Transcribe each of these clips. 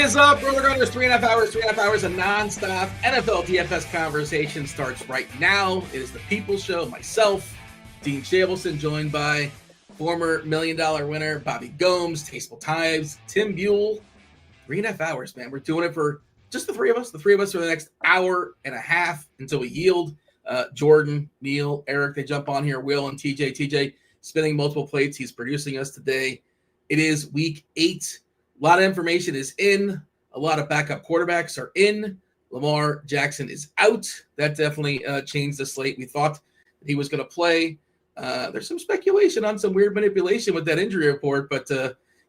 is up, RotoGrinders? 3.5 hours of nonstop NFL DFS conversation starts right now. It is the People's Show. Myself, Dean Shavelson, joined by former $1 Million winner Bobby Gomes, TastefulTides, Tim Buell. 3.5 hours, man. We're doing it for just the three of us. The three of us for the next hour and a half until we yield. Jordan, Neil, Erik, they jump on here. Will and TJ. TJ spinning multiple plates. He's producing us today. It is week 8. A lot of information is in. A lot of backup quarterbacks are in. Lamar Jackson is out. That definitely changed the slate. We thought that he was going to play. There's some speculation on some weird manipulation with that injury report, but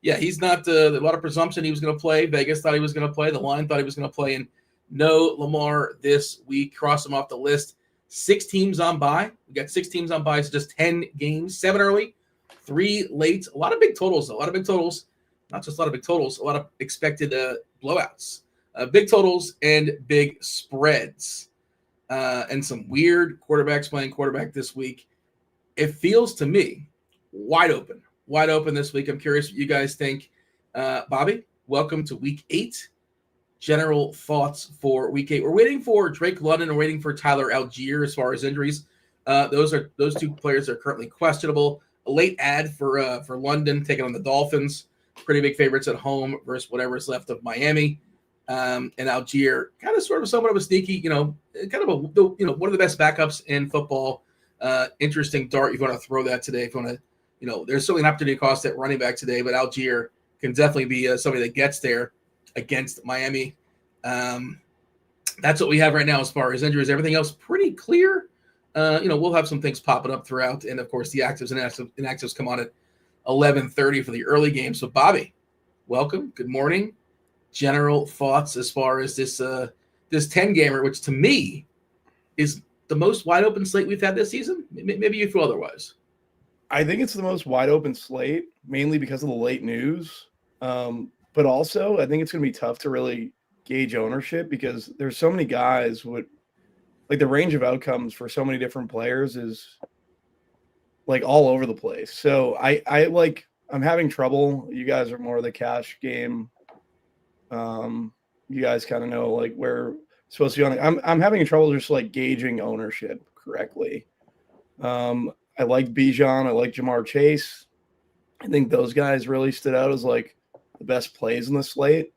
yeah, he's not. A lot of presumption he was going to play. Vegas thought he was going to play. The line thought he was going to play. And no Lamar this week. Cross him off the list. 6 teams on bye. We got 6 teams on bye. So just 10 games. 7 early, 3 late. A lot of big totals. Not just a lot of big totals, a lot of expected blowouts, big totals and big spreads, and some weird quarterbacks playing quarterback this week. It feels to me wide open this week. I'm curious what you guys think. Bobby, welcome to week 8. General thoughts for week 8. We're waiting for Drake London and waiting for Tyler Algier as far as injuries. Those 2 players are currently questionable. A late ad for London taking on the Dolphins. Pretty big favorites at home versus whatever is left of Miami. And Algier, kind of sort of somewhat of a sneaky, kind of one of the best backups in football. Interesting dart. You want to throw that today. If you want to, there's certainly an opportunity cost at running back today, but Algier can definitely be somebody that gets there against Miami. That's what we have right now as far as injuries. Everything else pretty clear. We'll have some things popping up throughout. And of course the actives and inactives come on at 11:30 for the early game. So Bobby, welcome. Good morning. General thoughts as far as this 10-gamer, which to me is the most wide open slate we've had this season. Maybe you feel otherwise. I think it's the most wide open slate, mainly because of the late news. But also I think it's going to be tough to really gauge ownership because there's so many guys with like the range of outcomes for so many different players is like all over the place. So I'm having trouble. You guys are more of the cash game. You guys kind of know like where it's supposed to be on. I'm having trouble just like gauging ownership correctly. I like Bijan. I like Jamar Chase. I think those guys really stood out as like the best plays in the slate.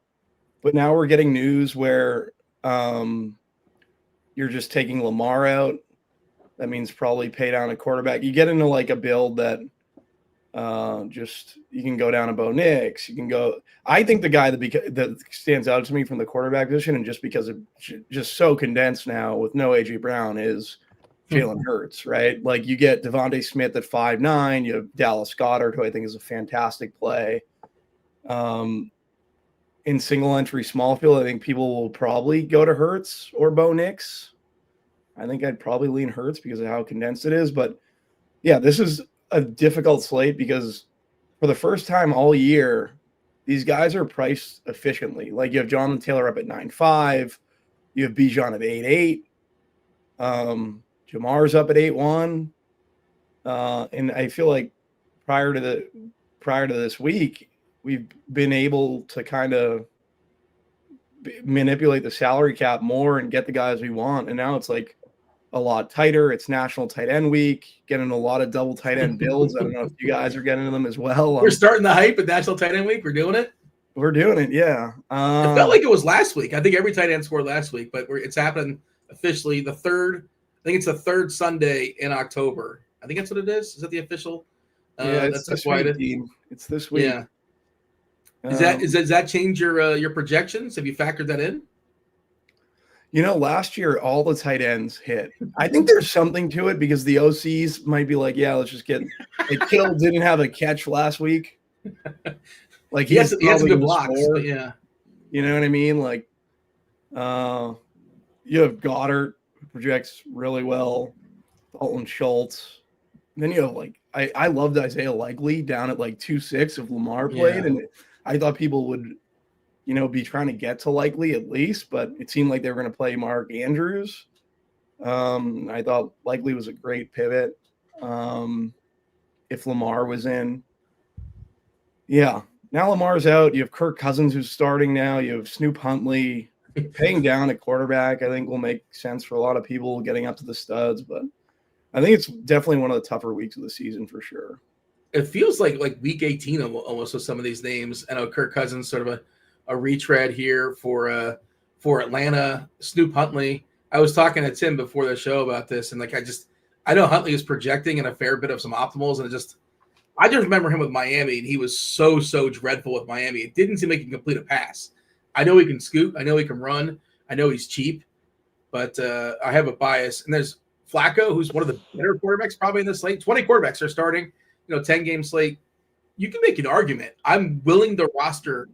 But now we're getting news where you're just taking Lamar out. That means probably pay down a quarterback. You get into like a build that you can go down to Bo Nix. You can go. I think the guy that stands out to me from the quarterback position, and just because it's just so condensed now with no AJ Brown, is Jalen Hurts, right? Like you get Devontae Smith at 5'9". You have Dallas Goedert, who I think is a fantastic play. In single entry small field, I think people will probably go to Hurts or Bo Nix. I think I'd probably lean Hurts because of how condensed it is. But, yeah, this is a difficult slate because for the first time all year, these guys are priced efficiently. Like you have Jonathan Taylor up at 9.5. You have Bijan at 8.8. Jamar's up at 8.1. And I feel like prior to this week, we've been able to kind of manipulate the salary cap more and get the guys we want. And now it's like a lot tighter. It's National Tight End Week, getting a lot of double tight end builds. I don't know if you guys are getting them as well. We're starting the hype at National Tight End Week. We're doing it. We're doing it, yeah. It felt like it was last week. I think every tight end scored last week, but it's happening officially the third. I think it's the third Sunday in October. I think that's what it is. Is that the official? Yeah, it's this week, Dean. It's this week. Yeah. Does that change your projections? Have you factored that in? Last year, all the tight ends hit. I think there's something to it because the OCs might be like, yeah, let's just get – like Kittle didn't have a catch last week. Like he has some good blocks, but yeah. You know what I mean? Like you have Goddard, who projects really well, Dalton Schultz. And then you have like – I loved Isaiah Likely down at like 2.6 if Lamar played. Yeah. And I thought people would – be trying to get to Likely at least, but it seemed like they were going to play Mark Andrews. I thought Likely was a great pivot if Lamar was in. Yeah, now Lamar's out. You have Kirk Cousins who's starting now. You have Snoop Huntley. Paying down at quarterback, I think, will make sense for a lot of people getting up to the studs. But I think it's definitely one of the tougher weeks of the season for sure. It feels like week 18 almost with some of these names. I know Kirk Cousins sort of a retread here for Atlanta. Snoop Huntley. I was talking to Tim before the show about this, and I know Huntley is projecting in a fair bit of some optimals, and I just remember him with Miami, and he was so dreadful with Miami. It didn't seem like he could complete a pass. I know he can scoot. I know he can run. I know he's cheap, but I have a bias. And there's Flacco, who's one of the better quarterbacks probably in the slate. 20 quarterbacks are starting, 10-game slate. You can make an argument. I'm willing to roster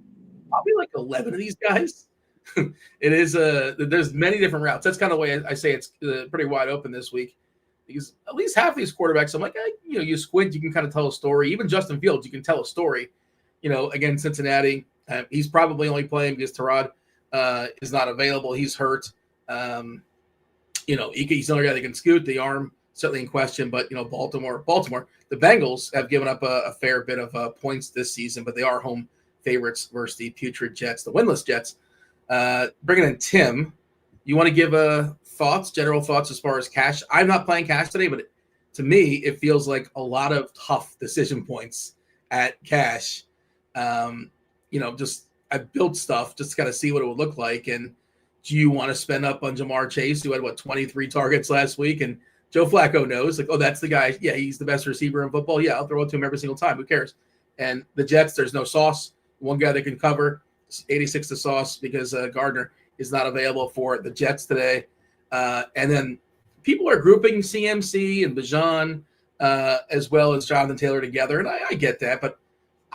probably 11 of these guys. It is there's many different routes. That's kind of the way I say it's pretty wide open this week. Because at least half these quarterbacks, I'm like, you squint, you can kind of tell a story. Even Justin Fields, you can tell a story. Against Cincinnati. He's probably only playing because Tyrod is not available. He's hurt. He's another guy that can scoot. The arm certainly in question, but Baltimore. The Bengals have given up a fair bit of points this season, but they are home favorites versus the putrid Jets, the winless Jets. Bringing in Tim, you want to give general thoughts as far as cash? I'm not playing cash today, but to me, it feels like a lot of tough decision points at cash. I built stuff just to kind of see what it would look like. And do you want to spend up on Jamar Chase, who had 23 targets last week? And Joe Flacco knows, that's the guy. Yeah, he's the best receiver in football. Yeah, I'll throw it to him every single time. Who cares? And the Jets, there's no Sauce. One guy that can cover 86 to Sauce because Gardner is not available for the Jets today. And then people are grouping CMC and Bijan as well as Jonathan Taylor together. And I get that, but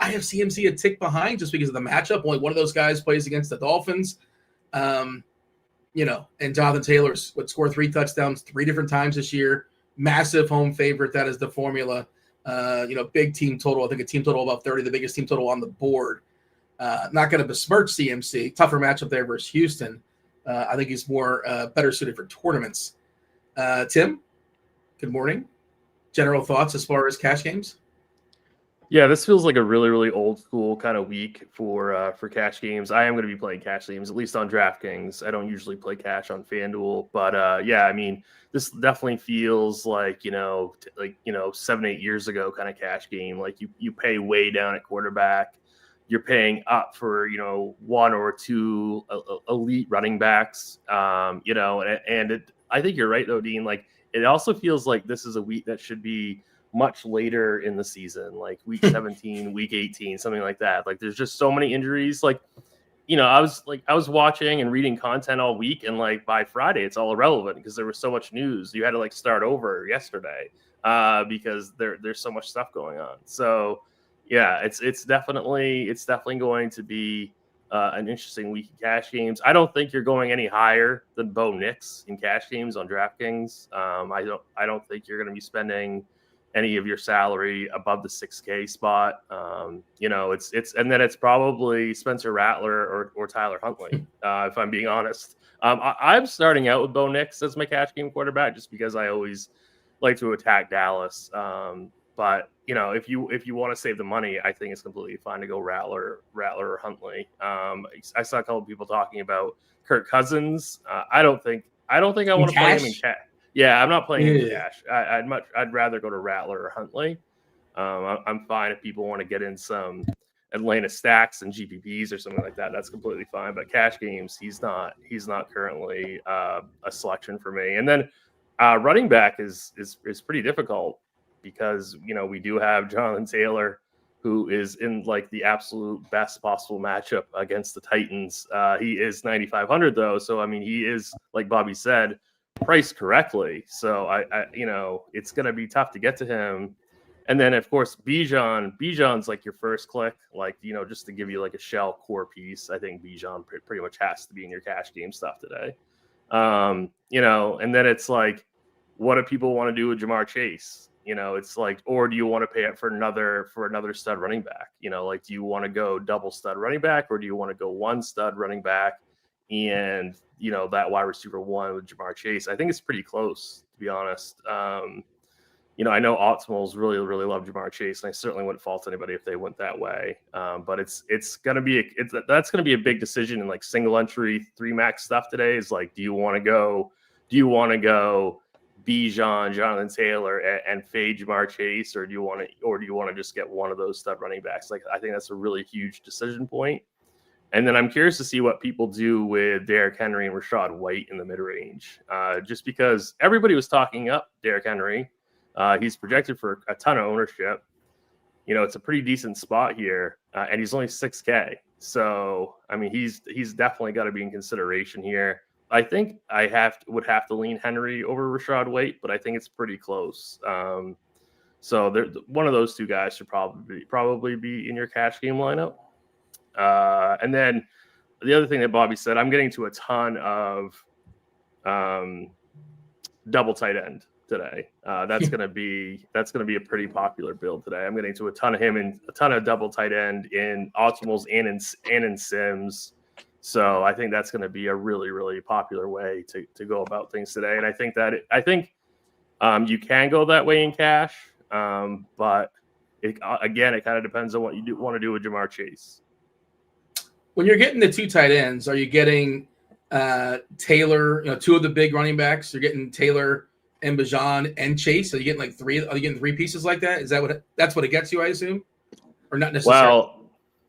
I have CMC a tick behind just because of the matchup. Only one of those guys plays against the Dolphins. And Jonathan Taylor's would score 3 touchdowns 3 different times this year. Massive home favorite. That is the formula. Big team total. I think a team total about 30, the biggest team total on the board. Not going to besmirch CMC. Tougher matchup there versus Houston. I think he's more better suited for tournaments. Tim, good morning. General thoughts as far as cash games? Yeah, this feels like a really, really old school kind of week for cash games. I am going to be playing cash games, at least on DraftKings. I don't usually play cash on FanDuel, but this definitely feels like 7-8 years ago kind of cash game. Like you pay way down at quarterback, you're paying up for 1 or 2 elite running backs. I think you're right though, Dean. Like it also feels like this is a week that should be much later in the season, like week 17, week 18, something like that. Like there's just so many injuries. I was watching and reading content all week, and by Friday it's all irrelevant because there was so much news. You had to start over yesterday because there's so much stuff going on. So yeah, it's definitely going to be an interesting week in cash games. I don't think you're going any higher than Bo Nix in cash games on DraftKings. I don't think you're going to be spending any of your salary above the 6K spot. It's probably Spencer Rattler or Tyler Huntley, if I'm being honest. I'm starting out with Bo Nix as my cash game quarterback just because I always like to attack Dallas. But if you want to save the money, I think it's completely fine to go Rattler or Huntley. I saw a couple of people talking about Kirk Cousins. I don't think I want to play him in cash. Yeah, I'm not playing him in cash. I'd rather go to Rattler or Huntley. I'm fine if people want to get in some Atlanta stacks and GPPs or something like that. That's completely fine. But cash games, he's not currently a selection for me. And then running back is pretty difficult because we do have Jonathan Taylor, who is in the absolute best possible matchup against the Titans. He is 9,500 though, so he is, like Bobby said, priced correctly. So I it's going to be tough to get to him. And then of course Bijan's your first click, just to give you a shell core piece. I think Bijan pretty much has to be in your cash game stuff today. And then it's what do people want to do with Jamar Chase? Or do you want to pay it for another stud running back? Do you want to go double stud running back, or do you want to go one stud running back and that wide receiver 1 with Jamar Chase? I think it's pretty close, to be honest. I know Optimals really love Jamar Chase, and I certainly wouldn't fault anybody if they went that way. But that's gonna be a big decision in like single entry 3 max stuff today. Is like, do you want to go Bijan, Jonathan Taylor, and fade Jamar Chase, or do you want to just get one of those stud running backs? Like, I think that's a really huge decision point. And then I'm curious to see what people do with Derrick Henry and Rachaad White in the mid range, just because everybody was talking up Derrick Henry. He's projected for a ton of ownership. It's a pretty decent spot here, and he's only 6K. So, I mean, he's definitely got to be in consideration here. I think I would have to lean Henry over Rachaad White, but I think it's pretty close. So one of those two guys should probably be in your cash game lineup. And then the other thing that Bobby said, I'm getting to a ton of double tight end today. That's gonna be a pretty popular build today. I'm getting to a ton of him and a ton of double tight end in Optimals and in Sims. So I think that's going to be a really, really popular way to go about things today. And I think you can go that way in cash, but it kind of depends on what you want to do with Jamar Chase. When you're getting the 2 tight ends, are you getting Taylor? 2 of the big running backs. You're getting Taylor and Bijan and Chase. Are you getting like 3? Are you getting 3 pieces like that? Is that that's what it gets you? I assume, or not necessarily. Well,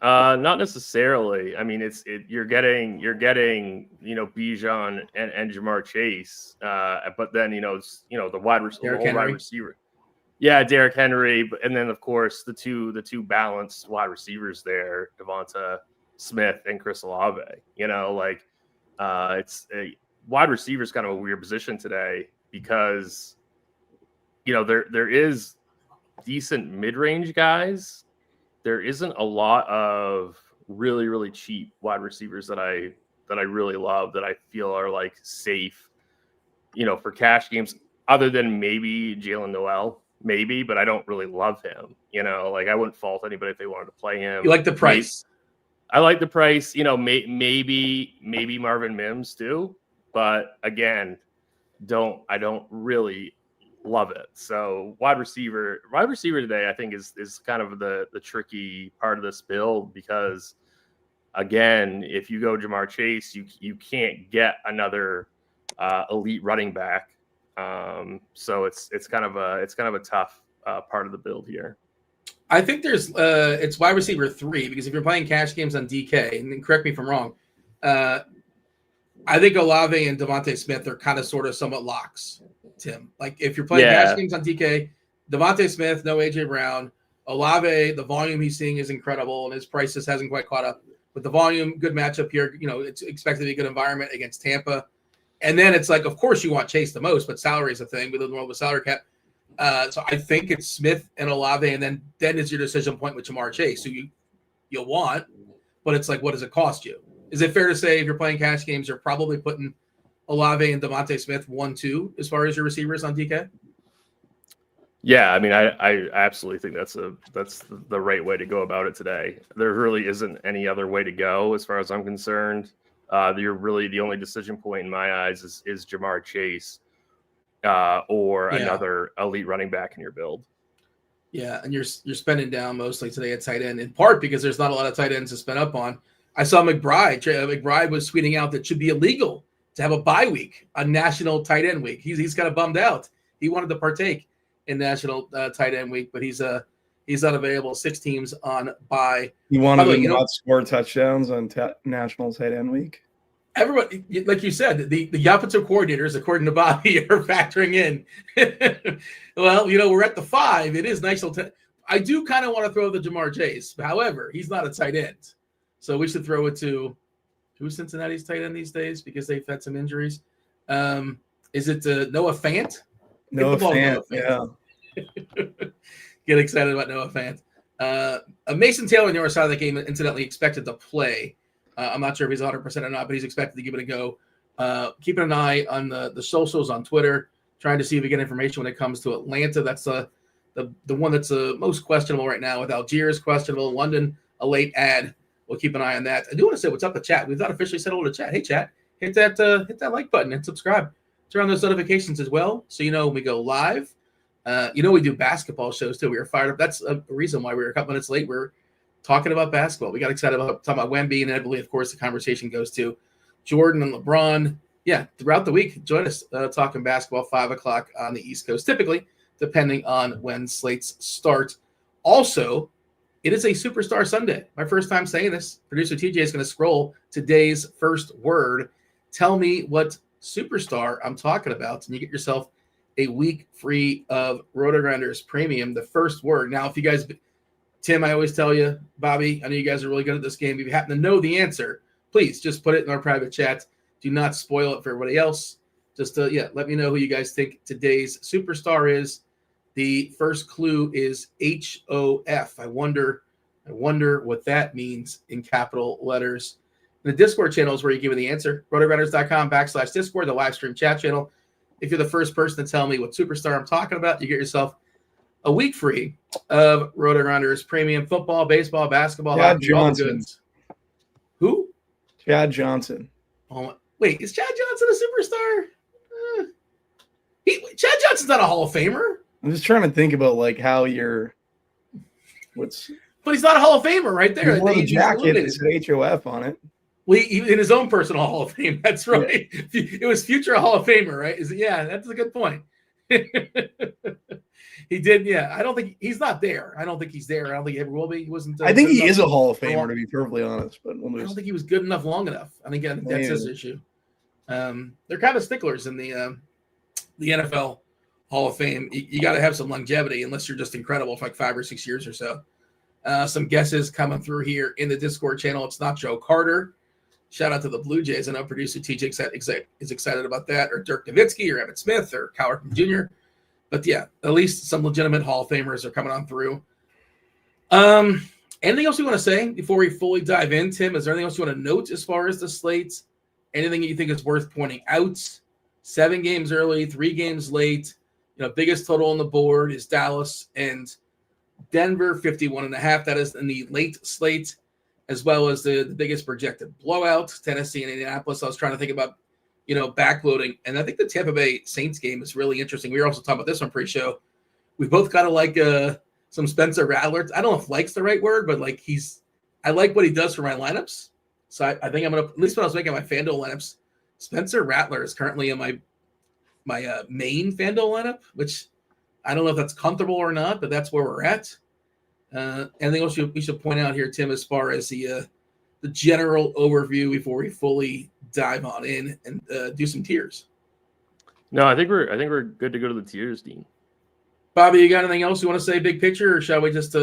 not necessarily. I mean, you're getting Bijan and Jamar Chase, but then the wide receiver. Yeah, Derrick Henry, and then of course the two balanced wide receivers there, Devonta Smith and Chris Olave. It's a wide receiver is kind of a weird position today because there is decent mid-range guys. There isn't a lot of really, really cheap wide receivers that I really love, that I feel are like safe, for cash games, other than maybe Jalen Noel, maybe, but I don't really love him. I wouldn't fault anybody if they wanted to play him. You like the price? I like the price. Maybe Marvin Mims too, but again, I don't really love it. So wide receiver today, I think is kind of the tricky part of this build, because again, if you go Jamar Chase, you can't get another elite running back. So it's kind of a tough part of the build here. I think it's wide receiver 3, because if you're playing cash games on DK, and correct me if I'm wrong, I think Olave and Devontae Smith are kind of sort of somewhat locks, Tim. Like if you're playing cash games on DK, Devontae Smith, no AJ Brown. Olave, the volume he's seeing is incredible, and his price just hasn't quite caught up. But the volume, good matchup here. It's expected to be a good environment against Tampa. And then it's like, of course, you want Chase the most, but salary is a thing. We live in the world with salary cap. So I think it's Smith and Olave, and then is your decision point with Jamar Chase, who you'll want. But it's like, what does it cost you? Is it fair to say if you're playing cash games, you're probably putting Olave and Devontae Smith 1-2 as far as your receivers on DK? Yeah, I mean, I absolutely think that's the right way to go about it today. There really isn't any other way to go as far as I'm concerned. You're really the only decision point in my eyes is Jamar Chase or another elite running back in your build. Yeah, and you're spending down mostly today at tight end, in part because there's not a lot of tight ends to spend up on. I saw McBride. McBride was tweeting out that it should be illegal to have a bye week, a national tight end week. He's kind of bummed out. He wanted to partake in national tight end week, but he's not available. 6 teams on bye. You wanted to not score touchdowns on national tight end week? Everybody, like you said, the offensive coordinators, according to Bobby, are factoring in. Well, we're at the 5. It is nice. I do kind of want to throw the Jamar Chase. However, he's not a tight end. So we should throw it to who's Cincinnati's tight end these days, because they've had some injuries. Is it Noah Fant? Noah Fant, yeah. Get excited about Noah Fant. Mason Taylor on the other side of the game, incidentally, expected to play. I'm not sure if he's 100% or not, but he's expected to give it a go. Keeping an eye on the socials on Twitter, trying to see if we get information when it comes to Atlanta. That's the one that's most questionable right now, with Algiers questionable, London a late ad. We'll keep an eye on that. I do want to say what's up to chat. We've not officially said hello to chat. Hey, chat, hit that like button and subscribe. Turn on those notifications as well, so you know when we go live. We do basketball shows too. We were fired up. That's a reason why we were a couple minutes late. We're talking about basketball. We got excited about talking about Wemby, and inevitably, of course, the conversation goes to Jordan and LeBron. Yeah, throughout the week, join us talking basketball, 5 o'clock on the East Coast, typically, depending on when slates start. Also, it is a Superstar Sunday. My first time saying this. Producer TJ is going to scroll today's first word. Tell me what superstar I'm talking about, and you get yourself a week free of RotoGrinders Premium. The first word. Now, if you guys, Tim, I always tell you, Bobby, I know you guys are really good at this game. If you happen to know the answer, please just put it in our private chat. Do not spoil it for everybody else. Just let me know who you guys think today's superstar is. The first clue is HOF. I wonder what that means in capital letters. The Discord channel is where you give me the answer. RotoGrinders.com/Discord, the live stream chat channel. If you're the first person to tell me what superstar I'm talking about, you get yourself a week free of RotoGrinders Premium football, baseball, basketball, hockey, all the goods. Who? Chad Johnson. Oh, wait, is Chad Johnson a superstar? Chad Johnson's not a Hall of Famer. I'm just trying to think about how you're. But he's not a Hall of Famer, right there. He's the jacket that said HOF on it. Well, in his own personal Hall of Fame. That's right. Yeah. It was future Hall of Famer, right? Yeah, that's a good point. He did, yeah. I don't think he's not there. I don't think he's there. I don't think he ever will be. He wasn't. I think he is a Hall of Famer, to be perfectly honest. But I don't think he was good enough long enough. I think that's his issue. They're kind of sticklers in the NFL Hall of Fame. You got to have some longevity, unless you're just incredible for 5 or 6 years or so. Some guesses coming through here in the Discord channel. It's not Joe Carter. Shout out to the Blue Jays. I know producer TJ is excited about that, or Dirk Nowitzki, or Emmitt Smith, or Cal Ripken Jr. But yeah, at least some legitimate Hall of Famers are coming on through. Anything else you want to say before we fully dive in, Tim? Is there anything else you want to note as far as the slates? Anything you think is worth pointing out? 7 games early, 3 games late. Biggest total on the board is Dallas and Denver, 51.5. That is in the late slate, as well as the biggest projected blowout, Tennessee and Indianapolis. I was trying to think about, backloading. And I think the Tampa Bay Saints game is really interesting. We were also talking about this on pre-show. We both got to like some Spencer Rattler. I don't know if like's the right word, but I like what he does for my lineups. So I think I'm going to, at least when I was making my FanDuel lineups, Spencer Rattler is currently in my main FanDuel lineup, which I don't know if that's comfortable or not, but that's where we're at. Anything else we should point out here, Tim, as far as the general overview before we fully dive on in and do some tiers? No, I think we're good to go to the tiers, Dean. Bobby, you got anything else you want to say, big picture, or shall we just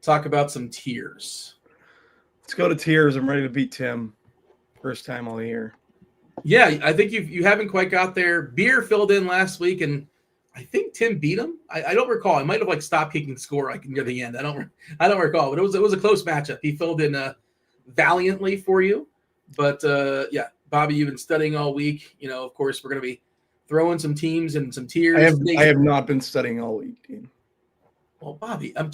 talk about some tiers? Let's go to tiers. I'm ready to beat Tim. First time all year. Yeah, I think you haven't quite got there. Beer filled in last week, and I think Tim beat him. I don't recall. I might have stopped keeping score near the end. I don't recall, but it was a close matchup. He filled in valiantly for you, but yeah, Bobby, you've been studying all week. Of course, we're going to be throwing some teams and some tiers. I have not been studying all week, Dean. Well, Bobby, I'm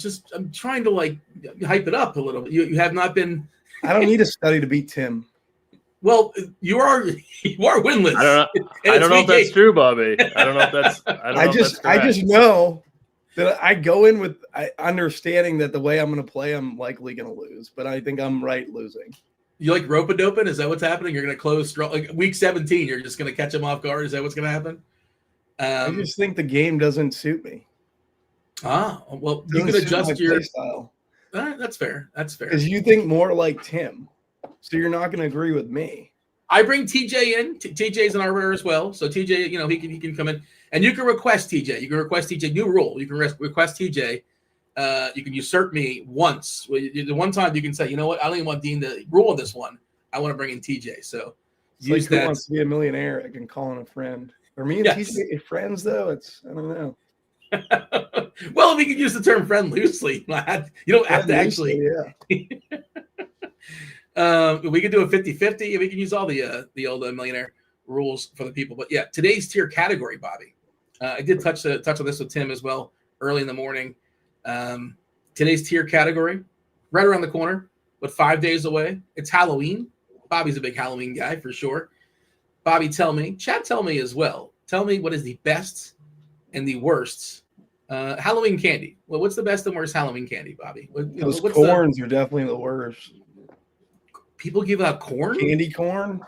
trying to hype it up a little bit. You have not been. I don't need to study to beat Tim. Well, you are winless. I don't know if that's true, Bobby. I don't know if that's. I just know that I go in with understanding that the way I'm going to play, I'm likely going to lose, but I think I'm right losing. You like rope-a-doping? Is that what's happening? You're going to close strong, week 17. You're just going to catch them off guard. Is that what's going to happen? I just think the game doesn't suit me. Well, you can adjust your style. That's fair. That's fair. Because you think more like Tim. So you're not going to agree with me. I bring TJ in. TJ's an arbiter as well. So TJ, he can come in. And you can request TJ. You can request TJ. New rule. You can request TJ. You can usurp me once. The one time you can say, you know what? I don't even want Dean to rule on this one. I want to bring in TJ. So use that. Who wants to be a millionaire? I can call in a friend. For me and TJ friends, though, I don't know. Well, we can use the term friend loosely. You don't have to actually. Yeah. We could do a 50-50. We can use all the old millionaire rules for the people. But yeah, today's tier category, Bobby. I did touch on this with Tim as well early in the morning. Today's tier category, right around the corner, but 5 days away. It's Halloween. Bobby's a big Halloween guy for sure. Bobby, tell me, chat, tell me as well. Tell me what is the best and the worst Halloween candy. Well, what's the best and worst Halloween candy, Bobby? Those corns are definitely the worst. People give out corn? Candy corn?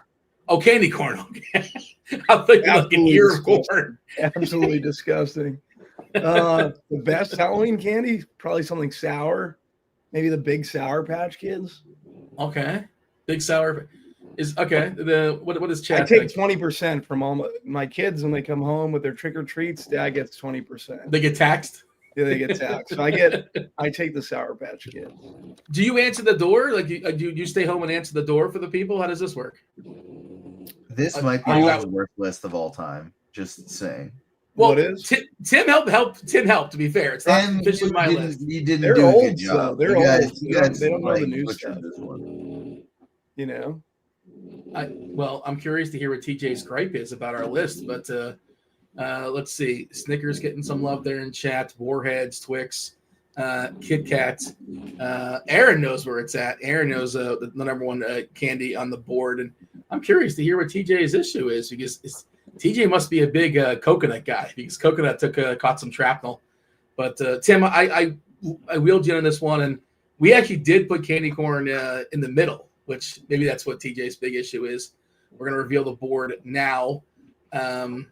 Oh, candy corn. Okay. I'm thinking like an ear of corn. Absolutely disgusting. The best Halloween candy? Probably something sour. Maybe the Big Sour Patch Kids. Okay. Big Sour is okay. What is chat? I take 20% from all my kids when they come home with their trick or treats. Dad gets 20%. They get taxed. Yeah, they get taxed. So I take the Sour Patch Kids. Do you answer the door? Like, do you stay home and answer the door for the people? How does this work? This might be the worst list of all time. Just saying. Well, what is? Tim helped. Tim helped. To be fair, it's not officially my list. You didn't They're do old, a good job. They're old. You guys they don't know the like new butchered stuff. this one. You know. I'm curious to hear what TJ's gripe is about our list, but let's see. Snickers getting some love there in chat. Warheads, Twix, Kit Kat. Aaron knows where it's at. Aaron knows the number one candy on the board, and I'm curious to hear what TJ's issue is because TJ must be a big coconut guy because coconut caught some shrapnel. But Tim, I wheeled you on this one, and we actually did put candy corn in the middle, which maybe that's what TJ's big issue is. We're going to reveal the board now. I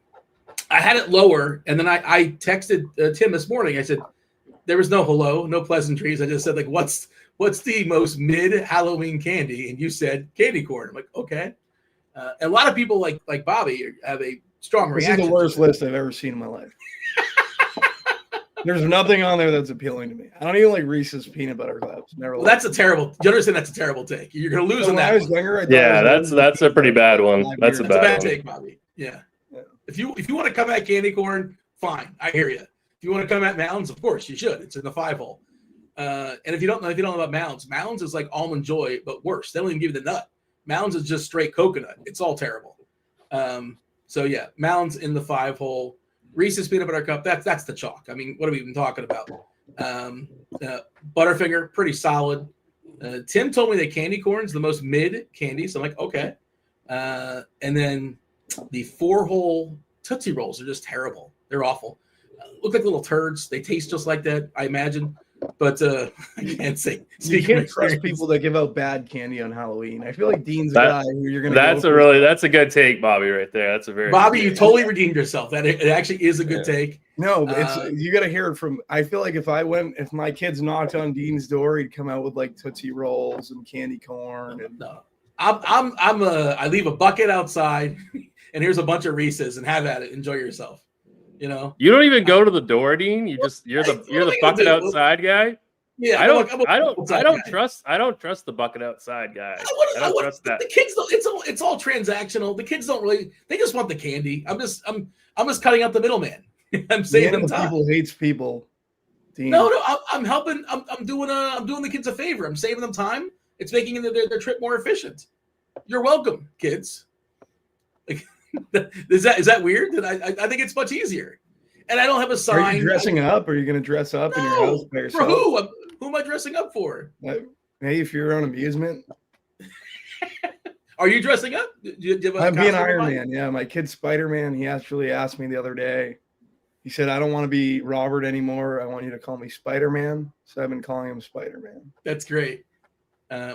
had it lower, and then I texted Tim this morning. I said, there was no hello, no pleasantries. I just said, like, what's the most mid-Halloween candy? And you said candy corn. I'm like, okay. A lot of people like Bobby have a strong reaction. This is the worst list I've ever seen in my life. There's nothing on there that's appealing to me. I don't even like Reese's peanut butter cups. Never. Well, that's a terrible. You understand? That's a terrible take. You're going to lose on that. When I was younger, that's a pretty bad one. That's a bad take, Bobby. Yeah. If you want to come at candy corn, fine. I hear you. If you want to come at mounds, of course you should. It's in the 5-hole. And if you don't know about mounds is like almond joy, but worse. They don't even give you the nut. Mounds is just straight coconut. It's all terrible. So yeah, mounds in the 5-hole. Reese's peanut butter cup. That's the chalk. I mean, what are we even talking about? Butterfinger, pretty solid. Tim told me that candy corn's the most mid candy, so I'm like, okay. And then the 4-hole Tootsie Rolls are just terrible. They're awful. Look like little turds. They taste just like that, I imagine. But I can't say. You can't trust people that give out bad candy on Halloween. I feel like Dean's a guy who you're going to. That's a good take, Bobby. Right there. That's a very Bobby. You totally redeemed yourself. That it actually is a good take. No, but you got to hear it from. I feel like if my kids knocked on Dean's door, he'd come out with like Tootsie Rolls and candy corn. And no, I leave a bucket outside, and here's a bunch of Reese's, and have at it. Enjoy yourself. You know, you don't even go to the door, Dean. You're the bucket outside guy. Yeah, I don't trust the bucket outside guy. I don't trust that. The kids don't. It's all transactional. The kids don't really. They just want the candy. I'm just cutting out the middleman. I'm saving them time. People hates people. Dean. No, I'm helping. I'm doing the kids a favor. I'm saving them time. It's making their trip more efficient. You're welcome, kids. Like, is that weird? I think it's much easier. And I don't have a sign. Are you dressing up? Are you going to dress up in your house by yourself? For who? Who am I dressing up for? Hey, if you're on amusement. Are you dressing up? I'm being Iron Man. Yeah, my kid's Spider-Man. He actually asked me the other day. He said, I don't want to be Robert anymore. I want you to call me Spider-Man. So I've been calling him Spider-Man. That's great.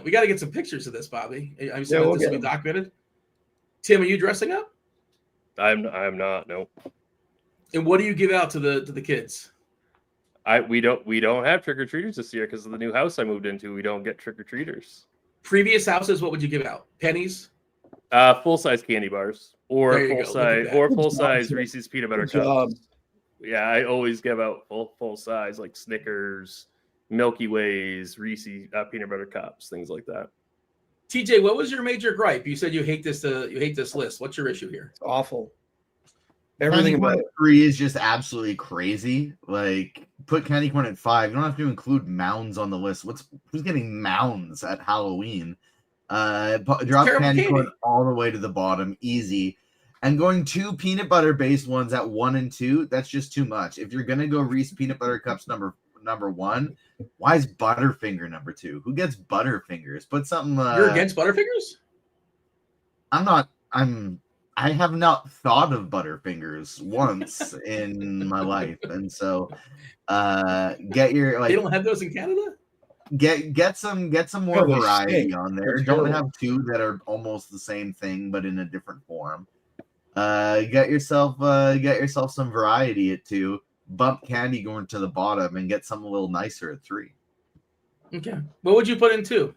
We got to get some pictures of this, Bobby. I'm this will be documented. Tim, are you dressing up? I'm not. No. And what do you give out to the kids? We don't have trick or treaters this year because of the new house I moved into. We don't get trick or treaters. Previous houses, what would you give out? Pennies? Full size candy bars or full size Reese's peanut butter cups. Yeah, I always give out full size like Snickers, Milky Ways, Reese's peanut butter cups, things like that. TJ, what was your major gripe? You said you hate this list. What's your issue here? It's awful. Everything about 3 is just absolutely crazy. Like, put candy corn at 5. You don't have to include mounds on the list. Who's getting mounds at Halloween? Drop candy corn all the way to the bottom, easy. And going 2 peanut butter based ones at 1 and 2, that's just too much. If you're gonna go Reese peanut butter cups number 1, why is Butterfinger number 2? Who gets Butterfingers? Put something. You're against Butterfingers? I'm not. I'm I have not thought of Butterfingers once in my life, and so get your They don't have those in Canada. Get some more they variety stink. on They're there. Don't terrible. have two that are almost the same thing but in a different form. Get yourself some variety at 2. Bump candy going to the bottom and get something a little nicer at 3. Okay. What would you put in 2?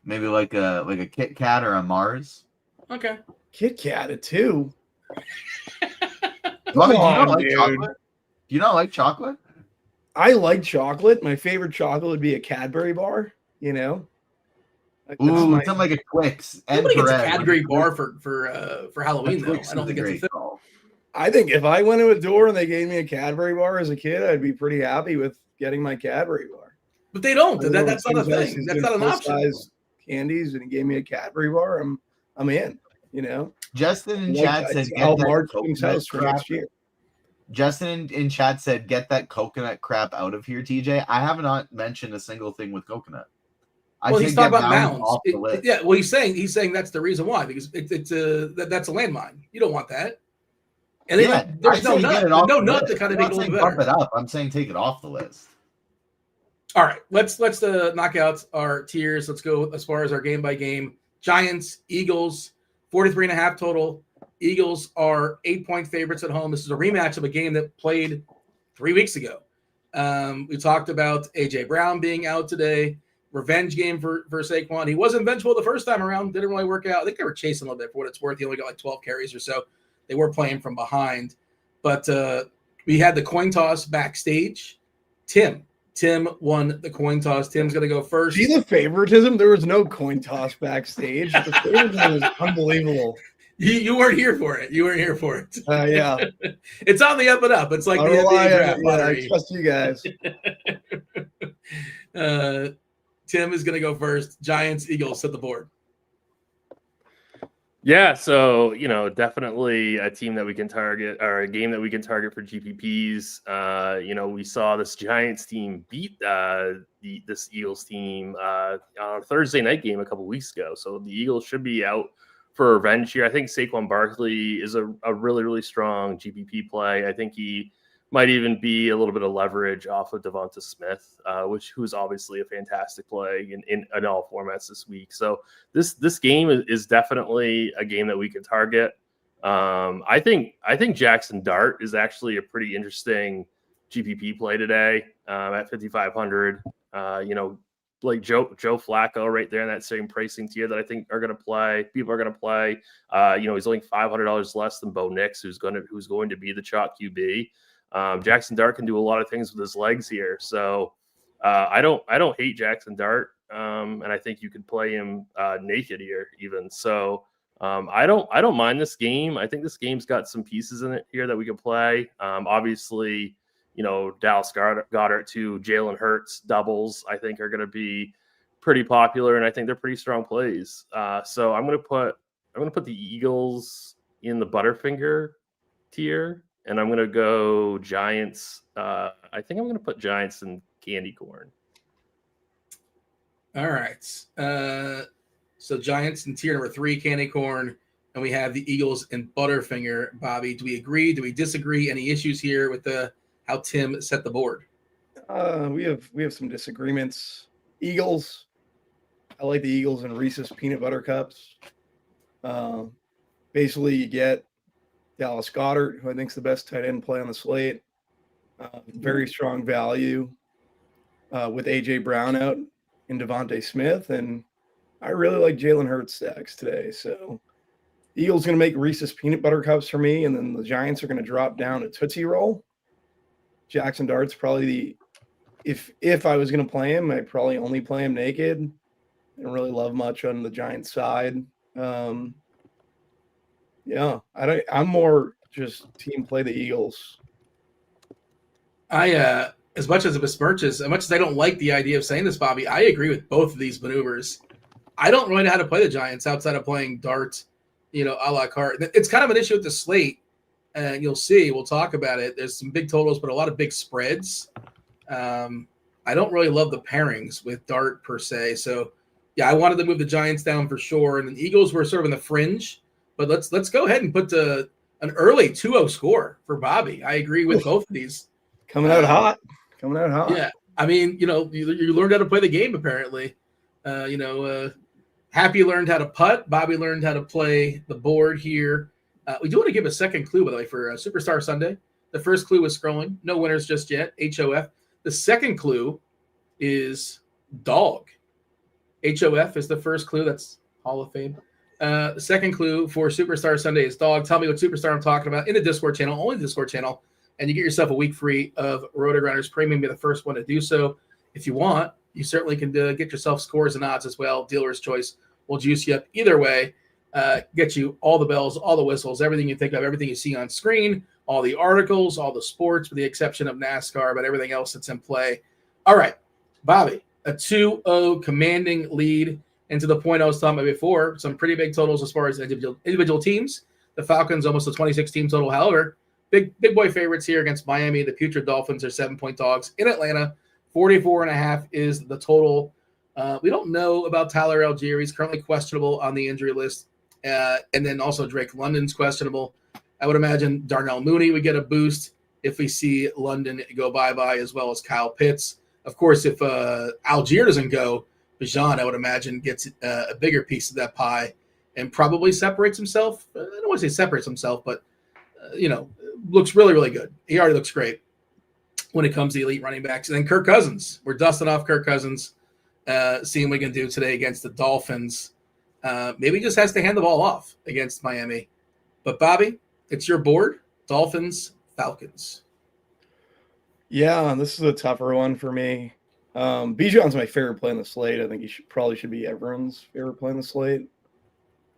Maybe like a Kit Kat or a Mars. Okay. Kit Kat at 2. Come on, like dude. chocolate? Do you not like chocolate? I like chocolate. My favorite chocolate would be a Cadbury bar. You know. Ooh, something like a Twix. Nobody gets a Perez. Cadbury bar for Halloween though. I don't think it's a thing. Call. I think if I went to a door and they gave me a Cadbury bar as a kid, I'd be pretty happy with getting my Cadbury bar. But they don't. That's not a thing. That's not an option. Candies, and he gave me a Cadbury bar. I'm in. You know. Justin in chat said, "Get that coconut for next year." Justin in chat said, "Get that coconut crap out of here, TJ." I have not mentioned a single thing with coconut. Well, he's talking about mounds. Yeah, well, he's saying that's the reason why, because that's a landmine. You don't want that. And then there's no nut to kind of make it a little better. Bump it up. I'm saying take it off the list. All right, let's knock out our tiers. Let's go as far as our game by game. Giants, Eagles, 43.5 total. Eagles are 8-point favorites at home. This is a rematch of a game that played 3 weeks ago. We talked about A.J. Brown being out today. Revenge game for Saquon. He wasn't vengeful the first time around. Didn't really work out. I think they were chasing a little bit for what it's worth. He only got like 12 carries or so. They were playing from behind. But we had the coin toss backstage. Tim won the coin toss. Tim's going to go first. See the favoritism? There was no coin toss backstage. The favoritism was unbelievable. You weren't here for it. Yeah. It's on the up and up. It's like the NBA draft lottery. I trust you guys. Tim is going to go first. Giants, Eagles, set the board. Yeah, so definitely a team that we can target, or a game that we can target for GPPs. We saw this Giants team beat this Eagles team on a Thursday night game a couple weeks ago. So the Eagles should be out for revenge here. I think Saquon Barkley is a really, really strong GPP play. I think he might even be a little bit of leverage off of Devonta Smith, who's obviously a fantastic play in all formats this week. So this game is definitely a game that we can target. I think Jackson Dart is actually a pretty interesting GPP play today at 5,500. Like Joe Flacco right there in that same pricing tier that I think are going to play. People are going to play. He's only $500 less than Bo Nix, who's going to be the chalk QB. Jackson Dart can do a lot of things with his legs here, so I don't hate Jackson Dart, and I think you could play him naked here even. So I don't mind this game. I think this game's got some pieces in it here that we can play. Obviously, Dallas Goedert to Jalen Hurts doubles I think are going to be pretty popular, and I think they're pretty strong plays. So I'm going to put the Eagles in the Butterfinger tier. And I'm going to go Giants. I think I'm going to put Giants in candy corn. All right. So Giants in tier number 3, candy corn. And we have the Eagles in Butterfinger. Bobby, do we agree? Do we disagree? Any issues here with how Tim set the board? We have some disagreements. Eagles. I like the Eagles and Reese's peanut butter cups. Basically, you get Dallas Goedert, who I think is the best tight end play on the slate. Very strong value with A.J. Brown out and Devonta Smith. And I really like Jalen Hurts stacks today. So Eagles going to make Reese's peanut butter cups for me, and then the Giants are going to drop down to Tootsie Roll. Jackson Dart's probably if I was going to play him, I'd probably only play him naked. I don't really love much on the Giants side. Yeah, I'm more just team play the Eagles. As much as I don't like the idea of saying this, Bobby, I agree with both of these maneuvers. I don't really know how to play the Giants outside of playing Dart, a la carte. It's kind of an issue with the slate, and you'll see. We'll talk about it. There's some big totals, but a lot of big spreads. I don't really love the pairings with Dart per se. So Yeah, I wanted to move the Giants down for sure, and the Eagles were sort of in the fringe. But let's go ahead and put an early 2-0 score for Bobby. I agree with both of these. Coming out hot. Yeah, I mean, you learned how to play the game apparently. Happy learned how to putt. Bobby learned how to play the board here. We do want to give a second clue, by the way, for Superstar Sunday. The first clue was scrolling. No winners just yet. HOF. The second clue is dog. HOF is the first clue. That's Hall of Fame. The second clue for Superstar Sunday is dog. Tell me what superstar I'm talking about in the Discord channel, only the Discord channel, and you get yourself a week free of RotoGrinders Premium. Be the first one to do so. If you want, you certainly can get yourself scores and odds as well. Dealer's choice will juice you up either way. Get you all the bells, all the whistles, everything you think of, everything you see on screen, all the articles, all the sports, with the exception of NASCAR, but everything else that's in play. All right, Bobby, a 2-0 commanding lead. And to the point I was talking about before, some pretty big totals as far as individual teams. The Falcons almost a 26-team total. However, big boy favorites here against Miami. The putrid Dolphins are 7-point dogs in Atlanta. 44.5 is the total. We don't know about Tyler Algier. He's currently questionable on the injury list. And then also Drake London's questionable. I would imagine Darnell Mooney would get a boost if we see London go bye-bye, as well as Kyle Pitts. Of course, if Algier doesn't go, Bijan, I would imagine, gets a bigger piece of that pie and probably separates himself. I don't want to say separates himself, but, looks really, really good. He already looks great when it comes to elite running backs. And then Kirk Cousins. We're dusting off Kirk Cousins, seeing what we can do today against the Dolphins. Maybe he just has to hand the ball off against Miami. But, Bobby, it's your board. Dolphins, Falcons. Yeah, this is a tougher one for me. Bijan's my favorite play on the slate. I think he probably should be everyone's favorite play on the slate.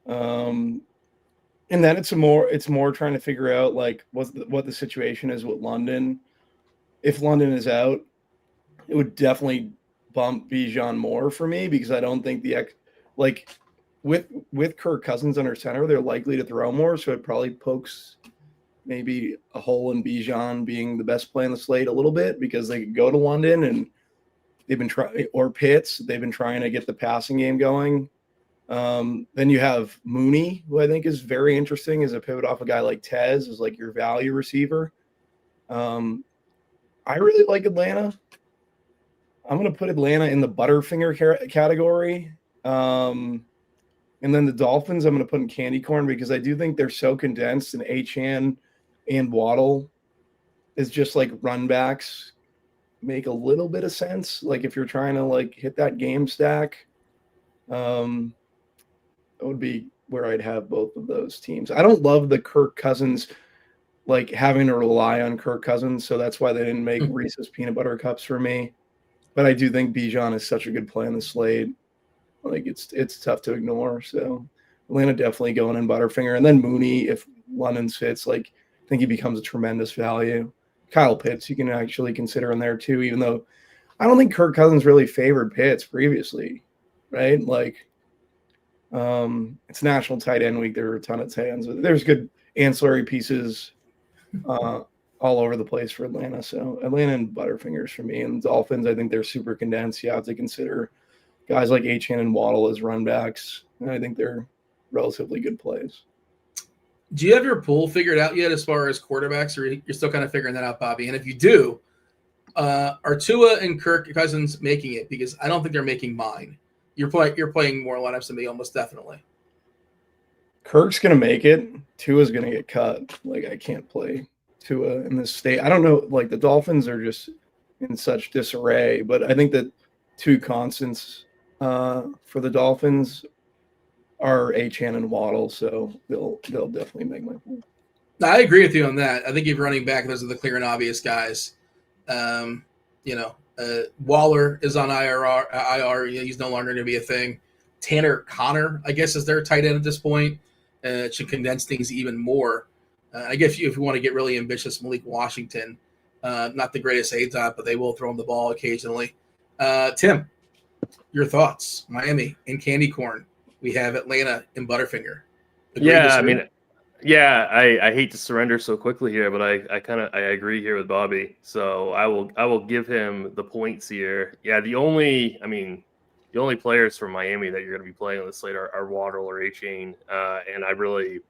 And then it's more trying to figure out like what the situation is with London. If London is out, it would definitely bump Bijan more for me, because I don't think with Kirk Cousins under center, they're likely to throw more, so it probably pokes maybe a hole in Bijan being the best play on the slate a little bit, because they could go to London and they've been trying, or Pitts, they've been trying to get the passing game going. Then you have Mooney, who I think is very interesting as a pivot off a guy like Tez, as like your value receiver. I really like Atlanta. I'm going to put Atlanta in the Butterfinger category. And then the Dolphins, I'm going to put in candy corn, because I do think they're so condensed, and Achane and Waddle is just like run backs make a little bit of sense. Like if you're trying to like hit that game stack, that would be where I'd have both of those teams. I don't love the Kirk Cousins, like having to rely on Kirk Cousins. So that's why they didn't make Reese's peanut butter cups for me. But I do think Bijan is such a good play on the slate. Like it's tough to ignore. So Atlanta definitely going in Butterfinger. And then Mooney, if London fits, like I think he becomes a tremendous value. Kyle Pitts, you can actually consider in there too, even though I don't think Kirk Cousins really favored Pitts previously, right? Like it's National Tight End Week. There are a ton of tight ends. There's good ancillary pieces all over the place for Atlanta. So Atlanta and Butterfingers for me. And Dolphins, I think they're super condensed. You have to consider guys like Achane and Waddle as run backs. And I think they're relatively good plays. Do you have your pool figured out yet as far as quarterbacks, or you're still kind of figuring that out, Bobby? And if you do, are Tua and Kirk Cousins making it? Because I don't think they're making mine. You're playing more lineups than me, almost definitely. Kirk's going to make it. Tua's going to get cut. Like, I can't play Tua in this state. I don't know. Like, the Dolphins are just in such disarray. But I think that two constants for the Dolphins are Achane and Waddle. So they'll definitely make my pool. I agree with you on that. I think if you're running back, those are the clear and obvious guys. Waller is on IR. He's no longer going to be a thing. Tanner Connor, I guess, is their tight end at this point. It should condense things even more. I guess if you want to get really ambitious, Malik Washington, not the greatest ADOT, but they will throw him the ball occasionally. Tim, your thoughts? Miami in candy corn. We have Atlanta in Butterfinger. I hate to surrender so quickly here, but I agree here with Bobby. So I will give him the points here. Yeah, the only players from Miami that you're going to be playing on the slate are Waddle or A-Chain. And I really,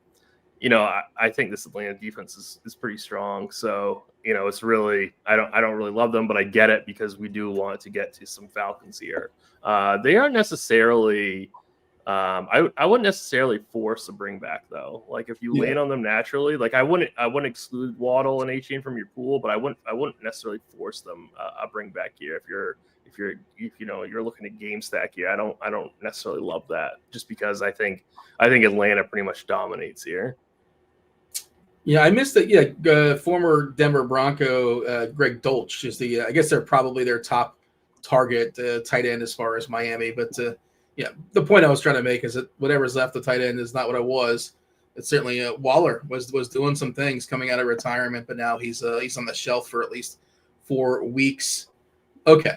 I think this Atlanta defense is pretty strong. So, it's really, I don't really love them, but I get it because we do want to get to some Falcons here. They aren't necessarily, I wouldn't necessarily force a bring back though. Like if you lean on them naturally, like I wouldn't exclude Waddle and A-Chain from your pool, but I wouldn't necessarily force them a bring back here. If you're looking at game stack here, I don't necessarily love that just because I think Atlanta pretty much dominates here. Yeah, I missed it. Yeah, former Denver Bronco Greg Dolch is I guess they're probably their top target tight end as far as Miami. But the point I was trying to make is that whatever's left of tight end is not what it was. It's certainly Waller was doing some things coming out of retirement, but now he's on the shelf for at least 4 weeks. Okay,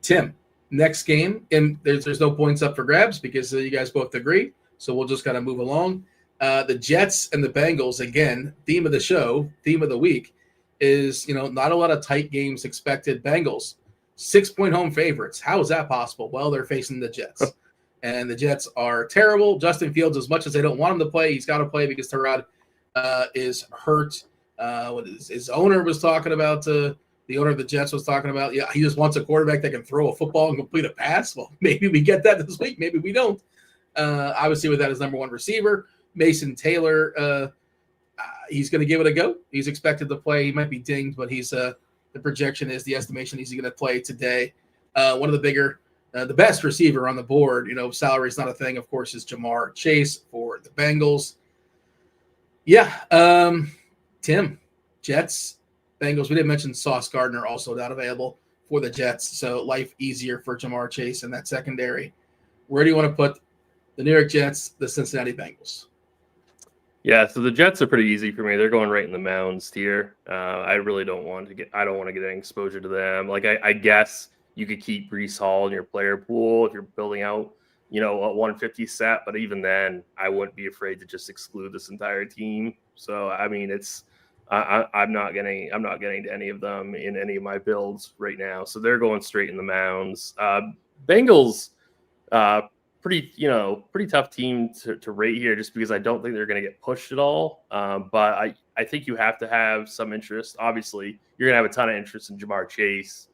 Tim, next game, and there's no points up for grabs because you guys both agree. So we'll just kind of move along. The Jets and the Bengals, again, theme of the show, theme of the week, is, not a lot of tight games expected. Bengals, 6-point home favorites. How is that possible? Well, they're facing the Jets. And the Jets are terrible. Justin Fields, as much as they don't want him to play, he's got to play because Tyrod is hurt. His owner was talking about, the owner of the Jets was talking about, he just wants a quarterback that can throw a football and complete a pass. Well, maybe we get that this week. Maybe we don't. Obviously, with that as number one receiver. Mason Taylor, he's going to give it a go. He's expected to play. He might be dinged, but he's the projection is the estimation he's going to play today. One of the bigger, the best receiver on the board, salary is not a thing, of course, is Jamar Chase for the Bengals. Yeah. Tim, Jets, Bengals. We didn't mention Sauce Gardner also not available for the Jets. So life easier for Jamar Chase in that secondary. Where do you want to put the New York Jets, the Cincinnati Bengals? Yeah, so the Jets are pretty easy for me. They're going right in the mounds tier. I really don't want to get any exposure to them. Like I guess you could keep Breece Hall in your player pool if you're building out, a 150 set, but even then I wouldn't be afraid to just exclude this entire team. So I mean I'm not getting to any of them in any of my builds right now. So they're going straight in the mounds. Bengals, pretty tough team to rate here just because I don't think they're going to get pushed at all. But I think you have to have some interest. Obviously, you're going to have a ton of interest in Jamar Chase.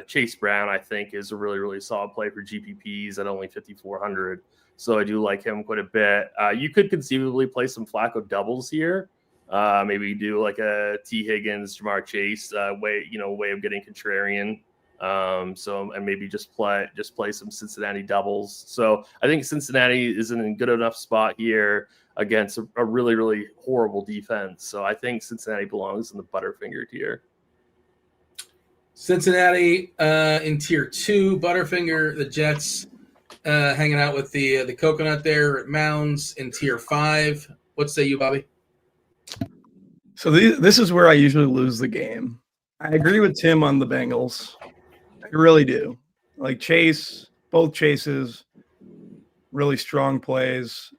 Chase Brown, I think, is a really, really solid play for GPPs at only 5,400. So I do like him quite a bit. You could conceivably play some Flacco doubles here. Maybe do like a T. Higgins, Jamar Chase way of getting contrarian. And maybe just play some Cincinnati doubles. So I think Cincinnati is in a good enough spot here against a really, really horrible defense. So I think Cincinnati belongs in the Butterfinger tier. Cincinnati in tier 2, Butterfinger. The Jets hanging out with the coconut there at Mounds in tier 5. What say you, Bobby? So this is where I usually lose the game. I agree with Tim on the Bengals. I really do. Like Chase, both Chases, really strong plays.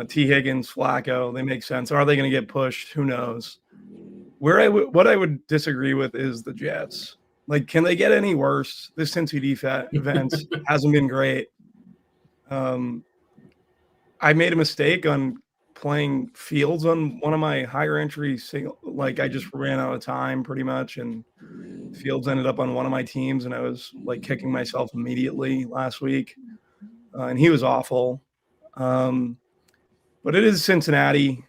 T. Higgins, Flacco, they make sense. Are they going to get pushed? Who knows? What I would disagree with is the Jets. Like, can they get any worse? This Cincy defense hasn't been great. I made a mistake on playing Fields on one of my higher entry I just ran out of time pretty much, and Fields ended up on one of my teams, and I was like kicking myself immediately last week, and he was awful. But it is Cincinnati.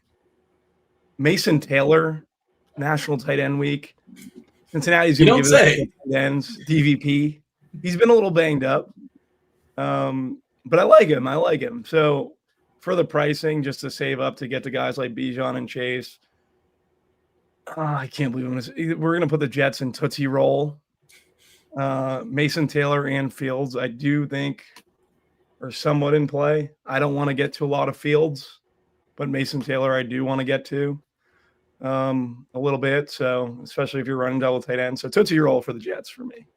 Mason Taylor, National Tight End Week. Cincinnati's going to give it tight ends, DVP. He's been a little banged up, but I like him. So for the pricing, just to save up to get to guys like Bijan and Chase, I can't believe we're going to put the Jets in Tootsie Roll. Mason Taylor and Fields, I do think, are somewhat in play. I don't want to get to a lot of Fields, but Mason Taylor I do want to get to a little bit. So especially if you're running double tight end. So Tootsie Roll for the Jets for me.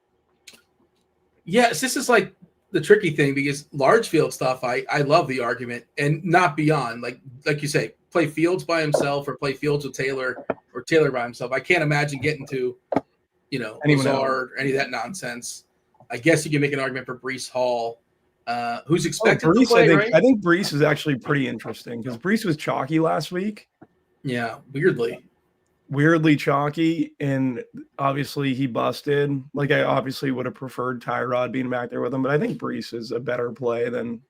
Yes, this is like the tricky thing because large field stuff, I love the argument and not beyond. Like you say, play Fields by himself or play Fields with Taylor or Taylor by himself. I can't imagine getting to, Lazard or any of that nonsense. I guess you can make an argument for Breece Hall, who's expected Breece, to play, I right? think Breece is actually pretty interesting because Breece was chalky last week. Yeah, weirdly chalky, and obviously he busted. Like, I obviously would have preferred Tyrod being back there with him, but I think Breece is a better play than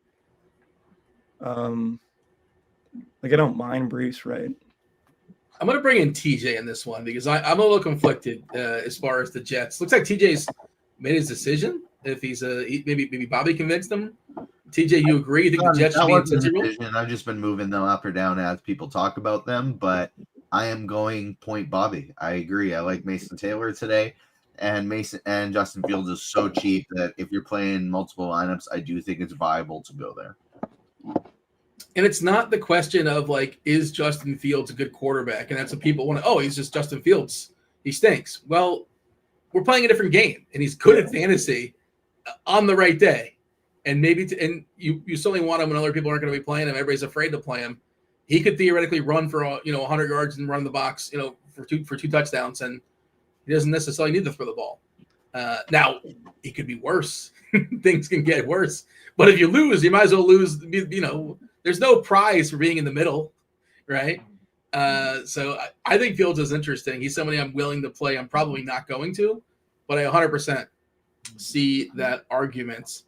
like, I don't mind Breece, right? I'm going to bring in TJ in this one because I'm a little conflicted as far as the Jets. Looks like TJ's made his decision. If he's maybe Bobby convinced him. TJ, you agree? You think the Jets should be in such a role? I've just been moving them up or down as people talk about them, but I am going point Bobby. I agree. I like Mason Taylor today, and Justin Fields is so cheap that if you're playing multiple lineups, I do think it's viable to go there. And it's not the question of like, is Justin Fields a good quarterback? And that's what people want to, he's just Justin Fields. He stinks. Well, we're playing a different game, and he's good at fantasy on the right day. And maybe, and you certainly want him when other people aren't going to be playing him. Everybody's afraid to play him. He could theoretically run for 100 yards and run the box, for two touchdowns, and he doesn't necessarily need to throw the ball. Now, it could be worse. Things can get worse. But if you lose, you might as well lose. There's no prize for being in the middle, right? So I think Fields is interesting. He's somebody I'm willing to play. I'm probably not going to, but I 100% see that argument.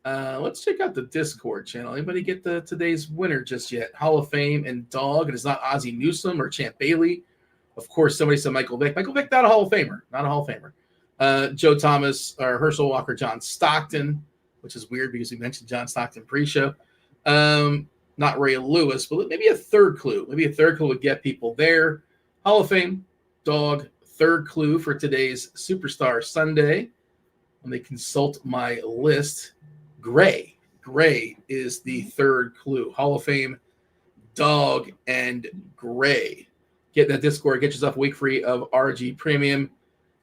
Let's check out the Discord channel. Anybody get today's winner just yet? Hall of Fame and Dog. And it's not Ozzie Newsome or Champ Bailey. Of course, somebody said Michael Vick. Michael Vick, not a Hall of Famer. Joe Thomas or Herschel Walker, John Stockton, which is weird because we mentioned John Stockton pre-show. Not Ray Lewis, but maybe a third clue. Maybe a third clue would get people there. Hall of Fame, Dog, third clue for today's Superstar Sunday. Let me consult my list. Gray is the third clue. Hall of Fame, Dog, and Gray. Get in that Discord. Get yourself a week free of RG Premium.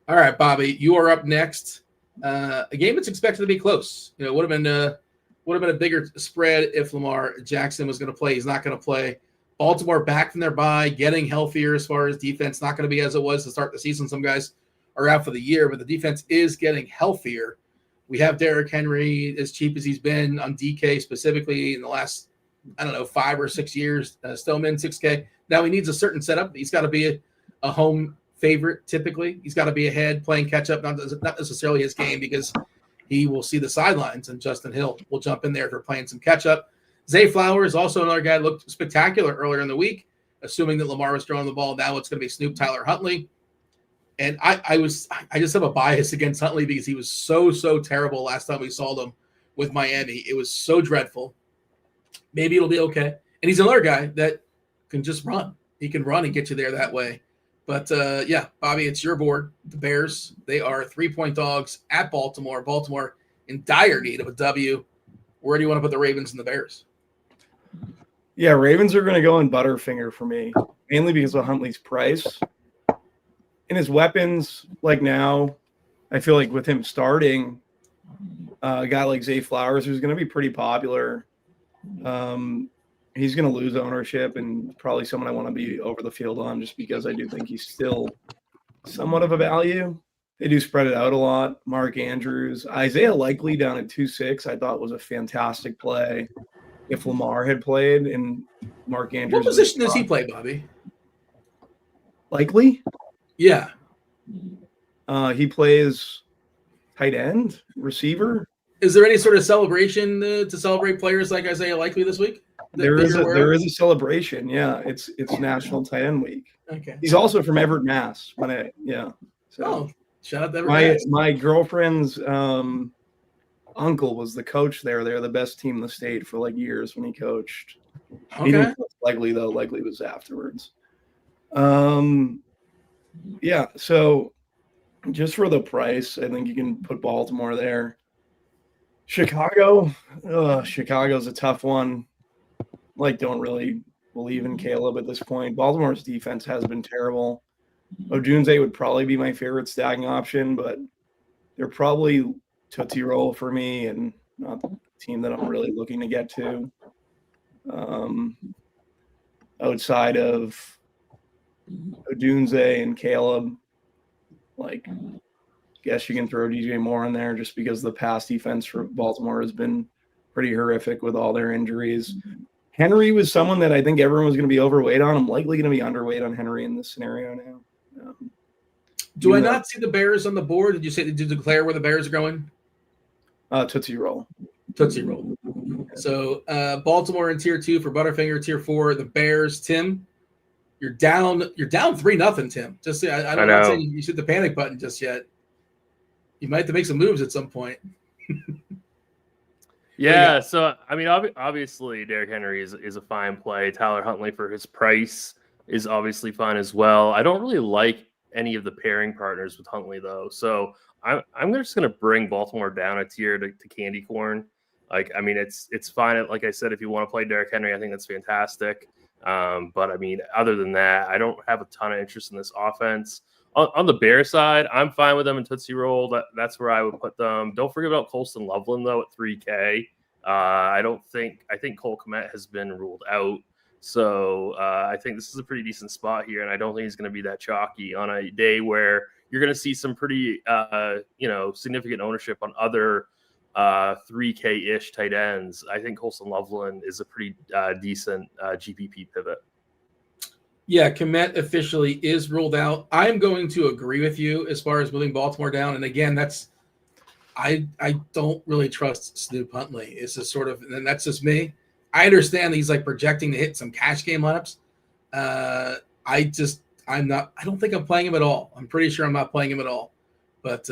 All right, Bobby, you are up next. A game that's expected to be close. Would have been a bigger spread if Lamar Jackson was going to play. He's not going to play. Baltimore back from their bye, getting healthier as far as defense. Not going to be as it was to start the season. Some guys are out for the year, but the defense is getting healthier. We have Derrick Henry as cheap as he's been on DK specifically in the last, 5 or 6 years. Still min 6K. Now he needs a certain setup. He's got to be a home favorite typically. He's got to be ahead playing catch up, not necessarily his game because he will see the sidelines, and Justin Hill will jump in there for playing some catch up. Zay Flowers, also another guy, looked spectacular earlier in the week, assuming that Lamar was throwing the ball. Now it's going to be Snoop Tyler Huntley. And I just have a bias against Huntley because he was so terrible last time we saw them with Miami. It was so dreadful. Maybe it'll be okay. And he's another guy that can just run. He can run and get you there that way. But, Bobby, it's your board. The Bears, they are 3-point dogs at Baltimore. Baltimore in dire need of a W. Where do you want to put the Ravens and the Bears? Yeah, Ravens are going to go in Butterfinger for me, mainly because of Huntley's price. And his weapons, like now, I feel like with him starting, a guy like Zay Flowers, who's going to be pretty popular, he's going to lose ownership and probably someone I want to be over the field on just because I do think he's still somewhat of a value. They do spread it out a lot. Mark Andrews. Isaiah Likely down at 2.6 I thought was a fantastic play if Lamar had played and Mark Andrews. What position does he play, Bobby? Likely? Yeah. He plays tight end, receiver. Is there any sort of celebration to celebrate players like Isaiah Likely this week? There is a celebration. Yeah, it's National Tight End Week. Okay. He's also from Everett, Mass. So shout out to Everett. My girlfriend's uncle was the coach there. They're the best team in the state for like years when he coached. Okay. He didn't coach Likely though. Likely was afterwards. Yeah. So just for the price, I think you can put Baltimore there. Chicago's a tough one. Don't really believe in Caleb at this point. Baltimore's defense has been terrible. Odunze would probably be my favorite stacking option, but they're probably Tootsie Roll for me and not the team that I'm really looking to get to. Outside of Odunze and Caleb, guess you can throw DJ Moore in there just because the pass defense for Baltimore has been pretty horrific with all their injuries. Henry was someone that I think everyone was going to be overweight on. I'm likely going to be underweight on Henry in this scenario now. Do I not see the Bears on the board? Did you declare where the Bears are going? Tootsie Roll. Tootsie Roll. So Baltimore in tier 2 for Butterfinger, tier 4, the Bears. Tim, you're down 3-0, Tim. Just I don't know saying you hit the panic button just yet. You might have to make some moves at some point. Yeah, so I mean, obviously, Derrick Henry is a fine play. Tyler Huntley for his price is obviously fine as well. I don't really like any of the pairing partners with Huntley though, so I'm just going to bring Baltimore down a tier to candy corn. Like, I mean, it's fine. Like I said, if you want to play Derrick Henry, I think that's fantastic. But I mean, other than that, I don't have a ton of interest in this offense. On the Bear side, I'm fine with them in Tootsie Roll. That's where I would put them. Don't forget about Colston Loveland, though, at 3K. I think Cole Kmet has been ruled out. So I think this is a pretty decent spot here, and I don't think he's going to be that chalky on a day where you're going to see some pretty, significant ownership on other 3K-ish tight ends. I think Colston Loveland is a pretty decent GPP pivot. Yeah, Kmet officially is ruled out. I'm going to agree with you as far as moving Baltimore down. And again, I don't really trust Snoop Huntley. It's just sort of, and that's just me. I understand he's like projecting to hit some cash game lineups. I don't think I'm playing him at all. I'm pretty sure I'm not playing him at all. But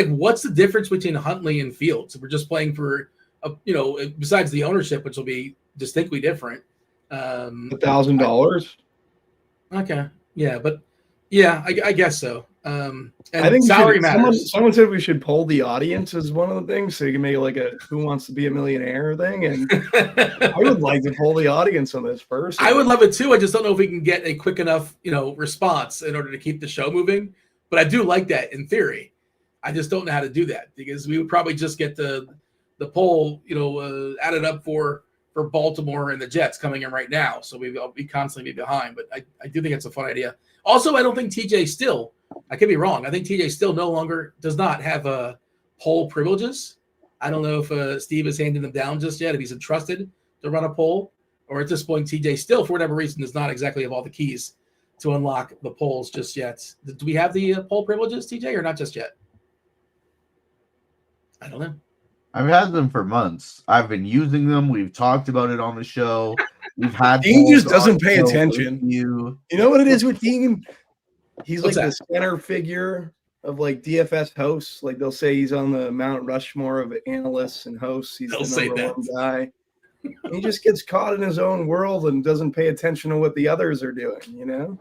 what's the difference between Huntley and Fields? If we're just playing for, besides the ownership, which will be distinctly different. $1,000. Okay. Yeah, but yeah, I guess so. And I think salary matters. Someone said we should poll the audience as one of the things, so you can make like a "Who Wants to Be a Millionaire" thing. And I would like to poll the audience on this first. I would love it too. I just don't know if we can get a quick enough, response in order to keep the show moving. But I do like that in theory. I just don't know how to do that because we would probably just get the poll, added up for Baltimore and the Jets coming in right now. So I'll be constantly behind, but I do think it's a fun idea. Also, I don't think TJ Still, I could be wrong. I think TJ Still no longer does not have poll privileges. I don't know if Steve has handed them down just yet, if he's entrusted to run a poll, or at this point, TJ Still, for whatever reason, does not exactly have all the keys to unlock the polls just yet. Do we have the poll privileges, TJ, or not just yet? I don't know. I've had them for months. I've been using them. We've talked about it on the show. We've had Dean just doesn't pay attention. You know what it is with Dean? He's What's like that? the center figure of like DFS hosts. Like they'll say he's on the Mount Rushmore of analysts and hosts. He's the number one guy. He just gets caught in his own world and doesn't pay attention to what the others are doing,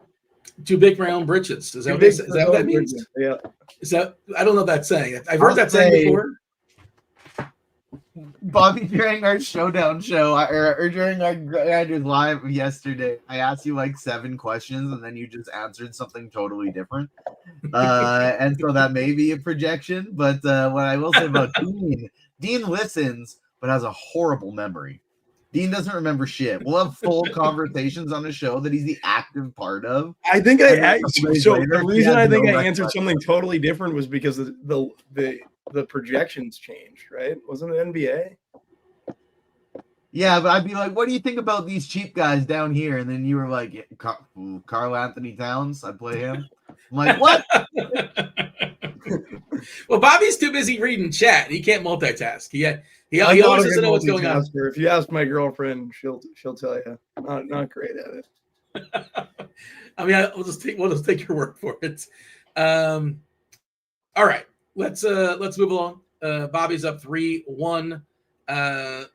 Too big for my own britches. Is that what that means? Yeah. I don't know what that's saying. I've heard that saying before. Bobby, during our showdown show or during our Grinders Live yesterday, I asked you like 7 questions and then you just answered something totally different. And so that may be a projection. But what I will say about Dean listens, but has a horrible memory. Dean doesn't remember shit. We'll have full conversations on a show that he's the active part of. I think the reason I think I answered something totally different was because the projections changed, right? Wasn't it NBA? Yeah, but I'd be like, what do you think about these cheap guys down here? And then you were like, Karl Anthony Towns, I'd play him. I'm like, what? Well, Bobby's too busy reading chat. He can't multitask. He always doesn't know what's going on. If you ask my girlfriend, she'll tell you. Not great at it. I mean, we'll just take your word for it. All right, let's move along. Bobby's up 3-1. I'm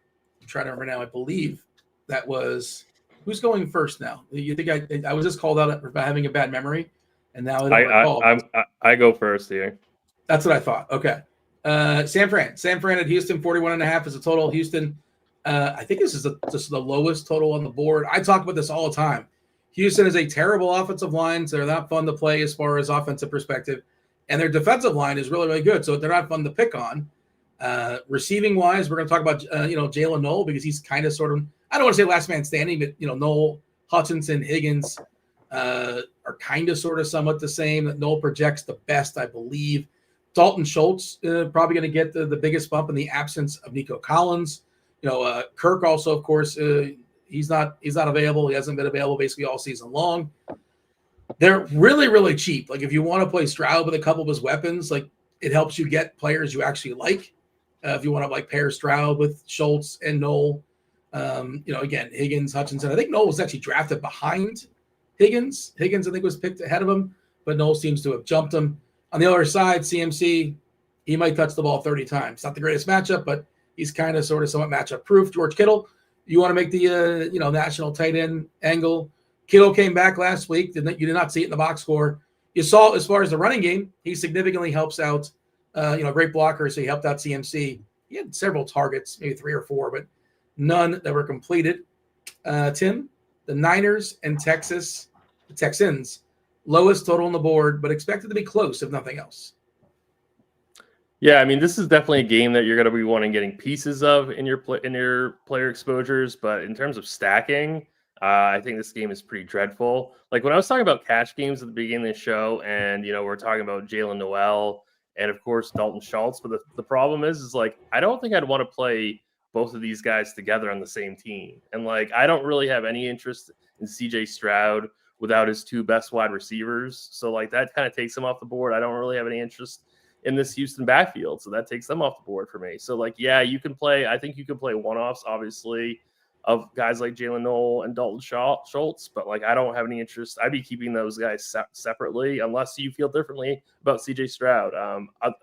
trying to remember now. I believe that was who's going first now. You think I was just called out for having a bad memory, and now I go first here. That's what I thought. Okay. San Fran at Houston, 41.5 is the total. Houston, I think this is just the lowest total on the board. I talk about this all the time. Houston is a terrible offensive line, so they're not fun to play as far as offensive perspective. And their defensive line is really, really good, so they're not fun to pick on. Receiving wise, we're going to talk about Jalen Noel because he's kind of sort of, I don't want to say last man standing, but Noel, Hutchinson, Higgins are kind of sort of somewhat the same. Noel projects the best, I believe. Dalton Schultz probably going to get the biggest bump in the absence of Nico Collins. Kirk also, of course, he's not available. He hasn't been available basically all season long. They're really, really cheap. Like if you want to play Stroud with a couple of his weapons, like it helps you get players you actually like. If you want to like pair Stroud with Schultz and Knoll, again, Higgins, Hutchinson. I think Knoll was actually drafted behind Higgins. Higgins, I think, was picked ahead of him, but Knoll seems to have jumped him. On the other side, CMC, he might touch the ball 30 times. Not the greatest matchup, but he's kind of sort of somewhat matchup proof. George Kittle, you want to make the national tight end angle. Kittle came back last week. You did not see it in the box score. You saw as far as the running game, he significantly helps out. Great blocker, so he helped out CMC. He had several targets, maybe 3 or 4, but none that were completed. Tim, the Niners and the Texans, lowest total on the board, but expected to be close if nothing else. Yeah, I mean, this is definitely a game that you're going to be wanting getting pieces of in your player exposures, but in terms of stacking, I think this game is pretty dreadful. Like when I was talking about cash games at the beginning of the show, and we're talking about Jalen Noel and of course Dalton Schultz, but the problem is like I don't think I'd want to play both of these guys together on the same team, and like I don't really have any interest in CJ Stroud without his 2 best wide receivers, so like that kind of takes him off the board. I don't really have any interest in this Houston backfield, so that takes them off the board for me. So like, yeah, I think you can play one-offs, obviously, of guys like Jalen Noel and Dalton Schultz, but like I don't have any interest. I'd be keeping those guys separately unless you feel differently about CJ Stroud.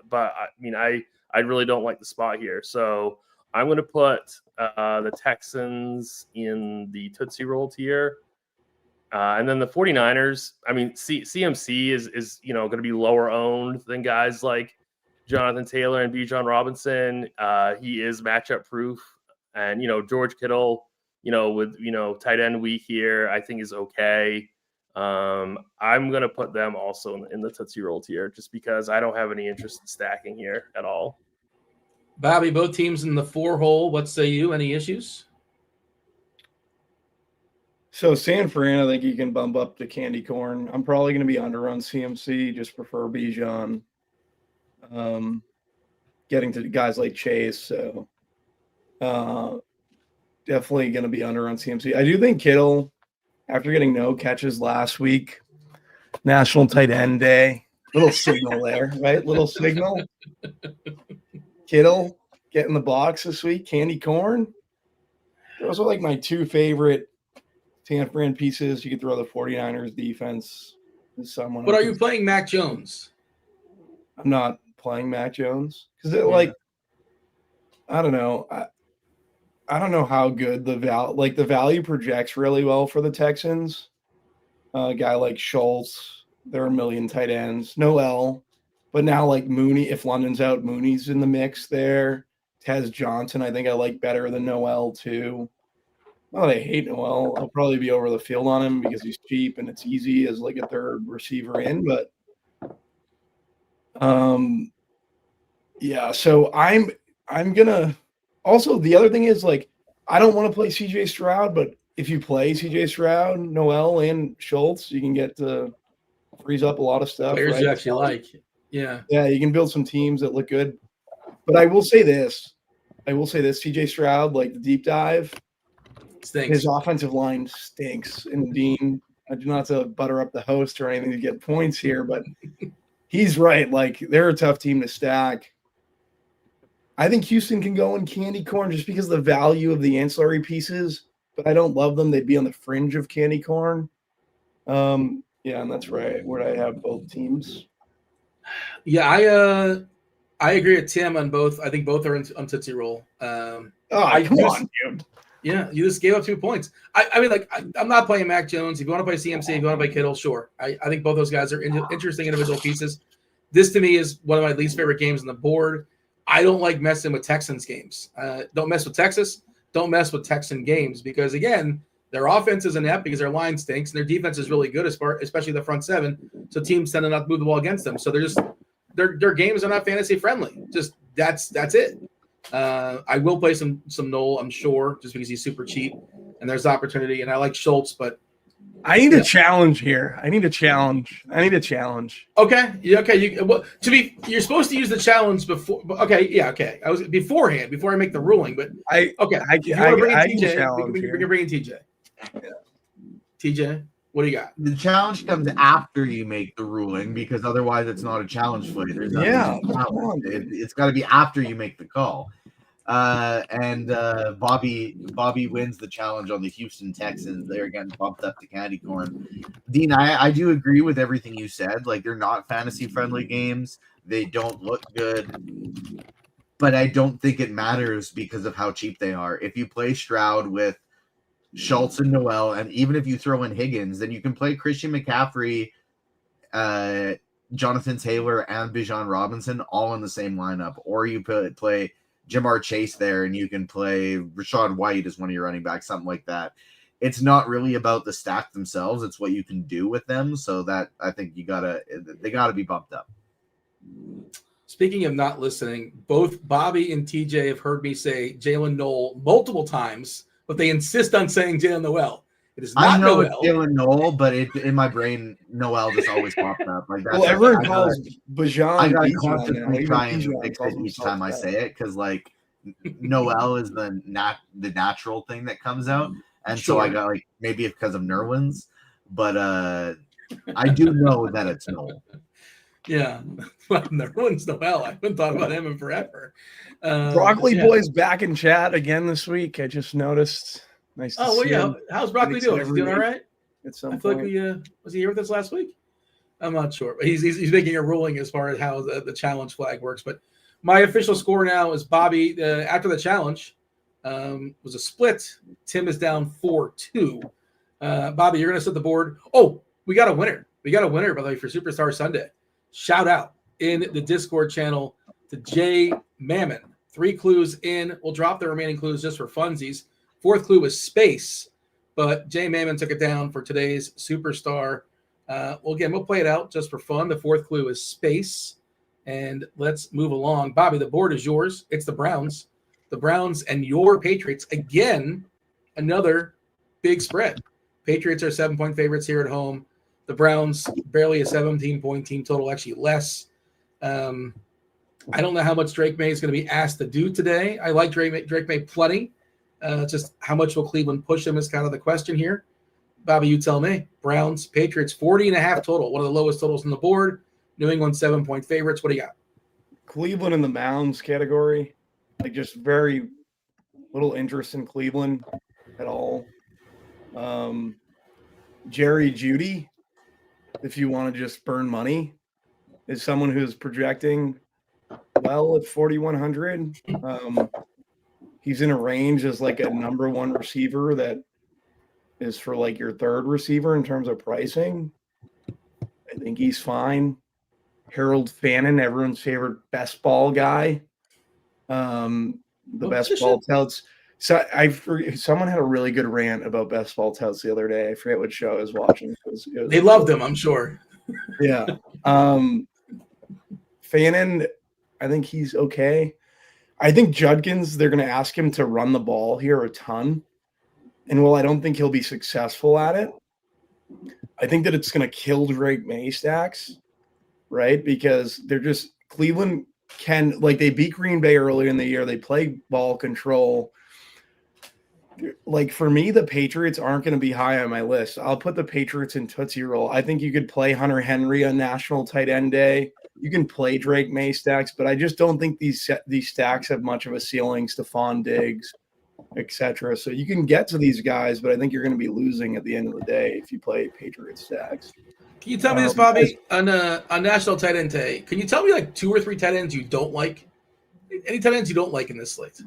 But I mean, I really don't like the spot here, so I'm going to put the Texans in the Tootsie Roll tier. And then the 49ers, I mean, CMC is going to be lower owned than guys like Jonathan Taylor and Bijan Robinson. He is matchup proof. And, George Kittle, with, tight end week here, I think is okay. I'm going to put them also in the Tootsie Roll tier just because I don't have any interest in stacking here at all. Bobby, both teams in the 4 hole. What say you? Any issues? So San Fran, I think you can bump up to candy corn. I'm probably going to be under on CMC. Just prefer Bijan. Getting to guys like Chase, so definitely going to be under on CMC. I do think Kittle, after getting no catches last week, National Tight End Day, little signal there, right? Little signal. Kittle getting the box this week. Candy corn. Those are like my 2 favorite San Fran pieces. You could throw the 49ers defense. But are you playing Mac Jones? I'm not playing Mac Jones because I don't know. I don't know how good the value projects really well for the Texans. A guy like Schultz, there are a million tight ends. Noel, but now like Mooney, if London's out, Mooney's in the mix there. Tez Johnson, I think I like better than Noel too. Not that I hate Noel. I'll probably be over the field on him because he's cheap and it's easy as like a third receiver in. But yeah, so I'm gonna also the other thing is like I don't want to play CJ Stroud, but if you play CJ Stroud, Noel, and Schultz, you can get to freeze up a lot of stuff. Players right? you actually like. Yeah. Yeah, you can build some teams that look good. But I will say this. CJ Stroud, like the deep dive. Stinks. His offensive line stinks. And Dean, I do not to butter up the host or anything to get points here, but he's right. Like, they're a tough team to stack. I think Houston can go in candy corn just because of the value of the ancillary pieces, but I don't love them. They'd be on the fringe of candy corn. Yeah, and that's right where I have both teams. Yeah, I agree with Tim on both. I think both are on Tootsie Roll. Come on, dude. Yeah, you just gave up 2 points. I mean, like, I'm not playing Mac Jones. If you want to play CMC, if you want to play Kittle, sure. I think both those guys are interesting individual pieces. This, to me, is one of my least favorite games on the board. I don't like messing with Texans games. Don't mess with Texas. Don't mess with Texan games because, again, their offense is inept because their line stinks, and their defense is really good, especially the front seven. So teams tend to not move the ball against them. So they're just their games are not fantasy friendly. Just that's it. I will play some Knoll, I'm sure, just because he's super cheap and there's opportunity. And I like Schultz, but I need a challenge here. I need a challenge. Okay. Yeah. Okay. You're supposed to use the challenge before. Okay. Yeah. Okay. I was beforehand before I make the ruling, but if you want to bring in TJ, we can bring in TJ. Yeah. TJ, what do you got? The challenge comes after you make the ruling because otherwise it's not a challenge play. There's it's got to be after you make the call. Bobby wins the challenge on the Houston Texans. They're getting bumped up to candy corn. Dean, I do agree with everything you said. Like, they're not fantasy friendly games. They don't look good, but I don't think it matters because of how cheap they are. If you play Stroud with Schultz and Noel, and even if you throw in Higgins, then you can play Christian McCaffrey, Jonathan Taylor, and Bijan Robinson all in the same lineup, or you play Jamar Chase there, and you can play Rachaad White as one of your running backs, something like that. It's not really about the stack themselves; it's what you can do with them. So that I think they gotta be bumped up. Speaking of not listening, both Bobby and TJ have heard me say Jalen Noel multiple times, but they insist on saying Jalen Noel. It is not Noel. It's Jalen Noel, but in my brain, Noel just always pops up. Like that's everyone calls Bijan. I gotta constantly try and fix it each time I say it because like Noel is the natural thing that comes out, and so I got like maybe it's because of Nerwins, but I do know that it's Noel. Yeah, well, Nerwins Noel. I haven't thought about him in forever. Broccoli Boy's back in chat again this week. I just noticed. Nice. How's Broccoli doing? Is he doing all right? At some I feel like was he here with us last week? I'm not sure, but he's making a ruling as far as how the challenge flag works. But my official score now is Bobby after the challenge was a split. Tim is down 4-2. Bobby, you're gonna set the board. Oh, we got a winner. By the way, for Superstar Sunday. Shout out in the Discord channel to Jay Mammon. 3 clues in. We'll drop the remaining clues just for funsies. 4th clue was space, but Jay Mammon took it down for today's Superstar. We'll play it out just for fun. The 4th clue is space, and let's move along. Bobby, the board is yours. It's the Browns and your Patriots. Again, another big spread. Patriots are 7-point favorites here at home. The Browns barely a 17-point team total, actually less. I don't know how much Drake May is going to be asked to do today. I like Drake May plenty. Just how much will Cleveland push him is kind of the question here. Bobby, you tell me. Browns, Patriots, 40.5 total. One of the lowest totals on the board. New England 7-point favorites. What do you got? Cleveland in the Mounds category. Like just very little interest in Cleveland at all. Jerry Jeudy, if you want to just burn money, is someone who's projecting well at 4,100. He's in a range as like a number 1 receiver that is for like your 3rd receiver in terms of pricing. I think he's fine. Harold Fannin, everyone's favorite best ball guy. Best ball touts. So someone had a really good rant about best ball touts the other day. I forget what show I was watching. They loved him, I'm sure. Yeah. Fannin, I think he's okay. I think Judkins, they're going to ask him to run the ball here a ton. And while I don't think he'll be successful at it, I think that it's going to kill Drake May stacks, right? Because they're just – Cleveland can – like they beat Green Bay earlier in the year. They play ball control. Like for me, the Patriots aren't going to be high on my list. I'll put the Patriots in Tootsie Roll. I think you could play Hunter Henry on National Tight End Day. You can play Drake May stacks, but I just don't think these stacks have much of a ceiling. Stephon Diggs, etc. So you can get to these guys, but I think you're going to be losing at the end of the day if you play Patriots stacks. Can you tell me this, Bobby, on National Tight End Day? Can you tell me like 2 or 3 tight ends you don't like? Any tight ends you don't like in this slate?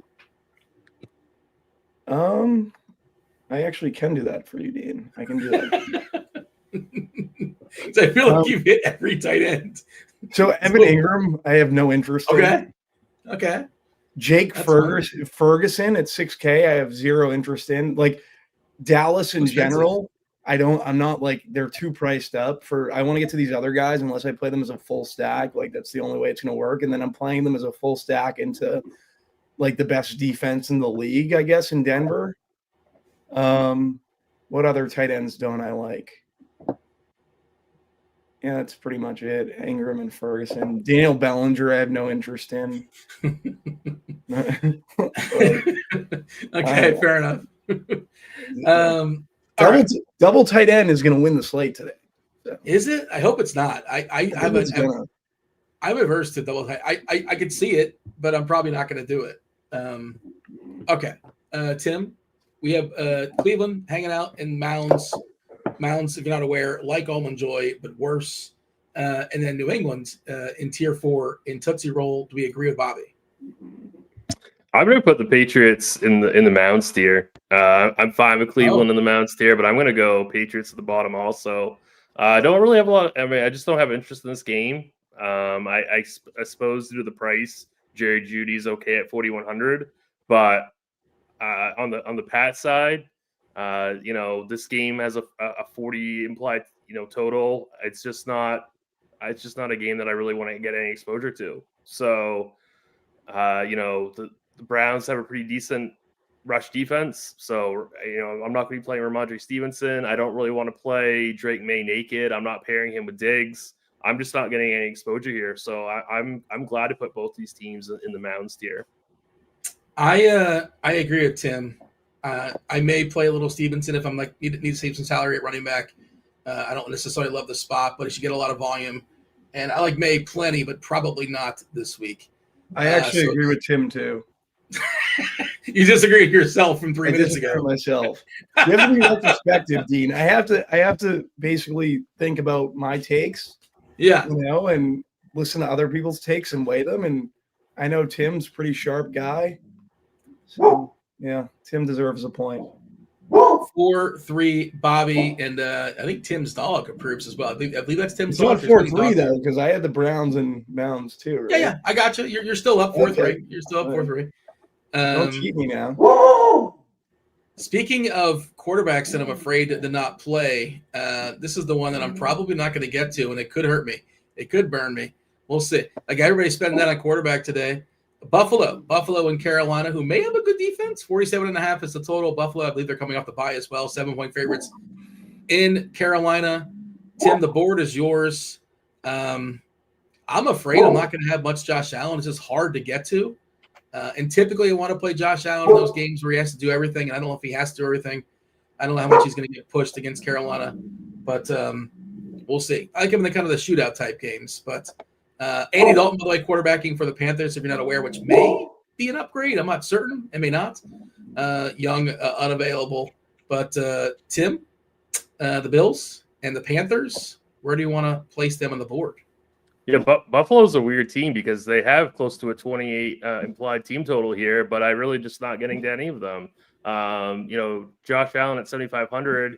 I actually can do that for you, Dean. I can do that. So I feel like you've hit every tight end. So Evan Ingram, I have no interest in. Okay. Jake Ferguson at 6K, I have zero interest in. Like Dallas in general, I'm not like they're too priced up for. I want to get to these other guys unless I play them as a full stack. Like that's the only way it's going to work. And then I'm playing them as a full stack into like the best defense in the league, I guess, in Denver. What other tight ends don't I like? Yeah, that's pretty much it. Ingram and Ferguson. Daniel Bellinger, I have no interest in. Okay, fair enough. Double tight end is going to win the slate today. So. Is it? I hope it's not. I'm averse to double tight. I could see it, but I'm probably not going to do it. Okay, Tim, we have Cleveland hanging out in Mounds. Mounds, if you're not aware, like Almond Joy, but worse. And then New England in tier 4 in Tootsie Roll. Do we agree with Bobby? I'm going to put the Patriots in the Mounds tier. I'm fine with Cleveland in the Mounds tier, but I'm going to go Patriots at the bottom also. I don't really have a lot. I just don't have interest in this game. I suppose due to the price, Jerry Jeudy's okay at 4,100, but on the Pat side, this game has a 40 implied, total. It's just not a game that I really want to get any exposure to. So, the Browns have a pretty decent rush defense. So, I'm not going to be playing Ramondre Stevenson. I don't really want to play Drake May naked. I'm not pairing him with Diggs. I'm just not getting any exposure here. So I'm glad to put both these teams in the Mounds tier. I agree with Tim. I may play a little Stevenson if I'm need to save some salary at running back. I don't necessarily love the spot, but he should get a lot of volume. And I like May plenty, but probably not this week. I actually agree with Tim too. You disagree with yourself from 3 minutes ago. Myself. You have to be retrospective, Dean. I have to basically think about my takes. Yeah. And listen to other people's takes and weigh them. And I know Tim's a pretty sharp guy. So yeah, Tim deserves a point. 4-3 Bobby, and I think Tim's dog approves as well. I believe that's Tim's dog. It's not 4-3 though, because I had the Browns and Mounds too, right? Yeah, I got you. You're still up 4-3. Okay. You're still up 4-3. Don't cheat me now. Speaking of quarterbacks that I'm afraid to not play, this is the one that I'm probably not going to get to, and it could hurt me. It could burn me. We'll see. Like everybody's spending that on quarterback today. Buffalo and Carolina, who may have a good defense. 47.5 is the total. Buffalo, I believe they're coming off the bye as well. 7-point favorites in Carolina. Tim, the board is yours. I'm afraid I'm not going to have much Josh Allen. It's just hard to get to. And typically I want to play Josh Allen in those games where he has to do everything. And I don't know if he has to do everything. I don't know how much he's going to get pushed against Carolina. But we'll see. I like him in the kind of the shootout type games. But Andy Dalton, by the way, quarterbacking for the Panthers, if you're not aware, which may be an upgrade. I'm not certain. It may not. Young, unavailable. But Tim, the Bills and the Panthers, where do you want to place them on the board? Yeah, Buffalo's a weird team because they have close to a 28 implied team total here, but I really just not getting to any of them. Josh Allen at 7,500.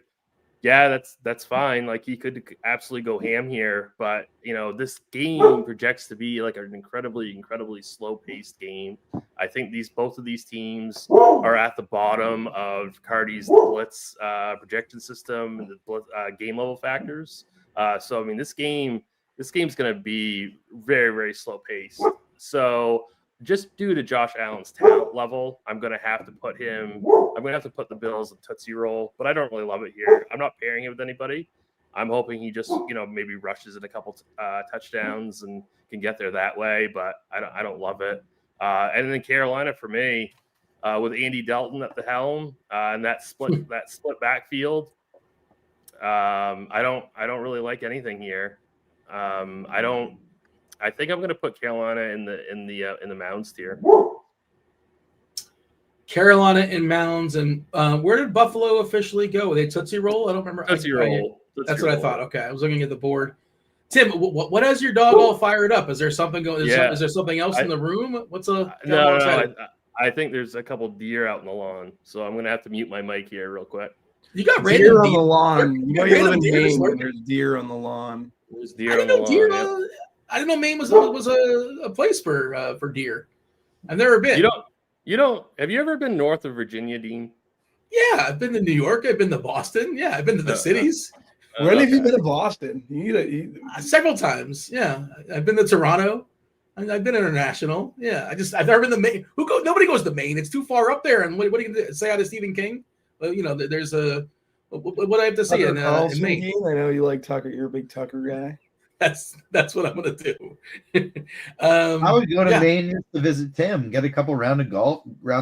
Yeah, that's fine. Like he could absolutely go ham here, but this game projects to be like an incredibly slow-paced game. I think both of these teams are at the bottom of Cardi's blitz projection system and the game level factors. So this game's going to be very, very slow-paced. So just due to Josh Allen's talent level, I'm going to have to put the Bills in Tootsie Roll, but I don't really love it here. I'm not pairing it with anybody. I'm hoping he just, maybe rushes in a couple touchdowns and can get there that way, but I don't love it. And then Carolina for me, with Andy Dalton at the helm and that split backfield, I don't really like anything here. I think I'm going to put Carolina in the Mounds tier. Carolina in Mounds, and where did Buffalo officially go? Were they Tootsie Roll? I don't remember. Tootsie Roll. That's what I thought. Okay, I was looking at the board. Tim, what has your dog all fired up? Is there something going? Is there something else in the room? No. I think there's a couple deer out in the lawn, so I'm going to have to mute my mic here real quick. You got deer on the lawn. You live in Maine when there's deer on the lawn. There's deer on the lawn. I didn't know Maine was a place for deer. I've never been. You don't. Have you ever been north of Virginia, Dean? Yeah, I've been to New York. I've been to Boston. Yeah, I've been to the cities. When have you been to Boston? Several times. Yeah, I've been to Toronto. I've been international. Yeah, I've never been to Maine. Nobody goes to Maine. It's too far up there. And what are you gonna say out of Stephen King? Well, there's What do I have to see in Maine? Dean, I know you like Tucker. You're a big Tucker guy. That's what I'm gonna do. I would go to Maine just to visit Tim, get a couple rounds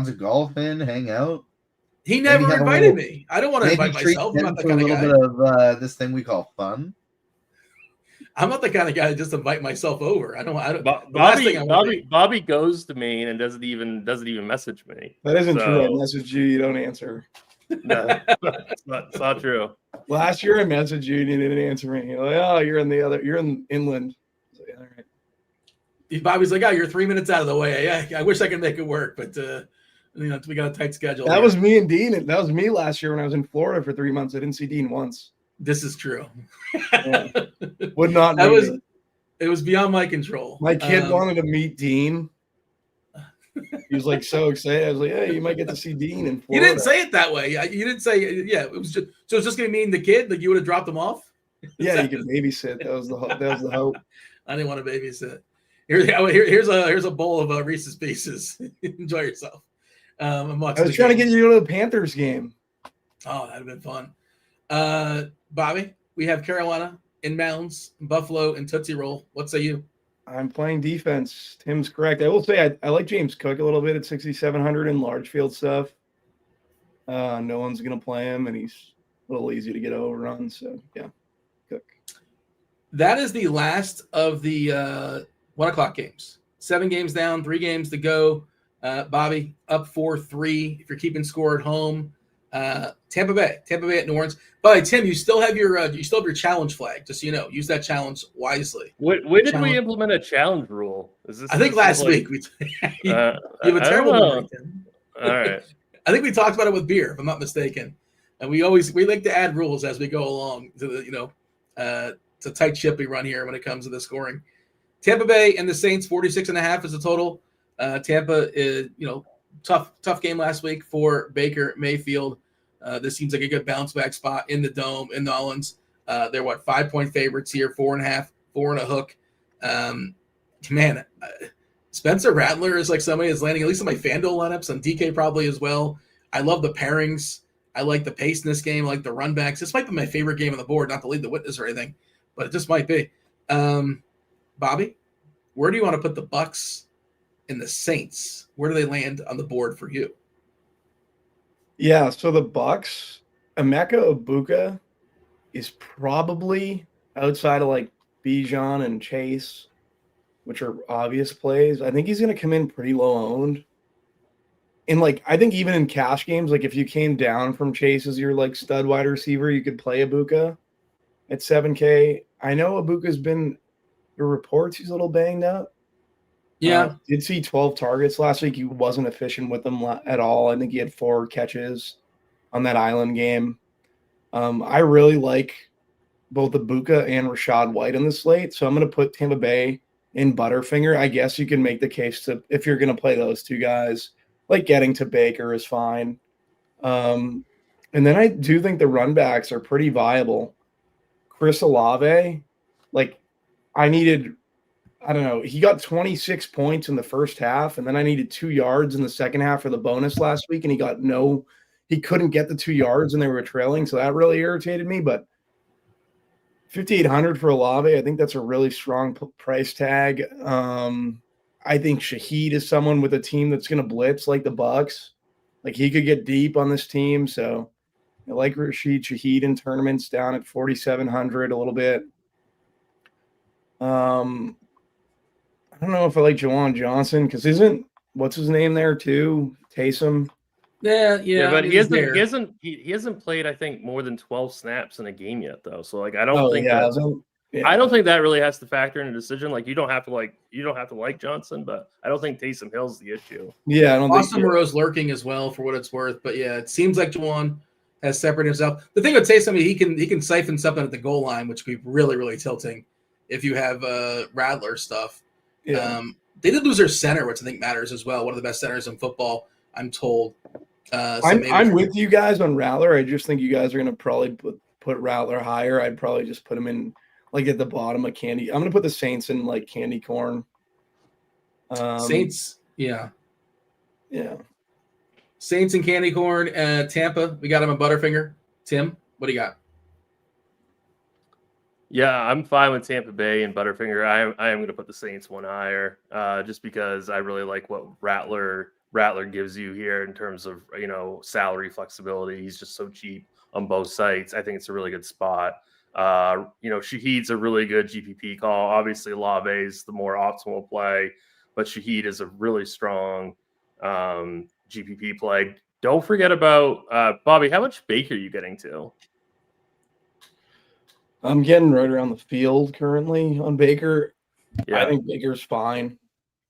of golf in, hang out. He never invited me. I don't want to invite myself. I'm not that kind of guy. A little bit of this thing we call fun. I'm not the kind of guy to just invite myself over. I don't. Bobby goes to Maine and doesn't even message me. That isn't true. I message you don't answer. No, it's not true. Last year I messaged you and you didn't answer me. You're like, oh, you're in inland. Like, all right. Bobby's like, oh, you're 3 minutes out of the way. I wish I could make it work, but we got a tight schedule. That was me and Dean. That was me last year when I was in Florida for 3 months. I didn't see Dean once. This is true. Yeah. Would not. It was beyond my control. My kid wanted to meet Dean. He was like so excited. I was like, "Hey, you might get to see Dean in Florida." You didn't say it that way. You didn't say, yeah. It was just gonna mean the kid. Like you would have dropped him off. Yeah, you could babysit. That was the hope. I didn't want to babysit. Here's a bowl of Reese's Pieces. Enjoy yourself. I was trying to get you to the Panthers game. Oh, that'd have been fun. Bobby, we have Carolina in Mounds, Buffalo, and Tootsie Roll. What say you? I'm playing defense. Tim's correct. I will say I like James Cook a little bit at 6,700 in large field stuff. No one's going to play him, and he's a little easy to get over on. So, yeah, Cook. That is the last of the 1 o'clock games. 7 games down, 3 games to go. Bobby, up 4-3 if you're keeping score at home. Tampa Bay at New Orleans. But Tim, you still have your challenge flag, just so you know. Use that challenge wisely. When did we implement a challenge rule? I think last week. You have a terrible memory, Tim. All right. I think we talked about it with beer, if I'm not mistaken. And we like to add rules as we go along to the it's a tight ship we run here when it comes to the scoring. Tampa Bay and the Saints 46.5 is the total. Tampa is tough game last week for Baker Mayfield. This seems like a good bounce back spot in the Dome in New Orleans. They're 5-point favorites here, 4.5, 4 and a hook. Spencer Rattler is like somebody that's landing at least in my FanDuel lineups, on DK probably as well. I love the pairings. I like the pace in this game. I like the run backs. This might be my favorite game on the board, not to lead the witness or anything, but it just might be. Bobby, where do you want to put the Bucks and the Saints? Where do they land on the board for you? Yeah, so the Bucks, Emeka Egbuka is probably outside of like Bijan and Chase, which are obvious plays. I think he's going to come in pretty low owned. And I think even in cash games, if you came down from Chase as your stud wide receiver, you could play Egbuka at 7K. I know Ibuka's been, your reports, he's a little banged up. Yeah. Did see 12 targets last week. He wasn't efficient with them at all. I think he had 4 catches on that Island game. I really like both Egbuka and Rachaad White on the slate, so I'm going to put Tampa Bay in Butterfinger. I guess you can make the case to, if you're going to play those two guys, getting to Baker is fine. And then I do think the run backs are pretty viable. Chris Olave, he got 26 points in the first half, and then I needed 2 yards in the second half for the bonus last week, and he couldn't get the 2 yards, and they were trailing, so that really irritated me. But 5,800 for Olave, I think that's a really strong price tag. I think Shaheed is someone with a team that's going to blitz like the Bucks. He could get deep on this team, so I like Rashid Shaheed in tournaments down at 4,700 a little bit. I don't know if I like Jawan Johnson because what's his name there too? Taysom. Yeah, but he hasn't played, I think, more than 12 snaps in a game yet though. So I don't think I don't think that really has to factor in a decision. You don't have to like Johnson, but I don't think Taysom Hill's the issue. Yeah, I don't Austin Moreau's lurking as well for what it's worth. But yeah, it seems like Jawan has separated himself. The thing with Taysom, he can siphon something at the goal line, which could be really, really tilting if you have Rattler stuff. Yeah. They did lose their center, which I think matters as well. One of the best centers in football, I'm told. I'm with you guys on Rattler. I just think you guys are going to probably put Rattler higher. I'd probably just put him in at the bottom of candy. I'm going to put the Saints in candy corn. Saints, yeah. Yeah. Saints and candy corn. Tampa, we got him a Butterfinger. Tim, What do you got? Yeah, I'm fine with Tampa Bay and Butterfinger. I am going to put the Saints one higher, just because I really like what Rattler gives you here in terms of salary flexibility. He's just so cheap on both sites. I think it's a really good spot. Shahid's a really good GPP call. Obviously, Lave's the more optimal play, but Shahid is a really strong GPP play. Don't forget about Bobby. How much Baker are you getting to? I'm getting right around the field currently on Baker. Yeah. I think Baker's fine.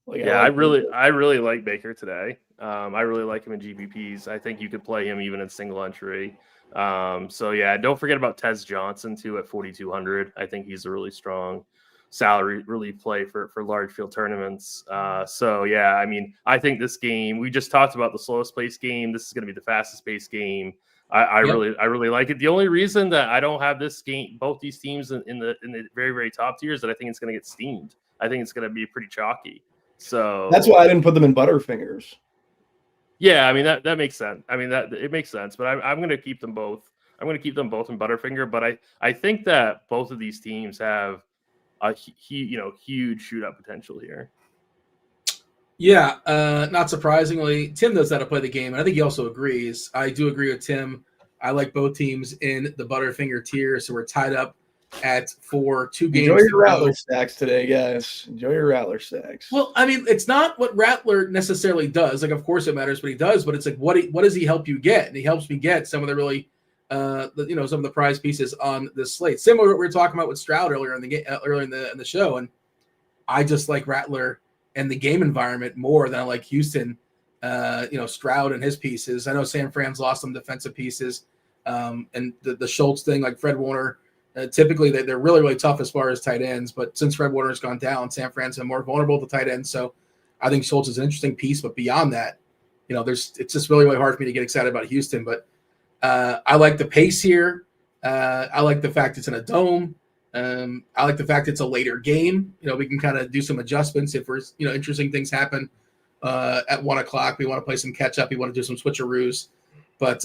I really like Baker today. I really like him in GPPs. I think you could play him even in single entry. Don't forget about Tez Johnson too at 4,200. I think he's a really strong salary relief play for large field tournaments. I think this game, we just talked about the slowest pace game. This is going to be the fastest pace game. I really like it. The only reason that I don't have this game, both these teams in the very, very top tier, is that I think it's going to get steamed. I think it's going to be pretty chalky. So that's why I didn't put them in Butterfingers. Yeah, I mean that makes sense. I mean that it makes sense, but I'm going to keep them both. I'm going to keep them both in Butterfinger, but I think that both of these teams have a huge shootout potential here. Yeah, not surprisingly, Tim knows how to play the game, and I think he also agrees. I do agree with Tim. I like both teams in the Butterfinger tier, so we're tied up at 2 games. Enjoy your Rattler stacks today, guys. Enjoy your Rattler stacks. Well, I mean, it's not what Rattler necessarily does. Like, of course it matters what he does, but it's like, what does he help you get? And he helps me get some of the really, some of the prize pieces on this slate. Similar to what we were talking about with Stroud earlier in the game, earlier in the show. And I just like Rattler and the game environment more than I like Houston. Stroud and his pieces. I know San Fran's lost some defensive pieces, and the Schultz thing, like Fred Warner. Typically, they're really, really tough as far as tight ends, but since Fred Warner's gone down, San Fran's been more vulnerable to tight ends. So I think Schultz is an interesting piece, but beyond that, it's just really, really hard for me to get excited about Houston. But I like the pace here. I like the fact it's in a dome. I like the fact it's a later game. We can kind of do some adjustments if interesting things happen at 1:00. We want to play some catch up. We want to do some switcheroos. But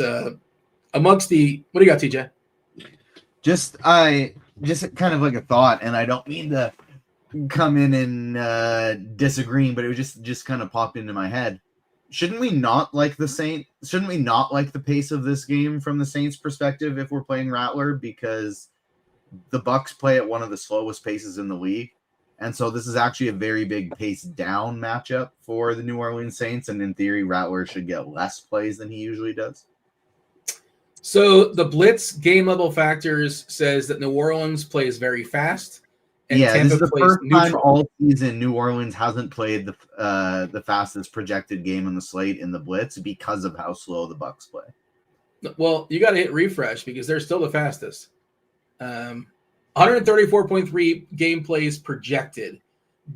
amongst what do you got, TJ? Just kind of like a thought, and I don't mean to come in and disagreeing, but it was just kind of popped into my head. Shouldn't we not like the Saints? Shouldn't we not like the pace of this game from the Saints' perspective if we're playing Rattler? Because the Bucks play at one of the slowest paces in the league, and so this is actually a very big pace down matchup for the New Orleans Saints, and in theory, Rattler should get less plays than he usually does. So the Blitz game level factors says that New Orleans plays very fast. And Tampa this is the first time neutral. all season New Orleans hasn't played the fastest projected game on the slate in the Blitz because of how slow the Bucks play. Well, you got to hit refresh because they're still the fastest. 134.3 game plays projected.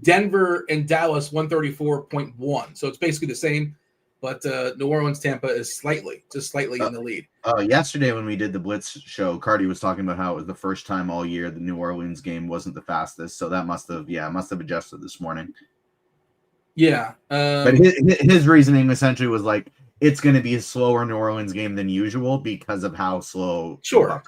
Denver and Dallas 134.1. So it's basically the same. But New Orleans, Tampa is slightly in the lead. Yesterday when we did the Blitz show, Cardi was talking about how it was the first time all year the New Orleans game wasn't the fastest. So that must have adjusted this morning. Yeah. But his reasoning essentially was like, it's going to be a slower New Orleans game than usual because of how slow. Sure.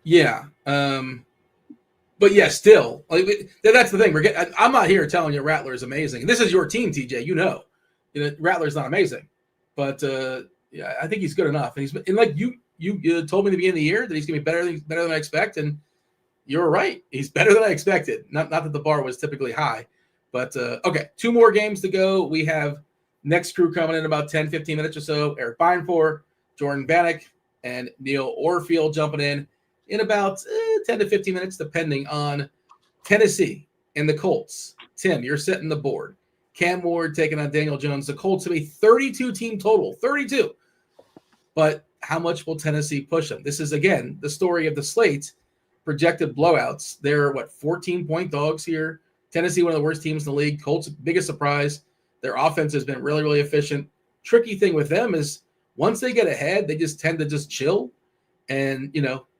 Yeah. But yeah, still, that's the thing. I'm not here telling you Rattler is amazing. This is your team, TJ. Rattler's not amazing, but I think he's good enough. And like you told me at the beginning of the year that he's gonna be better than I expect, and you're right. He's better than I expected. Not that the bar was typically high, but okay. 2 more games to go. We have next crew coming in about 10, 15 minutes or so. Erik Beimfohr, Jordan Vanek, and Neil Orfield jumping in about 10 to 15 minutes, depending on Tennessee and the Colts. Tim, you're setting the board. Cam Ward taking on Daniel Jones. The Colts have a 32-team total, 32. But how much will Tennessee push them? This is, again, the story of the slate. Projected blowouts. They're, 14-point dogs here. Tennessee, one of the worst teams in the league. Colts, biggest surprise. Their offense has been really, really efficient. Tricky thing with them is once they get ahead, they just tend to just chill. And,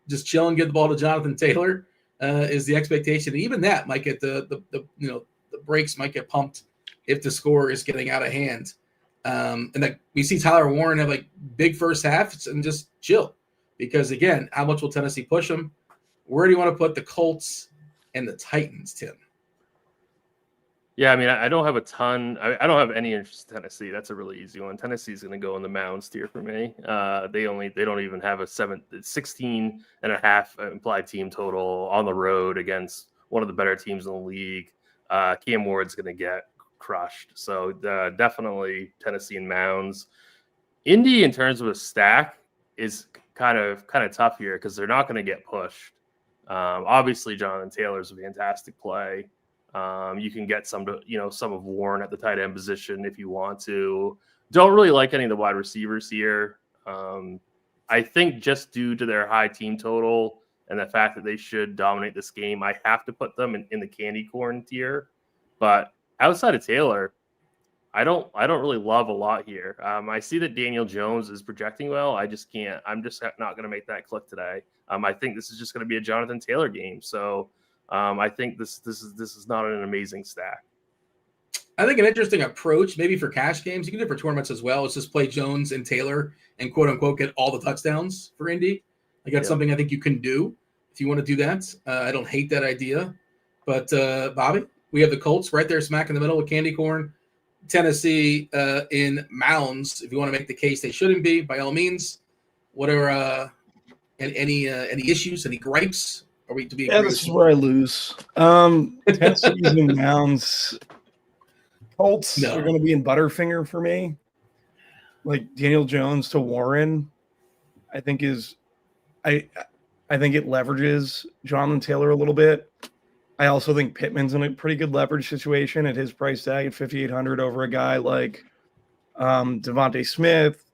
just chill and get the ball to Jonathan Taylor is the expectation. And even that might get the brakes might get pumped if the score is getting out of hand. And we see Tyler Warren have big first halves and just chill. because, again, how much will Tennessee push them? Where do you want to put the Colts and the Titans, Tim? Yeah, I mean, I don't have a ton. I don't have any interest in Tennessee. That's a really easy one. Tennessee's going to go in the Mounds tier for me. They don't even have a 16.5 implied team total on the road against one of the better teams in the league. Cam Ward's going to get crushed. So definitely Tennessee and Mounds. Indy, in terms of a stack, is kind of tough here because they're not going to get pushed. Obviously, Jonathan Taylor's a fantastic play. You can get some of Warren at the tight end position if you want to. Don't really like any of the wide receivers here. I think just due to their high team total and the fact that they should dominate this game, I have to put them in the candy corn tier. But outside of Taylor, I don't really love a lot here. I see that Daniel Jones is projecting well. I just can't. I'm just not going to make that click today. I think this is just going to be a Jonathan Taylor game. So I think this is not an amazing stack. I think an interesting approach, maybe for cash games, you can do it for tournaments as well, is just play Jones and Taylor and quote unquote get all the touchdowns for Indy. Like that's something I think you can do if you want to do that. I don't hate that idea. But Bobby, we have the Colts right there smack in the middle with candy corn. Tennessee in Mounds. If you want to make the case they shouldn't be, by all means. What are any issues, any gripes? Are we to be? Yeah, this is where I lose. Tennessee in Mounds. Colts are going to be in Butterfinger for me. Like Daniel Jones to Warren, I think I think it leverages Jonathan Taylor a little bit. I also think Pittman's in a pretty good leverage situation at his price tag at 5,800 over a guy like Devontae Smith.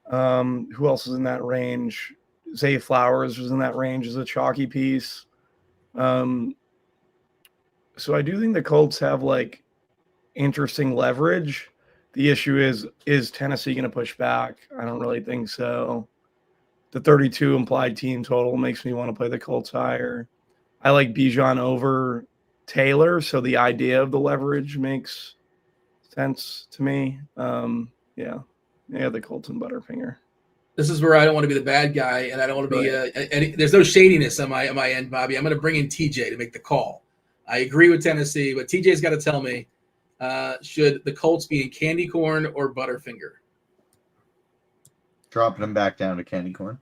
Who else is in that range? Zay Flowers was in that range as a chalky piece. So I do think the Colts have like interesting leverage. The issue is Tennessee going to push back? I don't really think so. The 32 implied team total makes me want to play the Colts higher. I like Bijan over Taylor, so the idea of the leverage makes sense to me. Yeah, the Colts and Butterfinger. This is where I don't want to be the bad guy, and I don't want to be. There's no shadiness on my end, Bobby. I'm going to bring in TJ to make the call. I agree with Tennessee, but TJ's got to tell me: should the Colts be in candy corn or Butterfinger? Dropping them back down to candy corn.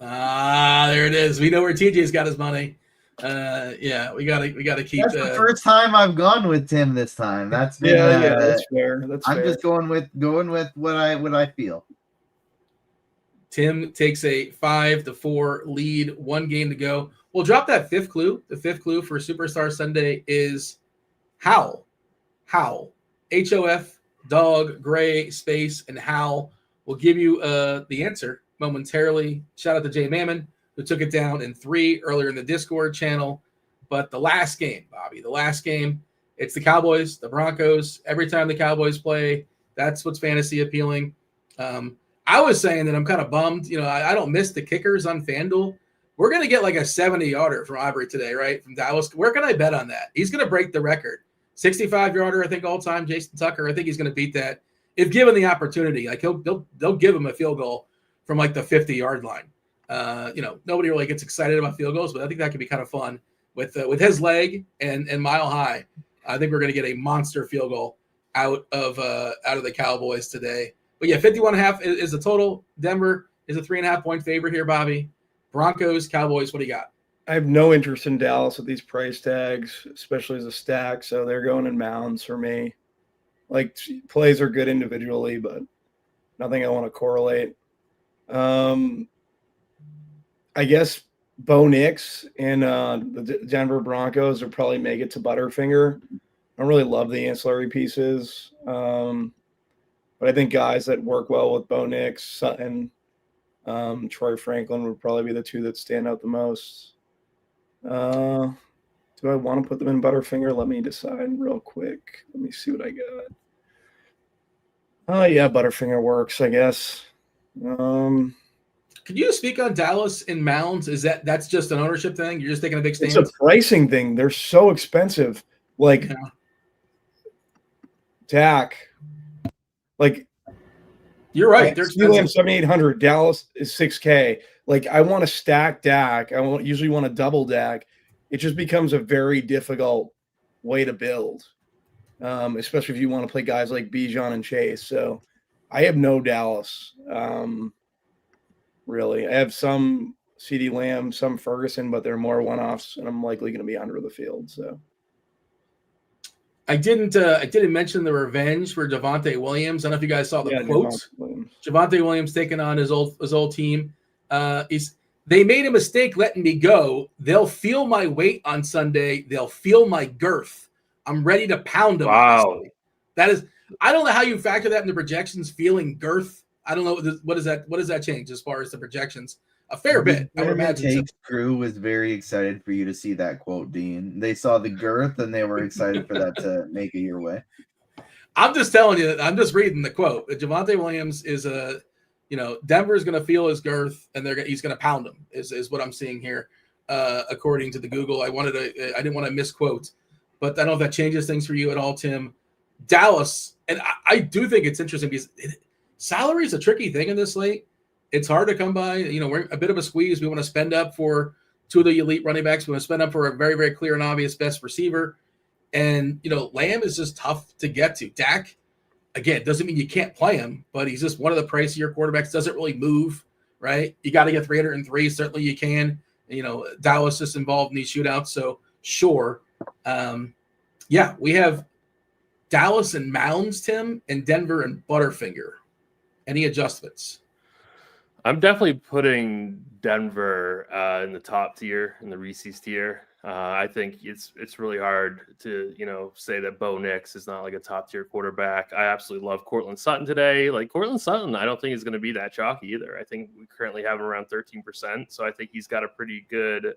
There it is. We know where TJ's got his money. Yeah, we gotta keep. That's the first time I've gone with Tim this time. That's been, that's fair. I'm just going with what I feel. Tim takes a 5-4 lead, 1 game to go. We'll drop that fifth clue. The fifth clue for Superstar Sunday is Howl. HOF, dog, gray, space, and Howl. We'll give you the answer momentarily. Shout out to Jay Mammon, who took it down in 3 earlier in the Discord channel. But the last game, Bobby, it's the Cowboys, the Broncos. Every time the Cowboys play, that's what's fantasy appealing. I was saying that I'm kind of bummed. I don't miss the kickers on FanDuel. We're going to get like a 70-yarder from Aubrey today, right? From Dallas. Where can I bet on that? He's going to break the record. 65-yarder, I think, all-time. Jason Tucker, I think he's going to beat that. If given the opportunity, like they'll give him a field goal from like the 50-yard line. Nobody really gets excited about field goals, but I think that could be kind of fun with his leg and Mile High. I think we're going to get a monster field goal out of the Cowboys today. But yeah, 51.5 is the total. Denver is a 3.5-point favorite here, Bobby. Broncos, Cowboys, what do you got? I have no interest in Dallas at these price tags, especially as a stack. So they're going in Mounds for me. Like plays are good individually, but nothing I want to correlate. I guess Bo Nix and the Denver Broncos will probably make it to Butterfinger. I don't really love the ancillary pieces. But I think guys that work well with Bo Nix, Sutton, Troy Franklin would probably be the two that stand out the most. Do I want to put them in Butterfinger? Let me decide real quick. Let me see what I got. Yeah, Butterfinger works, I guess. Could you speak on Dallas in Mounds? That's just an ownership thing? You're just taking a big stance? It's a pricing thing. They're so expensive. Like Dak. Like you're right. They're 7,800. Dallas is $6K. like I want to stack Dak. I usually want to double Dak. It just becomes a very difficult way to build, especially if you want to play guys like Bijan and Chase. So I have no Dallas. Really, I have some CeeDee Lamb, some Ferguson, but they're more one-offs, and I'm likely going to be under the field. So I didn't mention the revenge for Javonte Williams. I don't know if you guys saw the quote. Javonte Williams taking on his old team. They made a mistake letting me go. They'll feel my weight on Sunday. They'll feel my girth. I'm ready to pound them. Wow. That is, I don't know how you factor that into projections, feeling girth. I don't know. What does that change as far as the projections? A fair bit, I would imagine. Takes crew was very excited for you to see that quote, Dean. They saw the girth and they were excited for that to make it your way. I'm just telling you. I'm just reading the quote. Javonte Williams is Denver's going to feel his girth and he's going to pound him. Is what I'm seeing here, according to the Google. I didn't want to misquote, but I don't know if that changes things for you at all, Tim. Dallas, and I do think it's interesting because salary is a tricky thing in this slate. It's hard to come by. We're a bit of a squeeze. We want to spend up for two of the elite running backs. We want to spend up for a very, very clear and obvious best receiver. And, Lamb is just tough to get to. Dak, again, doesn't mean you can't play him, but he's just one of the pricier quarterbacks. Doesn't really move, right? You got to get 303. Certainly you can. Dallas is involved in these shootouts. So, sure. We have Dallas and Mounds, Tim, and Denver and Butterfinger. Any adjustments? I'm definitely putting Denver in the top tier, in the Reese's tier. I think it's really hard to say that Bo Nix is not like a top tier quarterback. I absolutely love Cortland Sutton today. Like Cortland Sutton, I don't think is going to be that chalky either. I think we currently have him around 13%, so I think he's got a pretty good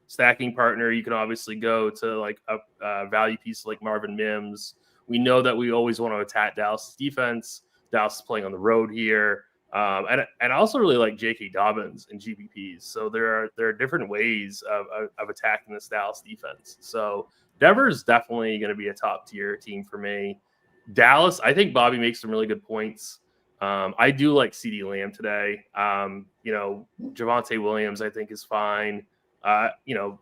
stacking partner. You can obviously go to like a value piece like Marvin Mims. We know that we always want to attack Dallas' defense. Dallas is playing on the road here. And I also really like J.K. Dobbins and GPPs. So there are different ways of attacking this Dallas defense. So Denver is definitely going to be a top tier team for me. Dallas, I think Bobby makes some really good points. I do like CeeDee Lamb today. Javonte Williams, I think, is fine. A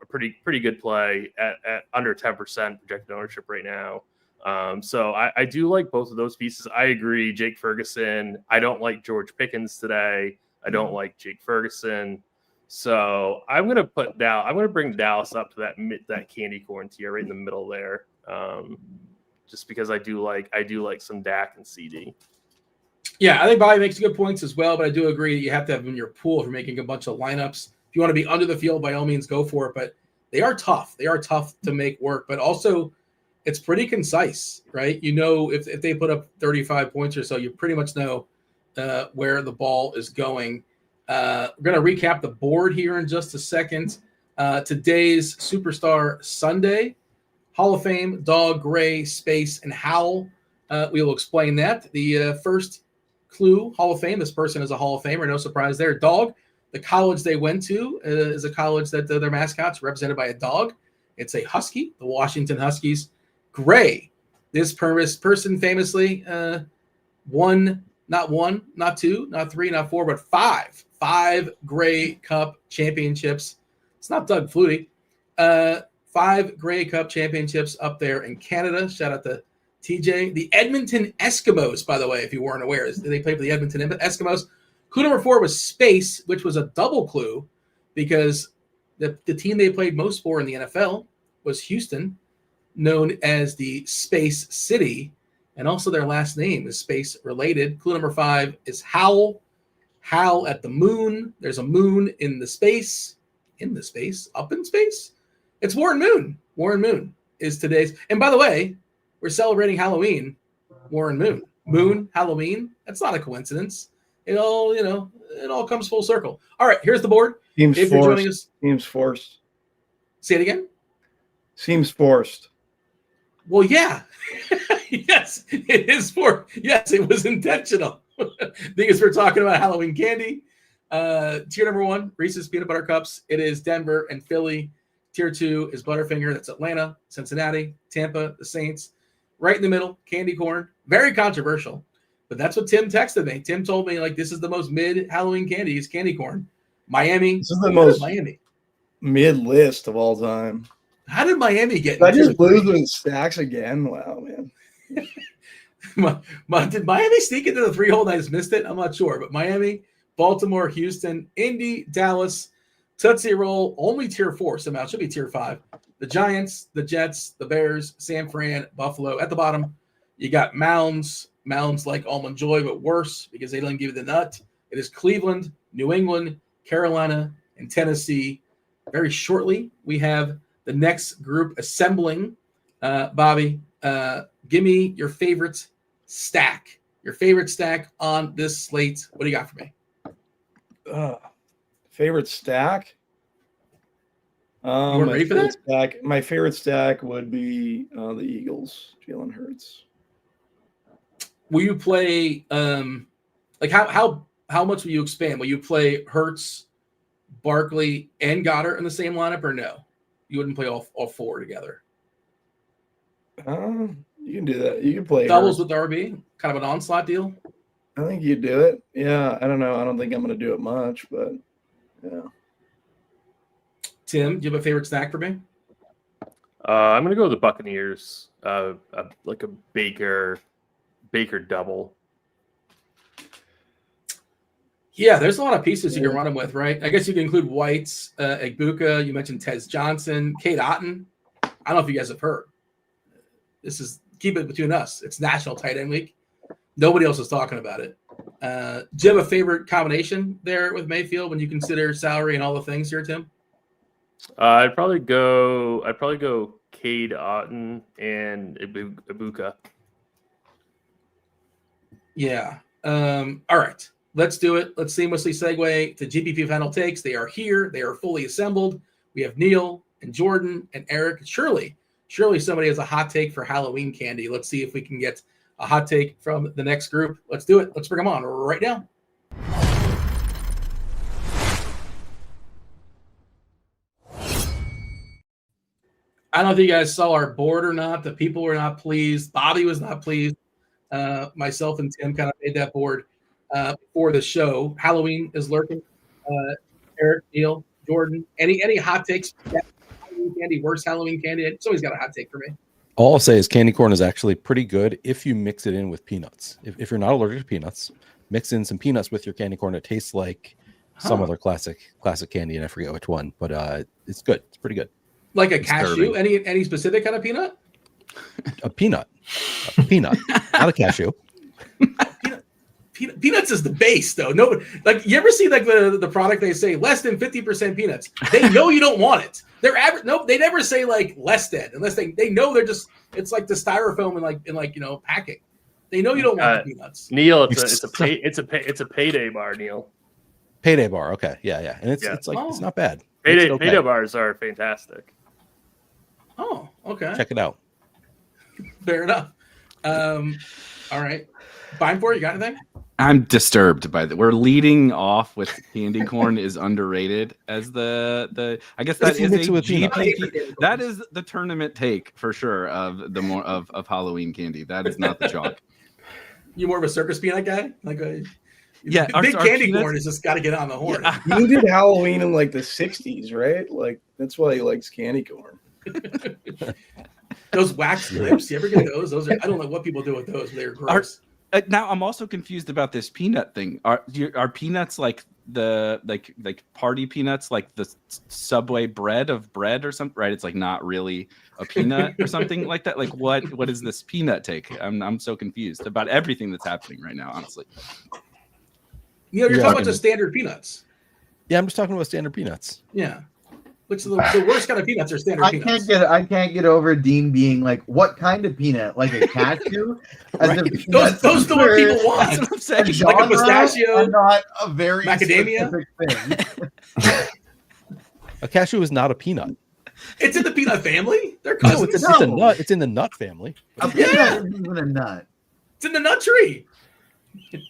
pretty good play at under 10% projected ownership right now. So I do like both of those pieces. I agree. Jake Ferguson. I don't like George Pickens today. I don't like Jake Ferguson. So I'm going to bring Dallas up to that candy corn tier right in the middle there. Just because I do like some Dak and CD. Yeah, I think Bobby makes good points as well, but I do agree that you have to have them in your pool if you're making a bunch of lineups. If you want to be under the field, by all means, go for it. But they are tough. They are tough to make work, but also it's pretty concise, right? If they put up 35 points or so, you pretty much know where the ball is going. We're going to recap the board here in just a second. Today's Superstar Sunday, Hall of Fame, Dog, Gray, Space, and Howl. We will explain that. The first clue, Hall of Fame. This person is a Hall of Famer. No surprise there. Dog, the college they went to is a college that their mascot's represented by a dog. It's a Husky, the Washington Huskies. Gray, this person famously won not one, not two, not three, not four, but five Grey Cup championships. It's not Doug Flutie. 5 Grey Cup championships up there in Canada. Shout out to TJ. The Edmonton Eskimos, by the way, if you weren't aware, they played for the Edmonton Eskimos. Clue number 4 was Space, which was a double clue because the team they played most for in the NFL was Houston, known as the Space City, and also their last name is space related. Clue number 5 is Howl. Howl at the moon. There's a moon in the space, up in space. It's Warren Moon. Warren Moon is today's. And by the way, we're celebrating Halloween. Warren Moon. Moon, Halloween. That's not a coincidence. It all comes full circle. All right, here's the board. Seems forced. Say it again. Seems forced. Well, yeah. Yes, it is yes, it was intentional. Because we're talking about Halloween candy. Tier number 1, Reese's Peanut Butter Cups. It is Denver and Philly. Tier 2 is Butterfinger. That's Atlanta, Cincinnati, Tampa, the Saints. Right in the middle, candy corn. Very controversial. But that's what Tim texted me. Tim told me, this is the most mid-Halloween candy is candy corn. Miami. This is the most Miami mid list of all time. How did Miami get? Did I just lose with stacks again? Wow, man. Did Miami sneak into the 3-hole and I just missed it? I'm not sure. But Miami, Baltimore, Houston, Indy, Dallas, Tootsie Roll, only tier 4 somehow. It should be tier 5. The Giants, the Jets, the Bears, San Fran, Buffalo. At the bottom, you got Mounds. Mounds like Almond Joy, but worse because they don't give you the nut. It is Cleveland, New England, Carolina, and Tennessee. Very shortly, we have the next group assembling. Bobby, give me your favorite stack. Your favorite stack on this slate. What do you got for me? Favorite stack? You ready for that? My favorite stack would be the Eagles, Jalen Hurts. Will you play like how much will you expand? Will you play Hurts, Barkley, and Goddard in the same lineup, or no? You wouldn't play all 4 together. You can do that. You can play doubles Hurts with RB, kind of an onslaught deal. I think you do it. Yeah, I don't know. I don't think I'm going to do it much, but yeah. Tim, do you have a favorite stack for me? I'm going to go with the Buccaneers. Like a Baker double. Yeah, there's a lot of pieces you can run them with, right? I guess you can include Whites, Egbuka. You mentioned Tez Johnson, Kate Otten. I don't know if you guys have heard. This is keep it between us. It's National Tight End Week. Nobody else is talking about it. Do you have a favorite combination there with Mayfield when you consider salary and all the things here, Tim? I'd probably go Cade Otten and Ibuka. Yeah. All right. Let's do it. Let's seamlessly segue to GPP Final Takes. They are here. They are fully assembled. We have Neil and Jordan and Erik. Surely somebody has a hot take for Halloween candy. Let's see if we can get a hot take from the next group. Let's do it. Let's bring them on right now. I don't know if you guys saw our board or not. The people were not pleased. Bobby was not pleased. Myself and Tim kind of made that board for the show. Halloween is lurking. Erik, Neil, Jordan, any hot takes? Halloween candy, worst Halloween candy? It's always got a hot take for me. All I'll say is candy corn is actually pretty good if you mix it in with peanuts. If you're not allergic to peanuts, mix in some peanuts with your candy corn. It tastes like some other classic candy, and I forget which one, but it's good. It's pretty good. Like a cashew? Any specific kind of peanut? A peanut, not a cashew. Peanuts is the base, though. No, like you ever see like the product they say less than 50% peanuts? They know you don't want it. They're average. No, they never say like less than unless they know they're just. It's like the styrofoam in packing. They know you don't want the peanuts. Neil, it's a payday bar, Neil. Payday bar, okay, yeah, and it's it's not bad. Payday bars are fantastic. Oh, okay. Check it out. Fair enough. All right. Beimfohr, you got anything? I'm disturbed by that. We're leading off with candy corn is underrated as the I guess that is a GPP. That is the tournament take for sure of the more of Halloween candy. That is not the chalk. You more of a circus peanut guy? Yeah, big candy corn has just got to get on the horn. Yeah. You did Halloween in like the 60s, right? Like that's why he likes candy corn. Those wax lips, you ever get those? Those are, I don't know what people do with those. They're gross. Now I'm also confused about this peanut thing. Are peanuts like the like party peanuts, like the Subway bread or something? Right? It's like not really a peanut or something like that. Like what is this peanut take? I'm so confused about everything that's happening right now. Honestly, you're talking about just standard peanuts. Yeah, I'm just talking about standard peanuts. Yeah. Which the worst kind of peanuts are standard peanuts. I can't get over Dean being like, what kind of peanut? Like a cashew? Right. Those are what people want. That's what I'm saying. Like a pistachio. Are not a very macadamia specific thing. A cashew is not a peanut. It's in the peanut family. They're cousins. It's a nut. It's in the nut family. A peanut isn't even a nut. It's in the nut tree.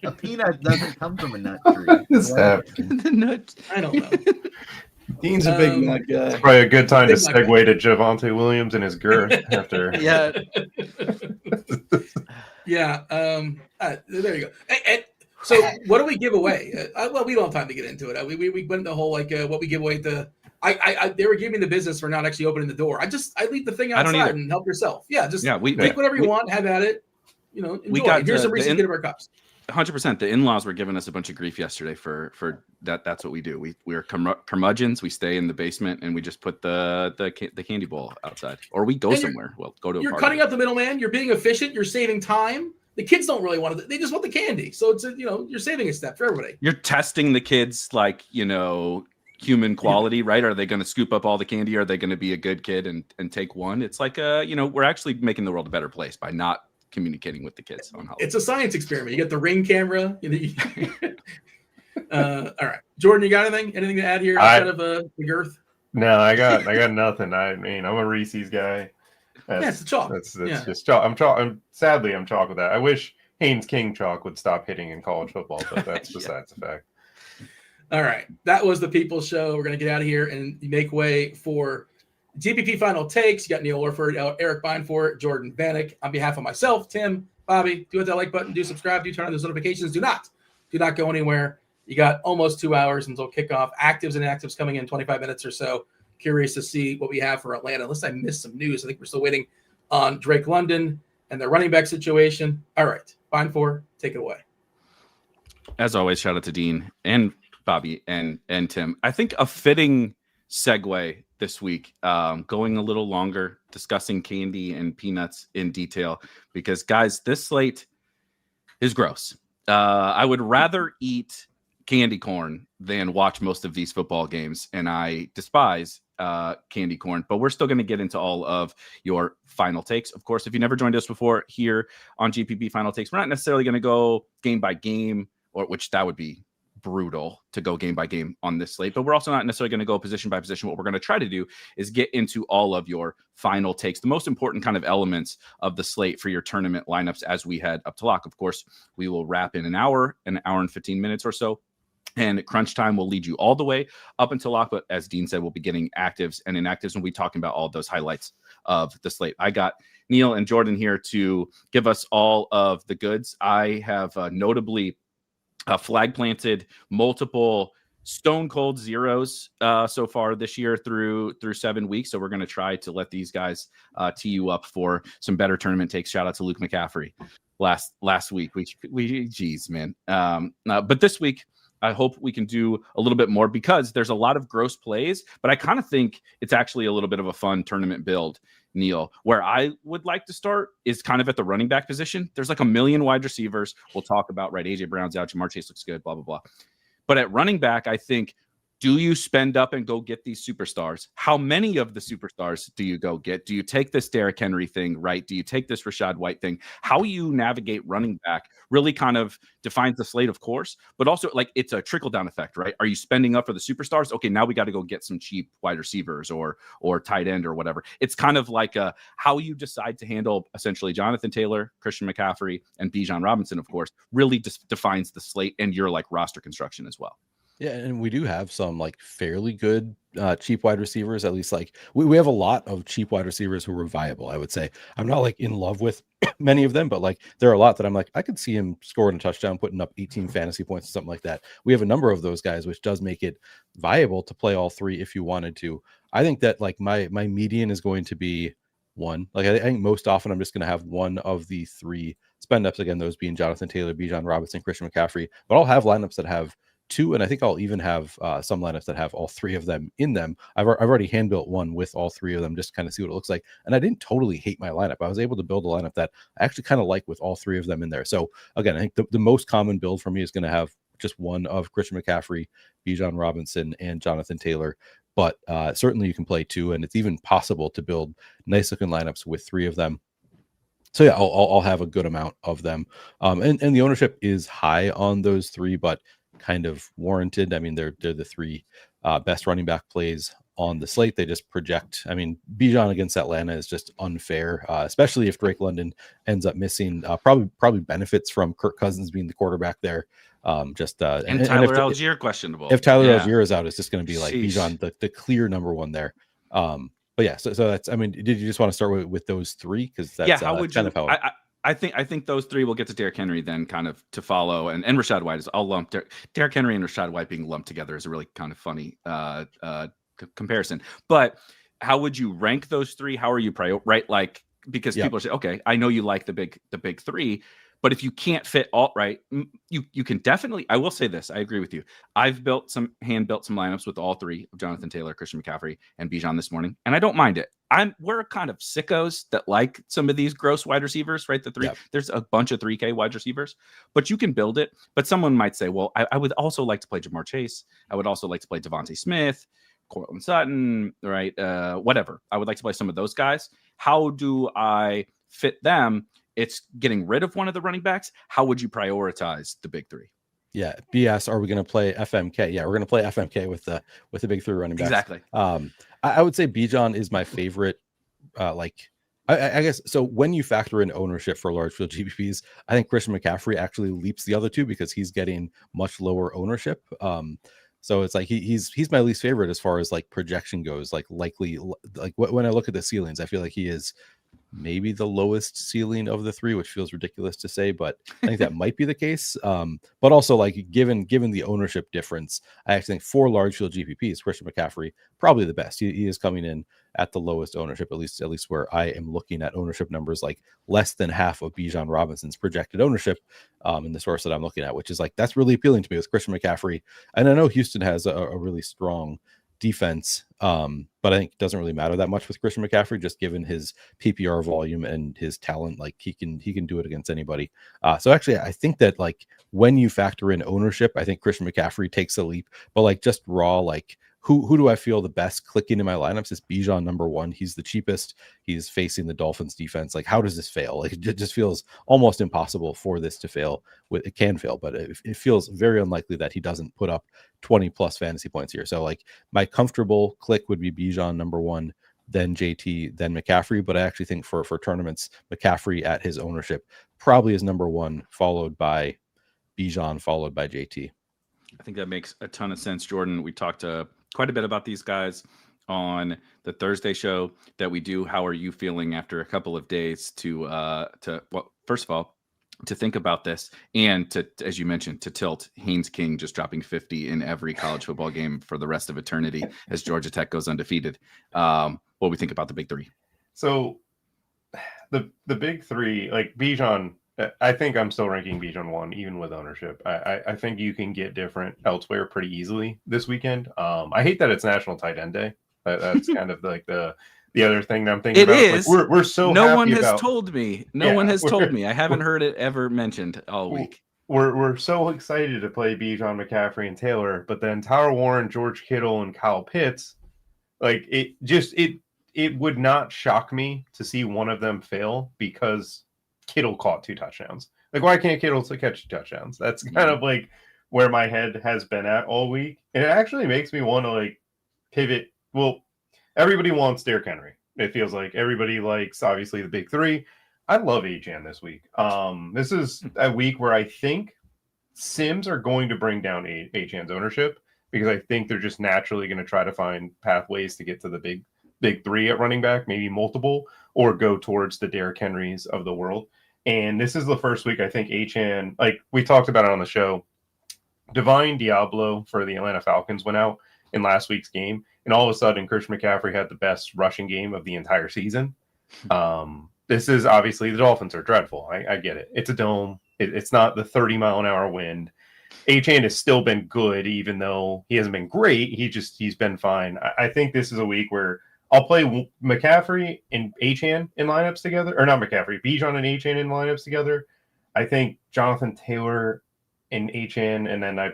A peanut doesn't come from a nut tree. The nut. I don't know. Dean's a big nut guy. It's probably a good time to segue to Javonte Williams and his girth after. Yeah. Yeah. There you go. And So what do we give away? Well, we don't have time to get into it. We went the whole what we give away. They were giving me the business for not actually opening the door. I leave the thing outside and help yourself. Yeah, take whatever you want, have at it. Enjoy. Here's some Reese's Peanut Butter Cups. 100%. The in-laws were giving us a bunch of grief yesterday for that. That's what we do. We're curmudgeons. We stay in the basement and we just put the candy bowl outside, or we go somewhere. We'll go to. You're cutting out the middleman. You're being efficient. You're saving time. The kids don't really want it. They just want the candy. So it's you're saving a step for everybody. You're testing the kids human quality, right? Are they going to scoop up all the candy? Are they going to be a good kid and take one? It's like we're actually making the world a better place by not communicating with the kids on holiday. It's a science experiment. You get the Ring camera. All right, Jordan, you got anything to add here outside of the girth? No, I got nothing. I mean, I'm a Reese's guy. It's chalk. That's just chalk. I'm chalk. Sadly, I'm chalk with that. I wish Haynes King chalk would stop hitting in college football, but that's besides the fact. All right, that was the People's Show. We're gonna get out of here and make way for GPP Final Takes. You got Neil Orfield, Erik Beimfohr, Jordan Vanek. On behalf of myself, Tim, Bobby, do hit that like button, do subscribe, do turn on those notifications. Do not go anywhere. You got almost 2 hours until kickoff. Actives and inactives coming in 25 minutes or so. Curious to see what we have for Atlanta. Unless I missed some news, I think we're still waiting on Drake London and their running back situation. All right, Beimfohr, take it away. As always, shout out to Dean and Bobby and Tim. I think a fitting segue this week, going a little longer, discussing candy and peanuts in detail, because guys, this slate is gross. I would rather eat candy corn than watch most of these football games, and I despise candy corn, but we're still going to get into all of your final takes. Of course, if you never joined us before here on GPP Final Takes, we're not necessarily going to go game by game, which that would be brutal to go game by game on this slate, but we're also not necessarily going to go position by position. What we're going to try to do is get into all of your final takes, the most important kind of elements of the slate for your tournament lineups as we head up to lock. Of course, we will wrap in an hour and 15 minutes or so, and crunch time will lead you all the way up until lock. But as Dean said, we'll be getting actives and inactives, and we'll be talking about all of those highlights of the slate. I got Neil and Jordan here to give us all of the goods. I have notably flag planted multiple stone cold zeros so far this year through 7 weeks. So we're going to try to let these guys tee you up for some better tournament takes. Shout out to Luke McCaffrey last week. Geez, man. But this week, I hope we can do a little bit more, because there's a lot of gross plays, but I kind of think it's actually a little bit of a fun tournament build, Neil. Where I would like to start is kind of at the running back position. There's like a million wide receivers we'll talk about, right? AJ Brown's out, Jamar Chase looks good, blah, blah, blah. But at running back, I think, do you spend up and go get these superstars? How many of the superstars do you go get? Do you take this Derrick Henry thing, right? Do you take this Rachaad White thing? How you navigate running back really kind of defines the slate, of course, but also like it's a trickle down effect, right? Are you spending up for the superstars? Okay, now we got to go get some cheap wide receivers or tight end or whatever. It's kind of like how you decide to handle essentially Jonathan Taylor, Christian McCaffrey, and Bijan Robinson, of course, really defines the slate and your like roster construction as well. Yeah, and we do have some like fairly good cheap wide receivers. At least like we have a lot of cheap wide receivers who are viable, I would say. I'm not like in love with many of them, but like there are a lot that I'm like, I could see him scoring a touchdown, putting up 18 fantasy points or something like that. We have a number of those guys, which does make it viable to play all three if you wanted to. I think that like my median is going to be one. Like I think most often I'm just going to have one of the three spend ups, again, those being Jonathan Taylor, Bijan Robinson, Christian McCaffrey, but I'll have lineups that have two, and I think I'll even have some lineups that have all three of them in them. I've already hand built one with all three of them, just to kind of see what it looks like. And I didn't totally hate my lineup. I was able to build a lineup that I actually kind of like with all three of them in there. So again, I think the most common build for me is going to have just one of Christian McCaffrey, Bijan Robinson, and Jonathan Taylor. But certainly you can play two, and it's even possible to build nice looking lineups with three of them. So yeah, I'll have a good amount of them. And the ownership is high on those three, but kind of warranted. I mean, they're the three best running back plays on the slate. They just project. I mean, Bijan against Atlanta is just unfair, especially if Drake London ends up missing. Probably benefits from Kirk Cousins being the quarterback there. And Tyler Algier questionable. If Tyler Algier is out, it's just going to be like Bijan, the clear number one there. But yeah, so that's. I mean, did you just want to start with those three? Because that's how would kind you? of how I think those three will get to Derrick Henry then kind of to follow, and Rashad White is all lumped. Derrick Henry and Rashad White being lumped together is a really kind of funny comparison. But how would you rank those three? How are you right? Like, because people say, okay, I know you like the big three, but if you can't fit all right, you can definitely. I will say this. I agree with you. I've hand built some lineups with all three of Jonathan Taylor, Christian McCaffrey, and Bijan this morning, and I don't mind it. We're kind of sickos that like some of these gross wide receivers, right? There's a bunch of 3K wide receivers, but you can build it. But someone might say, well, I would also like to play Jamar Chase. I would also like to play Devontae Smith, Cortland Sutton, right? Whatever. I would like to play some of those guys. How do I fit them? It's getting rid of one of the running backs. How would you prioritize the big three? Yeah, BS. Are we going to play FMK? Yeah, we're going to play FMK with the big three running backs. Exactly. I would say Bijan is my favorite. I guess so. When you factor in ownership for large field GPPs, I think Christian McCaffrey actually leaps the other two because he's getting much lower ownership. So it's like he's my least favorite as far as like projection goes. Like likely, like when I look at the ceilings, I feel like he is maybe the lowest ceiling of the three, which feels ridiculous to say, but I think that might be the case. But also, like given the ownership difference, I actually think for large field GPPs, Christian McCaffrey probably the best. He is coming in at the lowest ownership, at least where I am looking at ownership numbers, like less than half of Bijan Robinson's projected ownership in the source that I'm looking at, which is like that's really appealing to me with Christian McCaffrey. And I know Houston has a really strong defense, but I think it doesn't really matter that much with Christian McCaffrey, just given his PPR volume and his talent. Like he can do it against anybody. So actually, I think that like when you factor in ownership, I think Christian McCaffrey takes a leap. But like just raw, like who do I feel the best clicking in my lineups is Bijan number one. He's the cheapest. He's facing the Dolphins defense. Like how does this fail? Like it just feels almost impossible for this to fail. It can fail, but it feels very unlikely that he doesn't put up 20 plus fantasy points here. So like my comfortable click would be Bijan number one, then JT, then McCaffrey. But I actually think for tournaments, McCaffrey at his ownership probably is number one, followed by Bijan, followed by JT. I think that makes a ton of sense, Jordan. We talked quite a bit about these guys on the Thursday show that we do. How are you feeling after a couple of days to well, first of all, to think about this and to, as you mentioned, to tilt Haynes King just dropping 50 in every college football game for the rest of eternity as Georgia Tech goes undefeated. What we think about the big three? So the big three, like Bijan, I think I'm still ranking Bijan one, even with ownership. I think you can get different elsewhere pretty easily this weekend. I hate that it's National Tight End Day. That's kind of like the other thing that I'm thinking about. It is. Like we're so no happy one has about, told me. No one has told me. I haven't heard it ever mentioned all week. We're so excited to play Bijan, McCaffrey, and Taylor, but then Tyler Warren, George Kittle, and Kyle Pitts, like it would not shock me to see one of them fail because Kittle caught 2 touchdowns. Like, why can't Kittle catch 2 touchdowns? That's kind of like where my head has been at all week. And it actually makes me want to like pivot. Well, everybody wants Derrick Henry. It feels like everybody likes, obviously, the big three. I love Achane this week. This is a week where I think Sims are going to bring down Achane's ownership because I think they're just naturally going to try to find pathways to get to the big three at running back, maybe multiple, or go towards the Derrick Henrys of the world. And this is the first week I think Achane, like we talked about it on the show, Divine Diablo for the Atlanta Falcons went out in last week's game, and all of a sudden Christian McCaffrey had the best rushing game of the entire season. This is obviously the Dolphins are dreadful. I get it. It's a dome. It's not the 30-mile-an-hour wind. Achane has still been good, even though he hasn't been great. He's been fine. I think this is a week where I'll play McCaffrey and Achane in lineups together, or not McCaffrey, Bijan and Achane in lineups together. I think Jonathan Taylor and Achane, and then I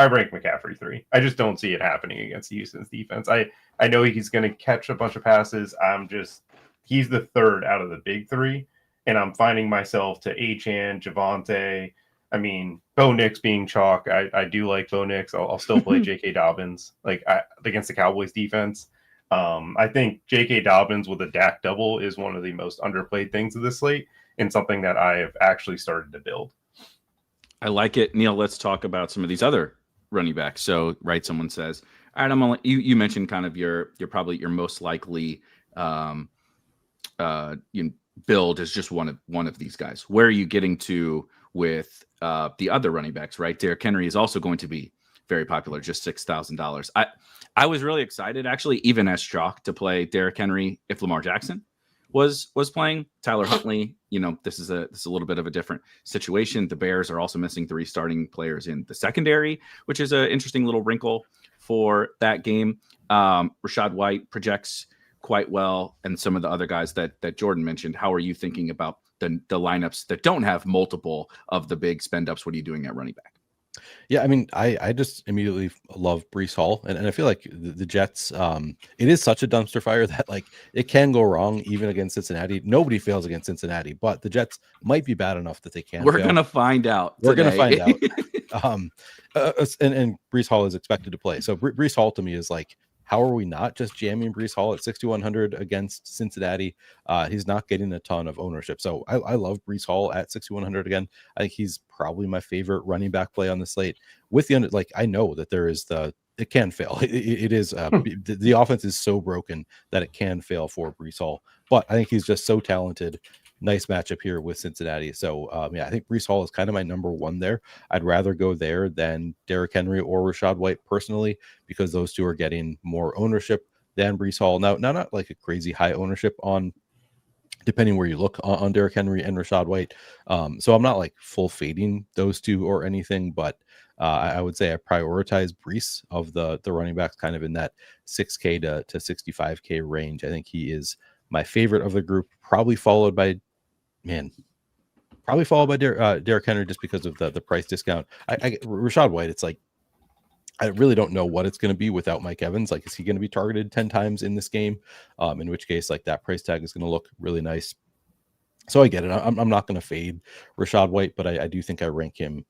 rank McCaffrey 3. I just don't see it happening against Houston's defense. I know he's going to catch a bunch of passes. He's the third out of the big three, and I'm finding myself to Achane, Javonte. I mean, Bo Nix being chalk. I do like Bo Nix. I'll still play J.K. Dobbins against the Cowboys defense. I think J.K. Dobbins with a Dak double is one of the most underplayed things of this slate and something that I have actually started to build. I like it. Neil, let's talk about some of these other running backs. So, right, someone says, all right, I'm only, you mentioned kind of your probably your most likely build is just one of these guys. Where are you getting to with the other running backs, right? Derrick Henry is also going to be very popular, just $6,000. I was really excited, actually, even as chalk, to play Derrick Henry if Lamar Jackson was playing. Tyler Huntley, this is a little bit of a different situation. The Bears are also missing 3 starting players in the secondary, which is an interesting little wrinkle for that game. Rachaad White projects quite well, and some of the other guys that Jordan mentioned. How are you thinking about the lineups that don't have multiple of the big spend ups? What are you doing at running back? Yeah, I mean, I just immediately love Breece Hall, and I feel like the Jets, it is such a dumpster fire that like it can go wrong even against Cincinnati. Nobody fails against Cincinnati, but the Jets might be bad enough that they can. We're gonna find out. We're gonna find out. And Breece Hall is expected to play, so Breece Hall to me is like, how are we not just jamming Breece Hall at 6,100 against Cincinnati? He's not getting a ton of ownership. So I love Breece Hall at 6,100 again. I think he's probably my favorite running back play on the slate. With the under, like, I know that there is it can fail. It is the offense is so broken that it can fail for Breece Hall. But I think he's just so talented. Nice matchup here with Cincinnati. So, I think Breece Hall is kind of my number one there. I'd rather go there than Derrick Henry or Rachaad White personally, because those two are getting more ownership than Breece Hall. Now, not like a crazy high ownership on, depending where you look on Derrick Henry and Rachaad White. So I'm not like full fading those two or anything, but I would say I prioritize Breece of the running backs kind of in that 6K to 65K range. I think he is my favorite of the group, probably followed by Derrick Henry, just because of the price discount. Rachaad White, it's like, I really don't know what it's going to be without Mike Evans. Like, is he going to be targeted 10 times in this game? In which case, like, that price tag is going to look really nice. So I get it. I'm not going to fade Rachaad White, but I do think I rank him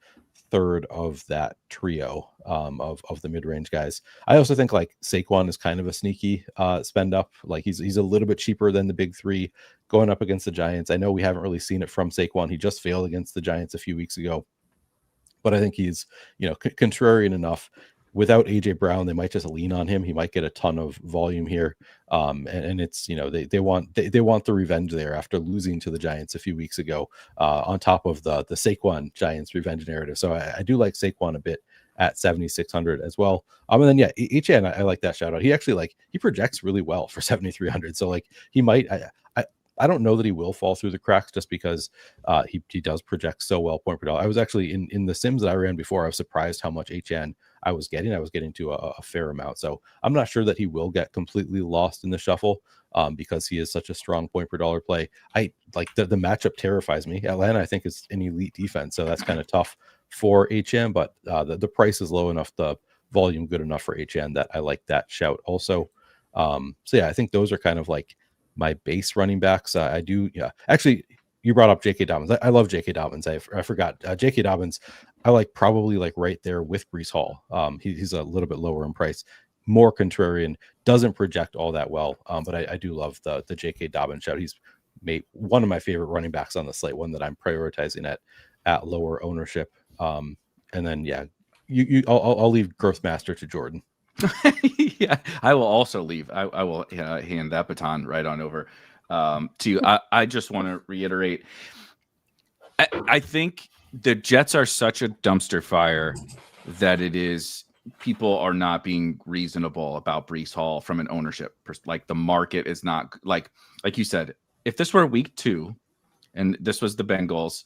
third of that trio of the mid-range guys. I also think like Saquon is kind of a sneaky spend up. Like he's a little bit cheaper than the big three going up against the Giants. I know we haven't really seen it from Saquon. He just failed against the Giants a few weeks ago, but I think he's contrarian enough. Without AJ Brown, they might just lean on him. He might get a ton of volume here, and it's they want the revenge there after losing to the Giants a few weeks ago. On top of the Saquon Giants revenge narrative, so I do like Saquon a bit at 7,600 as well. And then HN, I like that shout out. He actually he projects really well for 7,300. So like he might. I don't know that he will fall through the cracks just because he does project so well point per dollar. I was actually in the sims that I ran before, I was surprised how much HN I was getting. I was getting to a fair amount. So I'm not sure that he will get completely lost in the shuffle because he is such a strong point per dollar play. I like the matchup terrifies me. Atlanta, I think, is an elite defense. So that's kind of tough for HN, but the price is low enough, the volume good enough for HN that I like that shout also. I think those are kind of like my base running backs. I do. Yeah. Actually, you brought up J.K. Dobbins. I love J.K. Dobbins. I forgot. J.K. Dobbins, I like probably like right there with Breece Hall. He's a little bit lower in price, more contrarian, doesn't project all that well. But I do love the J.K. Dobbins shout. He's one of my favorite running backs on the slate, one that I'm prioritizing at lower ownership. And then, I'll leave Growth Master to Jordan. Yeah, I will also leave. I will hand that baton right on over to you. I just want to reiterate, I think the Jets are such a dumpster fire that people are not being reasonable about Breece Hall from an ownership. Like the market is not like you said, if this were week 2 and this was the Bengals,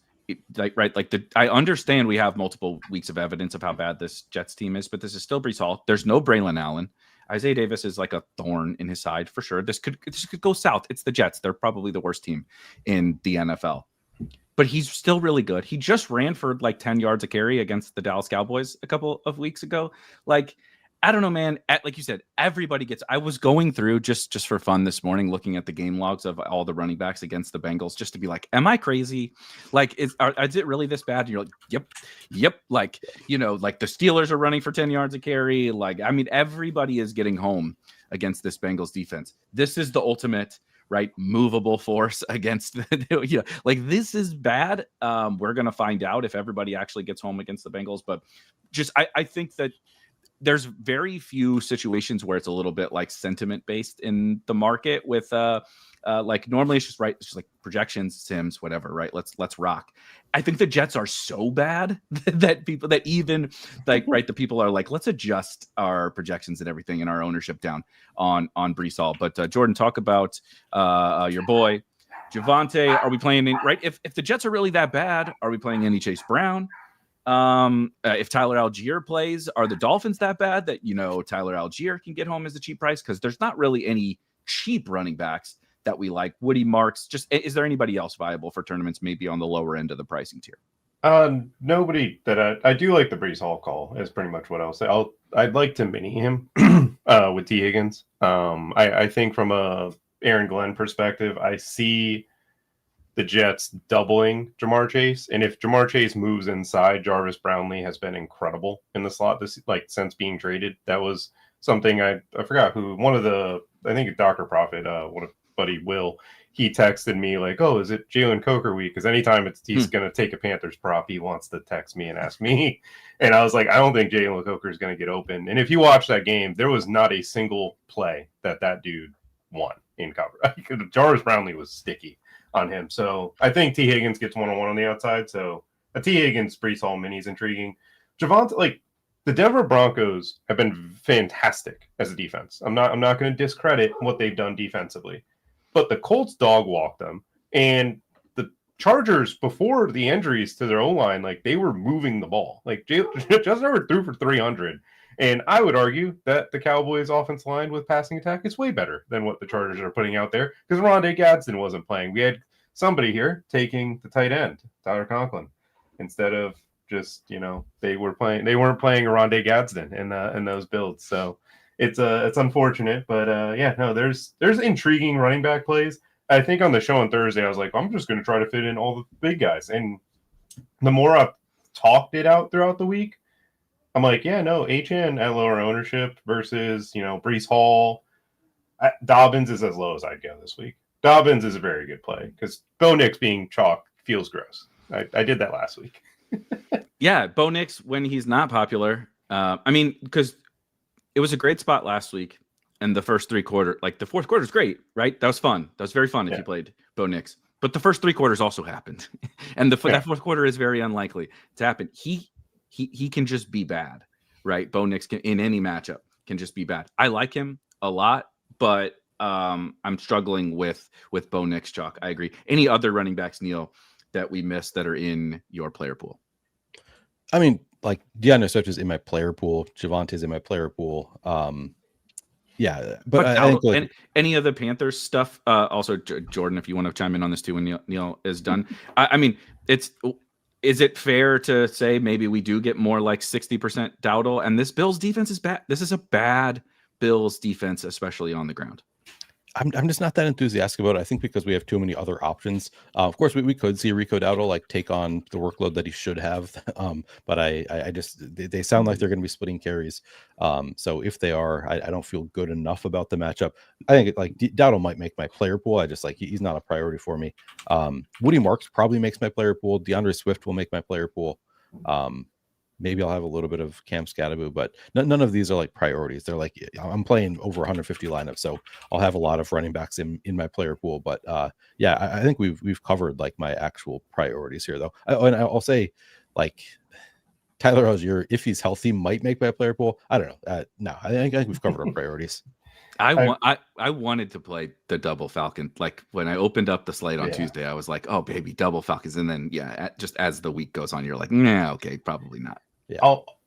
I understand we have multiple weeks of evidence of how bad this Jets team is, but this is still Breece Hall. There's no Braylon Allen. Isaiah Davis is like a thorn in his side for sure. This could go south. It's the Jets. They're probably the worst team in the NFL, but he's still really good. He just ran for like 10 yards a carry against the Dallas Cowboys a couple of weeks ago. Like, I don't know, man. Like you said, everybody gets. I was going through just for fun this morning, looking at the game logs of all the running backs against the Bengals, just to be like, "Am I crazy? Like, is it really this bad?" And you're like, "Yep." Like, like the Steelers are running for 10 yards a carry. Like, I mean, everybody is getting home against this Bengals defense. This is the ultimate, right, movable force against like this is bad. We're gonna find out if everybody actually gets home against the Bengals, but just I think that there's very few situations where it's a little bit like sentiment based in the market with Like normally it's just right. It's just like projections, sims, whatever, right? Let's rock. I think the Jets are so bad that even the people are like, let's adjust our projections and everything and our ownership down on Breece Hall. But Jordan, talk about your boy Javonte. Are we playing in, right? If the Jets are really that bad, are we playing any Chase Brown? If Tyler Algier plays, are the Dolphins that bad that Tyler Algier can get home as a cheap price? Because there's not really any cheap running backs that we like. Woody Marks. Just is there anybody else viable for tournaments, maybe on the lower end of the pricing tier? Nobody that I do like the Breece Hall call is pretty much what I'll say. I'd like to mini him with T Higgins. I think from a Aaron Glenn perspective, I see the Jets doubling Jamar Chase, and if Jamar Chase moves inside, Jarvis Brownlee has been incredible in the slot this since being traded. That was something I forgot who I think Dr. Prophet, one of buddy Will, he texted me like, "Oh, is it Jalen Coker week?" Because anytime he's going to take a Panthers prop, he wants to text me and ask me. And I was like, I don't think Jalen Coker is going to get open. And if you watch that game, there was not a single play that dude won in cover. Jarvis Brownlee was sticky on him. So I think T Higgins gets one-on-one on the outside. So a T Higgins Breece Hall mini is intriguing. Javonte, the Denver Broncos have been fantastic as a defense. I'm not going to discredit what they've done defensively, but the Colts dog walked them, and the Chargers before the injuries to their O-line, they were moving the ball. Justin Herbert threw for 300, and I would argue that the Cowboys' offense line with passing attack is way better than what the Chargers are putting out there because Rondé Gadsden wasn't playing. We had somebody here taking the tight end, Tyler Conklin, instead of just they weren't playing Rondé Gadsden in those builds. So it's unfortunate, but there's intriguing running back plays. I think on the show on Thursday I was like, I'm just going to try to fit in all the big guys, and the more I've talked it out throughout the week, I'm like, HN at lower ownership versus Breece Hall. Dobbins is as low as I'd go this week. Dobbins is a very good play because Bo Nix being chalk feels gross. I did that last week. Yeah, Bo Nix when he's not popular. Because it was a great spot last week, and the first three quarter, the fourth quarter is great, right? That was fun. That was very fun if you played Bo Nix. But the first three quarters also happened, and that fourth quarter is very unlikely to happen. He can just be bad, right? Bo Nix in any matchup can just be bad. I like him a lot, but I'm struggling with Bo Nix chalk. I agree. Any other running backs, Neil, that we missed that are in your player pool? I mean, DeAndre Swift is in my player pool. Javante's in my player pool. But I think any of the Panthers stuff. Also, Jordan, if you want to chime in on this too, when Neil is done. Is it fair to say maybe we do get more 60% Dowdle? And this Bills defense is bad. This is a bad Bills defense, especially on the ground. I'm just not that enthusiastic about it. I think because we have too many other options. Of course, we could see Rico Dowdle take on the workload that he should have. But they sound like they're going to be splitting carries. So if they are, I don't feel good enough about the matchup. I think Dowdle might make my player pool. I just he's not a priority for me. Woody Marks probably makes my player pool. DeAndre Swift will make my player pool. Maybe I'll have a little bit of Cam Scatterbo, but none of these are priorities. They're I'm playing over 150 lineups, so I'll have a lot of running backs in my player pool. But I think we've covered my actual priorities here, though. And I'll say Tyler Algier, if he's healthy, might make my player pool. I don't know. No, I think we've covered our priorities. I wanted to play the double Falcon. When I opened up the slate on Tuesday, I was like, oh baby, double Falcons. And then just as the week goes on, you're like, nah, okay, probably not. Yeah.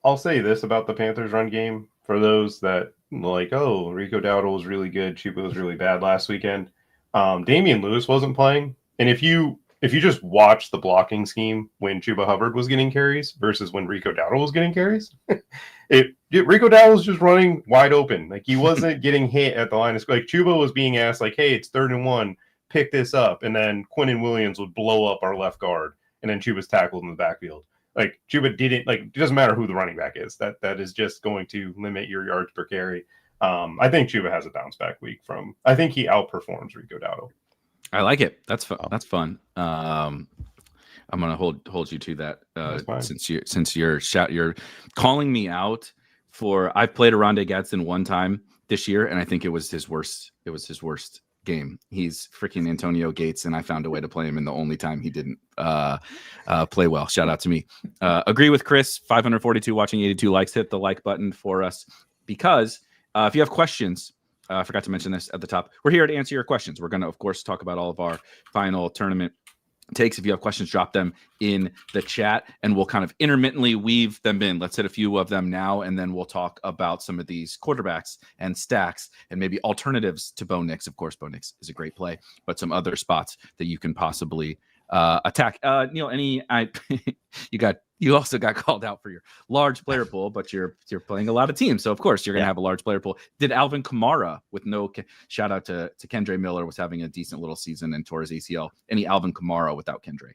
I'll say this about the Panthers run game for those that Rico Dowdle was really good, Chuba was really bad last weekend. Damian Lewis wasn't playing, and if you just watch the blocking scheme when Chuba Hubbard was getting carries versus when Rico Dowdle was getting carries, Rico Dowdle was just running wide open. He wasn't getting hit at the line of scrimmage. Chuba was being asked hey, it's 3rd and 1, pick this up, and then Quinnen Williams would blow up our left guard, and then Chuba's tackled in the backfield. Chuba didn't it doesn't matter who the running back is. That is just going to limit your yards per carry. I think Chuba has a bounce back week I think he outperforms Rico Dowdle. I like it. That's fun. That's fun. I'm gonna hold you to that since you're calling me out for. I've played a Rondé Gadsden one time this year, and I think it was his worst game. He's freaking Antonio Gates, and I found a way to play him in the only time he didn't play well. Shout out to me. Agree with Chris. 542 watching, 82 likes. Hit the like button for us because if you have questions, I forgot to mention this at the top. We're here to answer your questions. We're going to, of course, talk about all of our final tournament takes. If you have questions, drop them in the chat and we'll kind of intermittently weave them in. Let's hit a few of them now, and then we'll talk about some of these quarterbacks and stacks and maybe alternatives to Bo Nix. Of course, Bo Nix is a great play, but some other spots that you can possibly attack. Neil, you also got called out for your large player pool, but you're playing a lot of teams, so of course you're going to have a large player pool. Did Alvin Kamara, with no shout out to Kendre Miller, was having a decent little season and tore his ACL? Any Alvin Kamara without Kendre?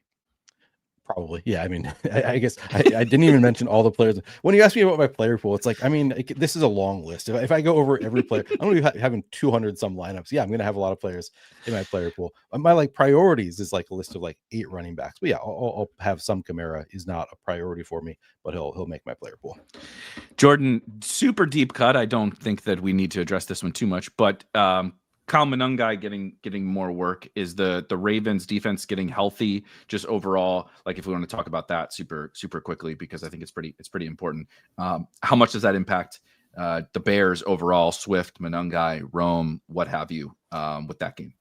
Probably. Yeah. I mean, I guess I didn't even mention all the players. When you ask me about my player pool, it's like, I mean, this is a long list. If I go over every player, I'm going to be having 200 some lineups. Yeah, I'm going to have a lot of players in my player pool. My like priorities is like a list of like 8 running backs. But yeah, I'll have some. Kamara is not a priority for me, but he'll make my player pool. Jordan, super deep cut. I don't think that we need to address this one too much, but Kyle Monangai getting more work. Is the Ravens defense getting healthy just overall? Like, if we want to talk about that super quickly, because I think it's pretty important. How much does that impact the Bears overall? Swift, Monangai, Rome, what have you, with that game?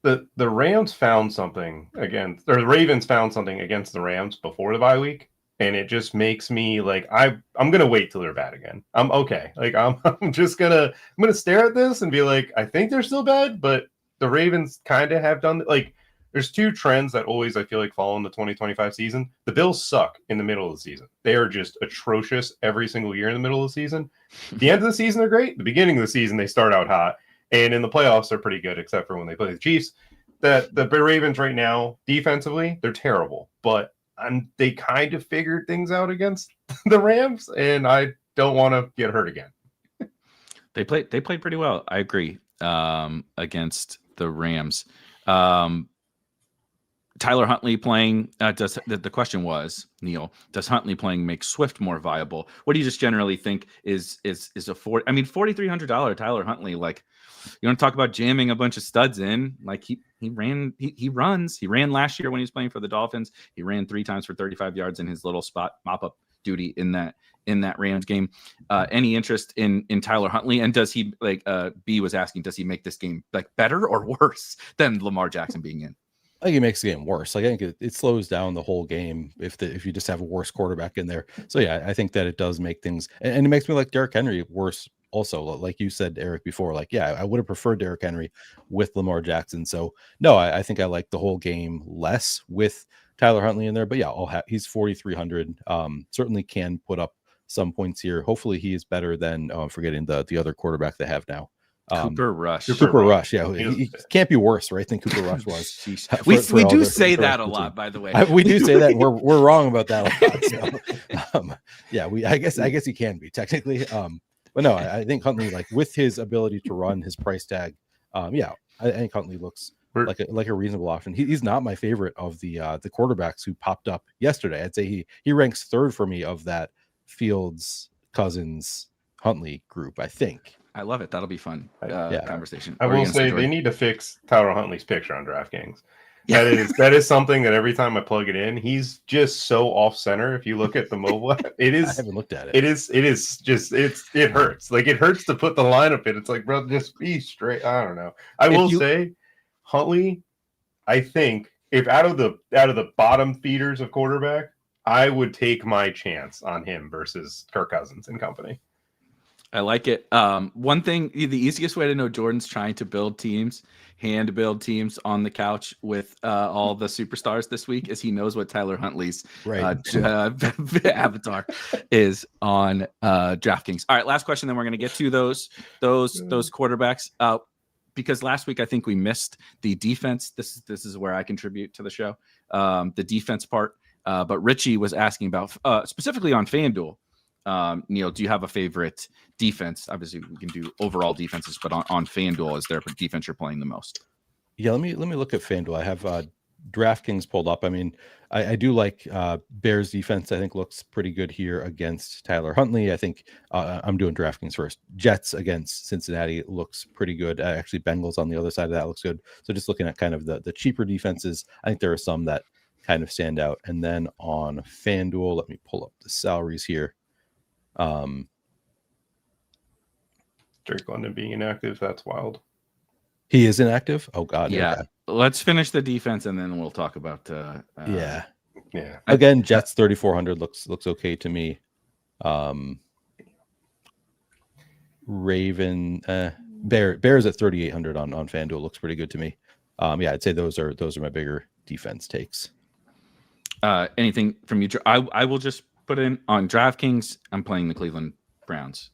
The Rams found something against, or the Ravens found something against the Rams before the bye week. And it just makes me like, I'm gonna wait till they're bad again. I'm okay. Like I'm gonna stare at this and be like, I think they're still bad, but the Ravens kind of have done like. There's 2 trends that always I feel like fall in the 2025 season. The Bills suck in the middle of the season. They are just atrocious every single year in the middle of the season. The end of the season they're great. The beginning of the season they start out hot, and in the playoffs they're pretty good, except for when they play the Chiefs. The Ravens right now defensively they're terrible, but they kind of figured things out against the Rams, and I don't want to get hurt again. They played pretty well. I agree. Against the Rams. Tyler Huntley playing. The question was, Neil, does Huntley playing make Swift more viable? What do you just generally think is a $4,300 Tyler Huntley? Like, you want to talk about jamming a bunch of studs in? Like he runs. He ran last year when he was playing for the Dolphins. He ran 3 times for 35 yards in his little spot mop up duty in that Rams game. Any interest in Tyler Huntley? And does he, like B was asking, does he make this game like better or worse than Lamar Jackson being in? I think it makes the game worse. Like, I think it slows down the whole game if you just have a worse quarterback in there. So yeah, I think that it does make things, and it makes me like Derrick Henry worse. Also, like you said, Erik, before, like, yeah, I would have preferred Derrick Henry with Lamar Jackson. So no, I think I like the whole game less with Tyler Huntley in there. But yeah, he's 4,300. Certainly can put up some points here. Hopefully he is better than forgetting the other quarterback they have now. Cooper Rush. Cooper Rush. Yeah, he can't be worse, right? Than Cooper Rush was. we do say that a lot, by the way. We do say that. And we're wrong about that a lot. So, yeah, I guess he can be technically. But no, I think Huntley, like with his ability to run, his price tag, I think Huntley looks like a reasonable option. He's not my favorite of the quarterbacks who popped up yesterday. I'd say he ranks 3rd for me of that Fields, Cousins, Huntley group, I think. I love it. That'll be fun conversation. I will say they need to fix Tyler Huntley's picture on DraftKings. That is something that every time I plug it in, he's just so off center. If you look at the mobile app, it is. I haven't looked at it. It is just it hurts. Like it hurts to put the lineup in. It's like, bro, just be straight. I don't know. I will say, Huntley. I think if out of the bottom feeders of quarterback, I would take my chance on him versus Kirk Cousins and company. I like it. One thing, the easiest way to know Jordan's trying to build teams, hand build teams on the couch with all the superstars this week, is he knows what Tyler Huntley's avatar is on DraftKings. All right, last question, then we're going to get to those quarterbacks. Because last week I think we missed the defense. This is where I contribute to the show, the defense part. But Richie was asking about specifically on FanDuel. Neil, do you have a favorite defense? Obviously, we can do overall defenses, but on FanDuel, is there a defense you're playing the most? Yeah, let me look at FanDuel. I have DraftKings pulled up. I mean, I do like Bears defense. I think looks pretty good here against Tyler Huntley. I think I'm doing DraftKings first. Jets against Cincinnati looks pretty good. Actually, Bengals on the other side of that looks good. So just looking at kind of the cheaper defenses, I think there are some that kind of stand out. And then on FanDuel, let me pull up the salaries here. Drake London being inactive, that's wild. He is inactive. Oh God. Yeah. Okay. Let's finish the defense and then we'll talk about. Yeah. Again, Jets 3,400 looks okay to me. Raven, Bears at 3,800 on FanDuel looks pretty good to me. Yeah, I'd say those are my bigger defense takes. Anything from you? I will just put in on DraftKings. I'm playing the Cleveland Browns.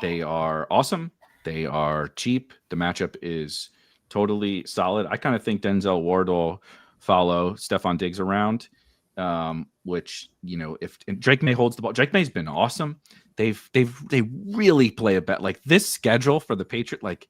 They are awesome. They are cheap. The matchup is totally solid. I kind of think Denzel Ward will follow Stephon Diggs around, which, you know, if Drake May holds the ball, Drake May's been awesome. They really play a bet like this schedule for the Patriots. Like,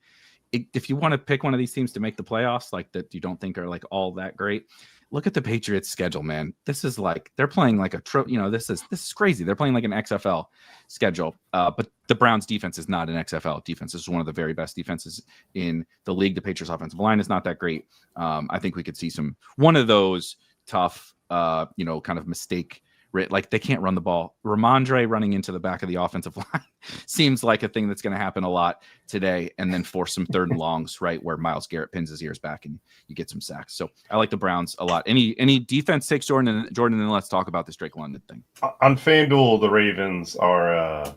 if you want to pick one of these teams to make the playoffs, like that you don't think are like all that great, look at the Patriots schedule, man. This is like they're playing like this is crazy. They're playing like an XFL schedule. But the Browns defense is not an XFL defense. This is one of the very best defenses in the league. The Patriots offensive line is not that great. I think we could see one of those tough, kind of mistake. Like they can't run the ball. Ramondre running into the back of the offensive line seems like a thing that's going to happen a lot today, and then force some third and longs, right, where Myles Garrett pins his ears back and you get some sacks. So I like the Browns a lot. Any defense takes, Jordan, and then let's talk about this Drake London thing. On FanDuel, the Ravens are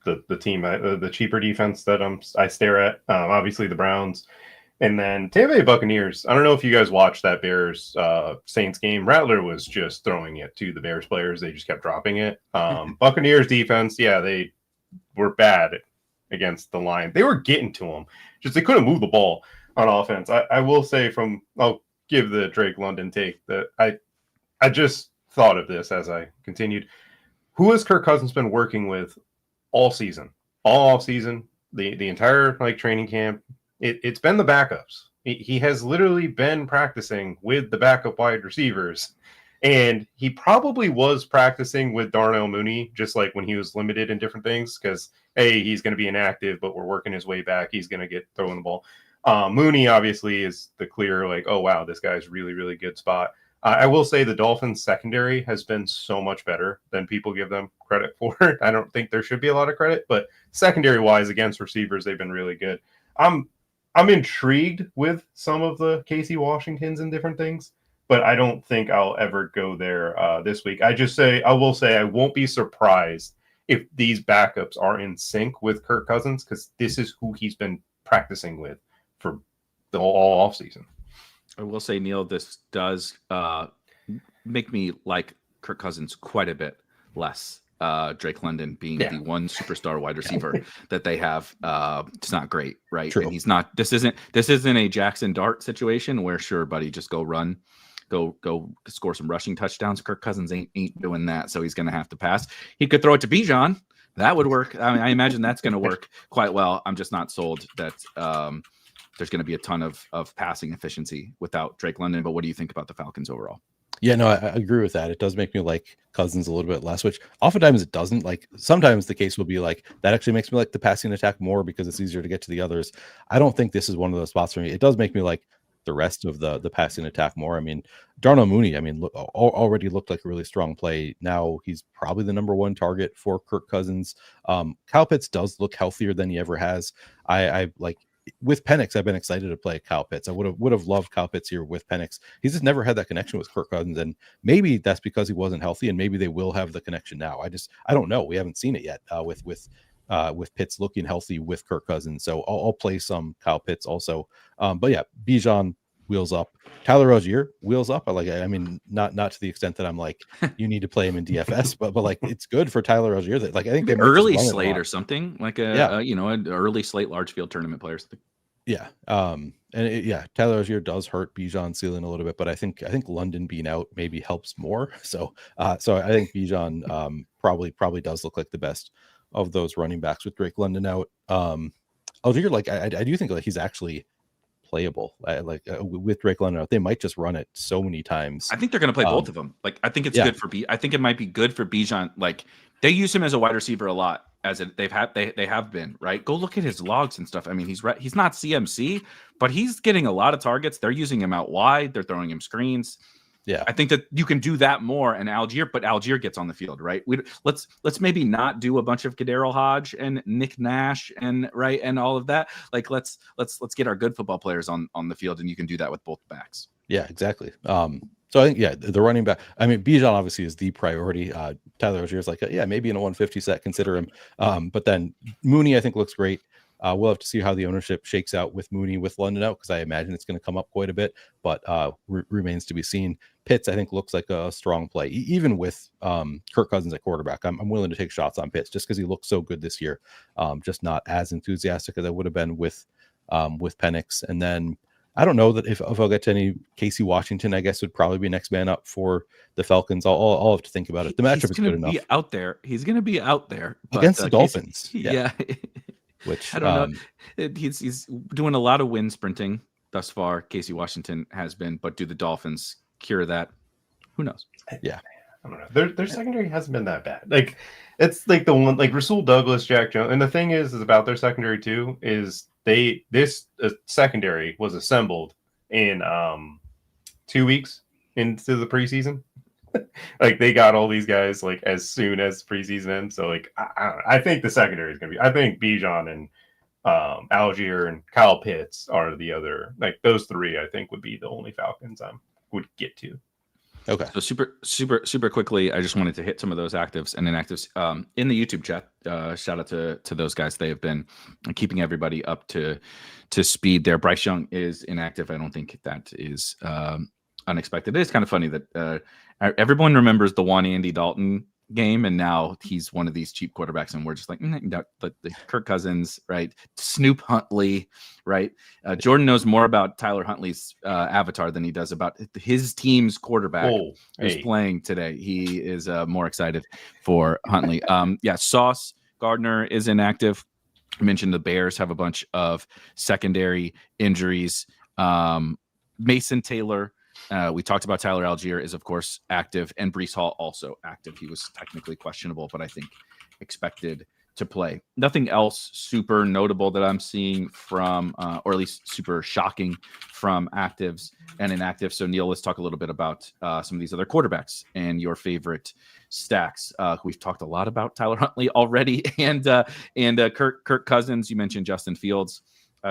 the team, the cheaper defense that I stare at. Obviously, the Browns. And then Tampa Bay Buccaneers. I don't know if you guys watched that Bears Saints game. Rattler was just throwing it to the Bears players. They just kept dropping it. Buccaneers defense, yeah, they were bad against the line. They were getting to them. Just they couldn't move the ball on offense. I will say I'll give the Drake London take that I just thought of this as I continued. Who has Kirk Cousins been working with all season? All off season, the entire training camp. It's been the backups. He has literally been practicing with the backup wide receivers. And he probably was practicing with Darnell Mooney, just like when he was limited in different things, because, hey, he's going to be inactive, but we're working his way back. He's going to get throwing the ball. Mooney, obviously, is the clear, oh, wow, this guy's really, really good spot. I will say the Dolphins secondary has been so much better than people give them credit for. I don't think there should be a lot of credit, but secondary-wise against receivers, they've been really good. I'm intrigued with some of the Casey Washingtons and different things, but I don't think I'll ever go there this week. I will say I won't be surprised if these backups are in sync with Kirk Cousins, because this is who he's been practicing with for the all offseason. I will say, Neil, this does make me like Kirk Cousins quite a bit less. Drake London being the one superstar wide receiver that they have, it's not great, right? True. And he's not. This isn't a Jackson Dart situation where, sure, buddy, just go run, go score some rushing touchdowns. Kirk Cousins ain't doing that, so he's going to have to pass. He could throw it to Bijan. That would work. I mean, I imagine that's going to work quite well. I'm just not sold that there's going to be a ton of passing efficiency without Drake London. But what do you think about the Falcons overall? Yeah, no, I agree with that. It does make me like Cousins a little bit less, which oftentimes it doesn't. Like sometimes the case will be like that actually makes me like the passing attack more because it's easier to get to the others. I don't think this is one of those spots for me. It does make me like the rest of the passing attack more. I mean, Darnell Mooney, already looked like a really strong play. Now he's probably the number one target for Kirk Cousins. Kyle Pitts does look healthier than he ever has. I like. With Penix, I've been excited to play Kyle Pitts. I would have loved Kyle Pitts here with Penix. He's just never had that connection with Kirk Cousins, and maybe that's because he wasn't healthy, and maybe they will have the connection now. I don't know. We haven't seen it yet with Pitts looking healthy with Kirk Cousins. So I'll play some Kyle Pitts also. But yeah, Bijan wheels up. Tyler Rozier wheels up. Not to the extent that I'm like you need to play him in DFS, but like it's good for Tyler Rozier. That I think they early slate or something like an early slate large field tournament players. Yeah, Tyler Rozier does hurt Bijan's ceiling a little bit, but I think London being out maybe helps more. So I think Bijan probably does look like the best of those running backs with Drake London out. Algier, I do think he's actually playable. With Drake London out, they might just run it so many times. I think they're going to play both of them. Like, I think it's good for I think it might be good for Bijan. Like, they use him as a wide receiver a lot, they have been, right? Go look at his logs and stuff. I mean, he's not CMC, but he's getting a lot of targets. They're using him out wide. They're throwing him screens. Yeah, I think that you can do that more, and Algier gets on the field, right? Let's maybe not do a bunch of Kadarius Hodge and Nick Nash and all of that. Like, let's get our good football players on the field, and you can do that with both backs. Yeah, exactly. So I think the running back. I mean, Bijan obviously is the priority. Tyler Algier is like, maybe in a 150 set, consider him. But then Mooney, I think, looks great. We'll have to see how the ownership shakes out with Mooney with London out, because I imagine it's going to come up quite a bit, but remains to be seen. Pitts, I think, looks like a strong play, even with Kirk Cousins at quarterback. I'm willing to take shots on Pitts just because he looks so good this year. Just not as enthusiastic as I would have been with Penix. And then I don't know that if I'll get to any. Casey Washington, I guess, would probably be next man up for the Falcons. I'll have to think about it. The matchup is good enough. He's going to be out there against the Dolphins. Yeah. Which I don't know. He's doing a lot of wind sprinting thus far. Casey Washington has been, but do the Dolphins cure that? Who knows? Yeah, I don't know. Their secondary hasn't been that bad. Like, it's like the one, like Rasul Douglas, Jack Jones, and the thing is about their secondary too is this secondary was assembled in 2 weeks into the preseason. Like, they got all these guys like as soon as preseason ends. So like, I don't know. I think the secondary is going to be. I think Bijan and Algier and Kyle Pitts are the other. Like, those three, I think, would be the only Falcons I would get to. Okay. So super quickly, I just wanted to hit some of those actives and inactives in the YouTube chat. Shout out to those guys. They have been keeping everybody up to speed there. Bryce Young is inactive. I don't think that is unexpected. It is kind of funny that everyone remembers the one Andy Dalton game, and now he's one of these cheap quarterbacks, and we're just like, the Kirk Cousins, right? Snoop Huntley, right? Jordan knows more about Tyler Huntley's avatar than he does about his team's quarterback who's playing today. He is more excited for Huntley. Sauce Gardner is inactive. I mentioned the Bears have a bunch of secondary injuries. Mason Taylor, we talked about Tyler Algier is, of course, active, and Breece Hall also active. He was technically questionable, but I think expected to play. Nothing else super notable that I'm seeing from, or at least super shocking from actives and inactives. So, Neil, let's talk a little bit about some of these other quarterbacks and your favorite stacks. We've talked a lot about Tyler Huntley already, and Kirk Cousins. You mentioned Justin Fields.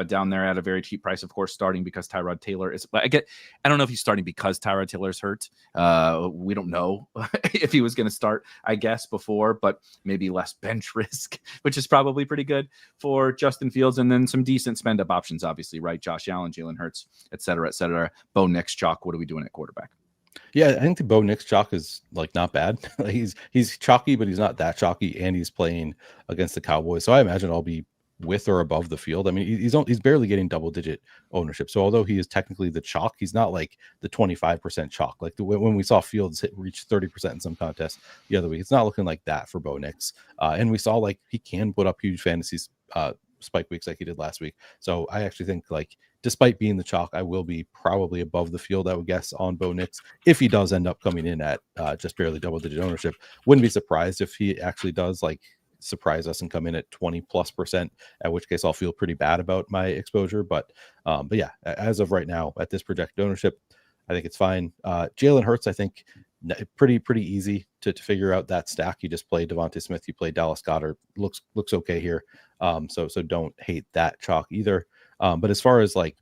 Down there at a very cheap price, of course, starting because Tyrod Taylor is. I don't know if he's starting because Tyrod Taylor's hurt. We don't know if he was going to start, I guess, before, but maybe less bench risk, which is probably pretty good for Justin Fields. And then some decent spend up options, obviously, right? Josh Allen, Jalen Hurts, et cetera, et cetera. Bo Nix, chalk. What are we doing at quarterback? Yeah, I think the Bo Nix chalk is like not bad. He's chalky, but he's not that chalky, and he's playing against the Cowboys. So I imagine I'll be with or above the field. I mean, he's barely getting double-digit ownership. So although he is technically the chalk, he's not like the 25% chalk. Like when we saw Fields reach 30% in some contests the other week, it's not looking like that for Bo Nix. And we saw like he can put up huge fantasy spike weeks like he did last week. So I actually think, like, despite being the chalk, I will be probably above the field, I would guess, on Bo Nix if he does end up coming in at just barely double-digit ownership. Wouldn't be surprised if he actually does like surprise us and come in at 20+%, at which case I'll feel pretty bad about my exposure. But yeah, as of right now, at this projected ownership, I think it's fine. Jalen Hurts, I think pretty easy to figure out that stack. You just play Devontae Smith, you play Dallas Goedert, looks okay here. So don't hate that chalk either. But as far as like,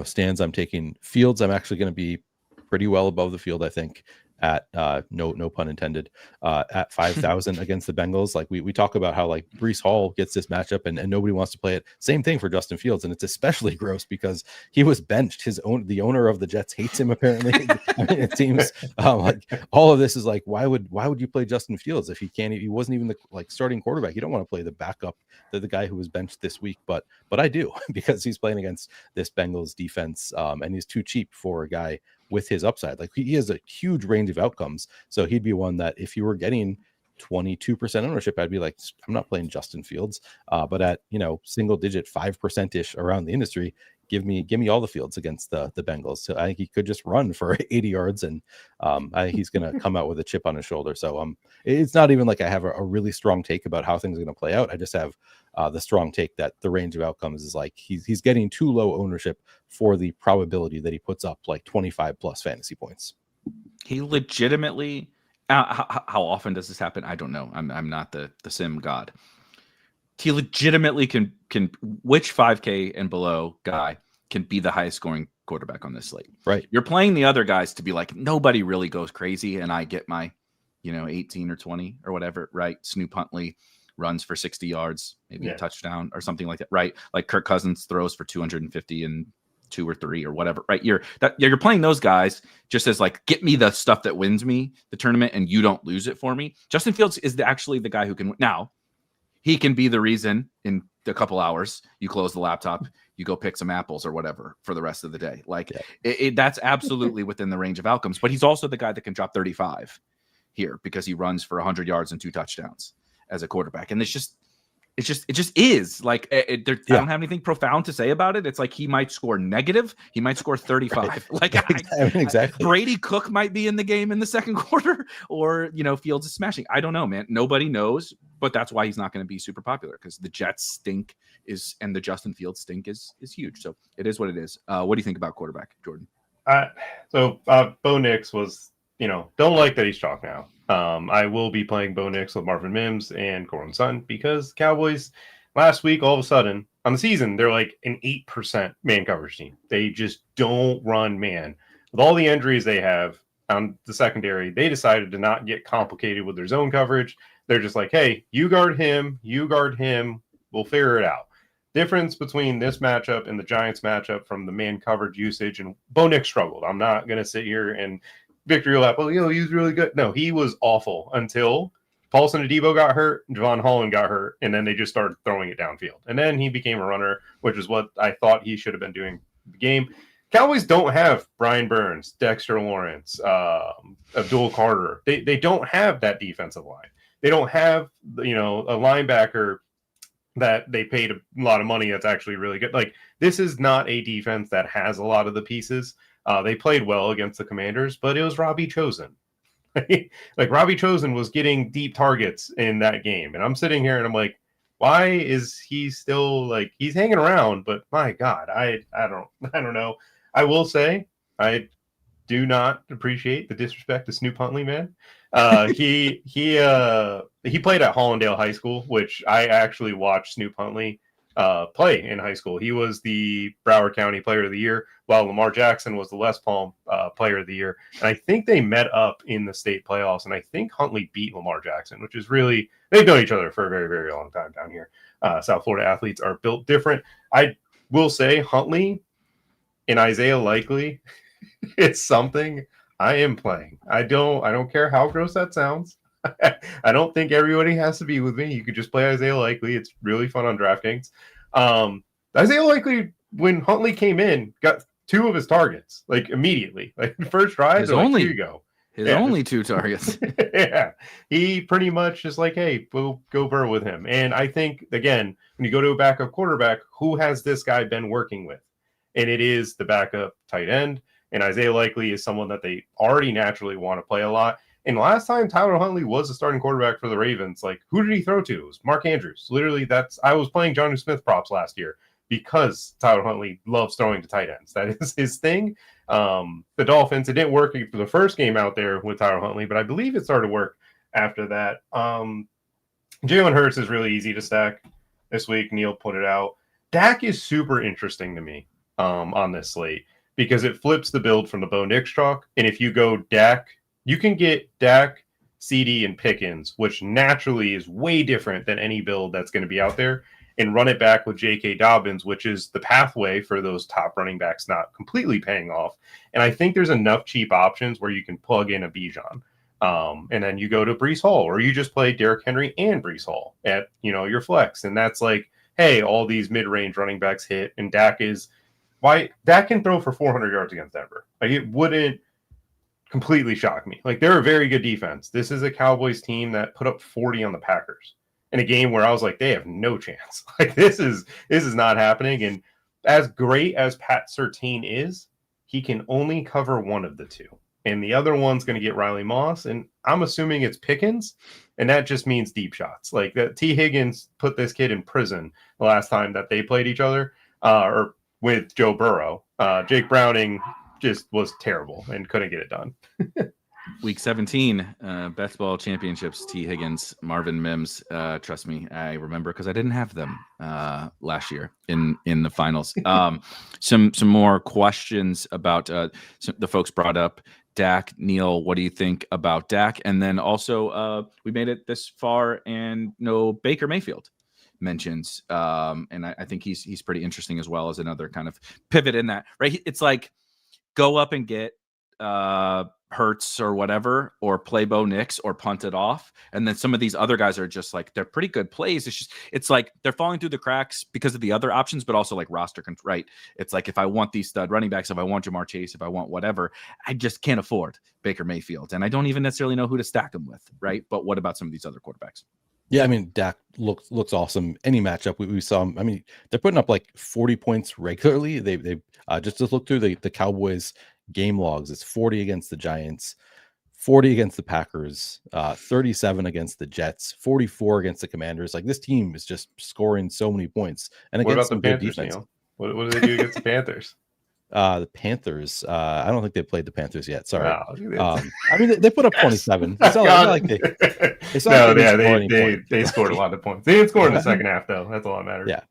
stands, I'm taking Fields. I'm actually going to be pretty well above the field, I think, at no pun intended, at 5,000 against the Bengals. Like we talk about how like Breece Hall gets this matchup and nobody wants to play it. Same thing for Justin Fields, and it's especially gross because he was benched. The owner of the Jets hates him apparently. I mean, it seems like all of this is like, why would you play Justin Fields if he wasn't even the starting quarterback? You don't want to play the backup, the guy who was benched this week, but I do because he's playing against this Bengals defense, and he's too cheap for a guy with his upside. Like he has a huge range of outcomes. So he'd be one that if you were getting 22% ownership, I'd be like, I'm not playing Justin Fields. But at, single digit 5% ish around the industry, give me all the fields against the Bengals. So I think he could just run for 80 yards, and I think he's going to come out with a chip on his shoulder. So it's not even like I have a really strong take about how things are going to play out. I just have the strong take that the range of outcomes is like he's getting too low ownership for the probability that he puts up like 25 plus fantasy points. He legitimately, how often does this happen? I don't know. I'm not the sim god. He legitimately can which 5K and below guy can be the highest scoring quarterback on this slate. Right. You're playing the other guys to be like, nobody really goes crazy, and I get my 18 or 20 or whatever, right? Snoop Huntley runs for 60 yards, maybe a touchdown or something like that, right? Like Kirk Cousins throws for 250 and 2 or 3 or whatever, right? You're playing those guys just as like, get me the stuff that wins me the tournament and you don't lose it for me. Justin Fields is actually the guy who can win. Now, he can be the reason in a couple hours you close the laptop, you go pick some apples or whatever for the rest of the day. Like that's absolutely within the range of outcomes, but he's also the guy that can drop 35 here because he runs for 100 yards and 2 touchdowns as a quarterback. And it just is like, I don't have anything profound to say about it. It's like, he might score negative. He might score 35. Right. Like exactly. Brady Cook might be in the game in the second quarter, or, Fields is smashing. I don't know, man. Nobody knows, but that's why he's not going to be super popular, because the Jets stink and the Justin Fields stink is huge. So it is what it is. What do you think about quarterback, Jordan? Bo Nix was, don't like that he's chalk now. I will be playing Bo Nix with Marvin Mims and Courtland Sutton, because Cowboys last week, all of a sudden on the season, they're like an 8% man coverage team. They just don't run man. With all the injuries they have on the secondary, they decided to not get complicated with their zone coverage. They're just like, hey, you guard him, we'll figure it out. Difference between this matchup and the Giants matchup from the man coverage usage, and Bo Nix struggled. I'm not going to sit here and victory lap, he was really good. No, he was awful until Paulson Adebo got hurt, Javon Holland got hurt, and then they just started throwing it downfield. And then he became a runner, which is what I thought he should have been doing the game. Cowboys don't have Brian Burns, Dexter Lawrence, Abdul Carter. They don't have that defensive line. They don't have, a linebacker that they paid a lot of money that's actually really good. Like, this is not a defense that has a lot of the pieces. They played well against the Commanders, but it was Robbie Chosen. Like, Robbie Chosen was getting deep targets in that game. And I'm sitting here and I'm like, why is he still, like, he's hanging around, but my God, I don't know. I will say, I do not appreciate the disrespect to Snoop Huntley, man. He played at Hollandale High School, which I actually watched Snoop Huntley play in high school. He was the Broward County Player of the Year, while Lamar Jackson was the West Palm Player of the Year. And I think they met up in the state playoffs, and I think Huntley beat Lamar Jackson, which is really, they've known each other for a very, very long time down here. South Florida athletes are built different. I will say Huntley and Isaiah Likely, it's something I am playing. I don't care how gross that sounds. I don't think everybody has to be with me. You could just play Isaiah Likely. It's really fun on DraftKings. Isaiah Likely, when Huntley came in, got 2 of his targets, like, immediately. Like, first drive, here you go. His only 2 targets. Yeah. He pretty much is like, hey, we'll go Burr with him. And I think, again, when you go to a backup quarterback, who has this guy been working with? And it is the backup tight end. And Isaiah Likely is someone that they already naturally want to play a lot. And last time Tyler Huntley was a starting quarterback for the Ravens, like, who did he throw to? It was Mark Andrews. Literally, I was playing Jonnu Smith props last year because Tyler Huntley loves throwing to tight ends. That is his thing. The Dolphins, it didn't work for the first game out there with Tyler Huntley, but I believe it started to work after that. Jalen Hurts is really easy to stack this week. Neil put it out. Dak is super interesting to me on this slate because it flips the build from the Bo Nix chalk. And if you go Dak, you can get Dak, CD, and Pickens, which naturally is way different than any build that's going to be out there, and run it back with J.K. Dobbins, which is the pathway for those top running backs not completely paying off. And I think there's enough cheap options where you can plug in a Bijan. And then you go to Breece Hall, or you just play Derrick Henry and Breece Hall at, your flex. And that's like, hey, all these mid-range running backs hit, and Dak can throw for 400 yards against Denver. Like, it wouldn't completely shock me. Like, they're a very good defense. This is a Cowboys team that put up 40 on the Packers in a game where I was like, they have no chance. Like, this is not happening. And as great as Pat Surtain is, he can only cover one of the two. And the other one's going to get Riley Moss. And I'm assuming it's Pickens. And that just means deep shots. Like that T. Higgins put this kid in prison the last time that they played each other or with Joe Burrow. Jake Browning just was terrible and couldn't get it done. Week 17, best ball championships, T. Higgins, Marvin Mims. Trust me, I remember because I didn't have them last year in the finals. Some more questions about the folks brought up. Dak, Neil, what do you think about Dak? And then also, we made it this far and no Baker Mayfield mentions. And I think he's pretty interesting as well as another kind of pivot in that, right? It's like go up and get Hurts or whatever, or play Bo Nix or punt it off. And then some of these other guys are just like, they're pretty good plays. It's like they're falling through the cracks because of the other options, but also like roster, right? It's like, if I want these stud running backs, if I want Jamar Chase, if I want whatever, I just can't afford Baker Mayfield. And I don't even necessarily know who to stack them with, right? But what about some of these other quarterbacks? Yeah, I mean, Dak looks awesome. Any matchup we saw him. I mean, they're putting up like 40 points regularly. They just to look through the Cowboys game logs. It's 40 against the Giants, 40 against the Packers, 37 against the Jets, 44 against the Commanders. Like this team is just scoring so many points. And what against about the Panthers, Neil? What do they do against the Panthers? The Panthers. I don't think they played the Panthers yet. Sorry. No, I mean, they put up 27. It's not like they scored a lot of points. They didn't score in the second half, though. That's all that matters. Yeah.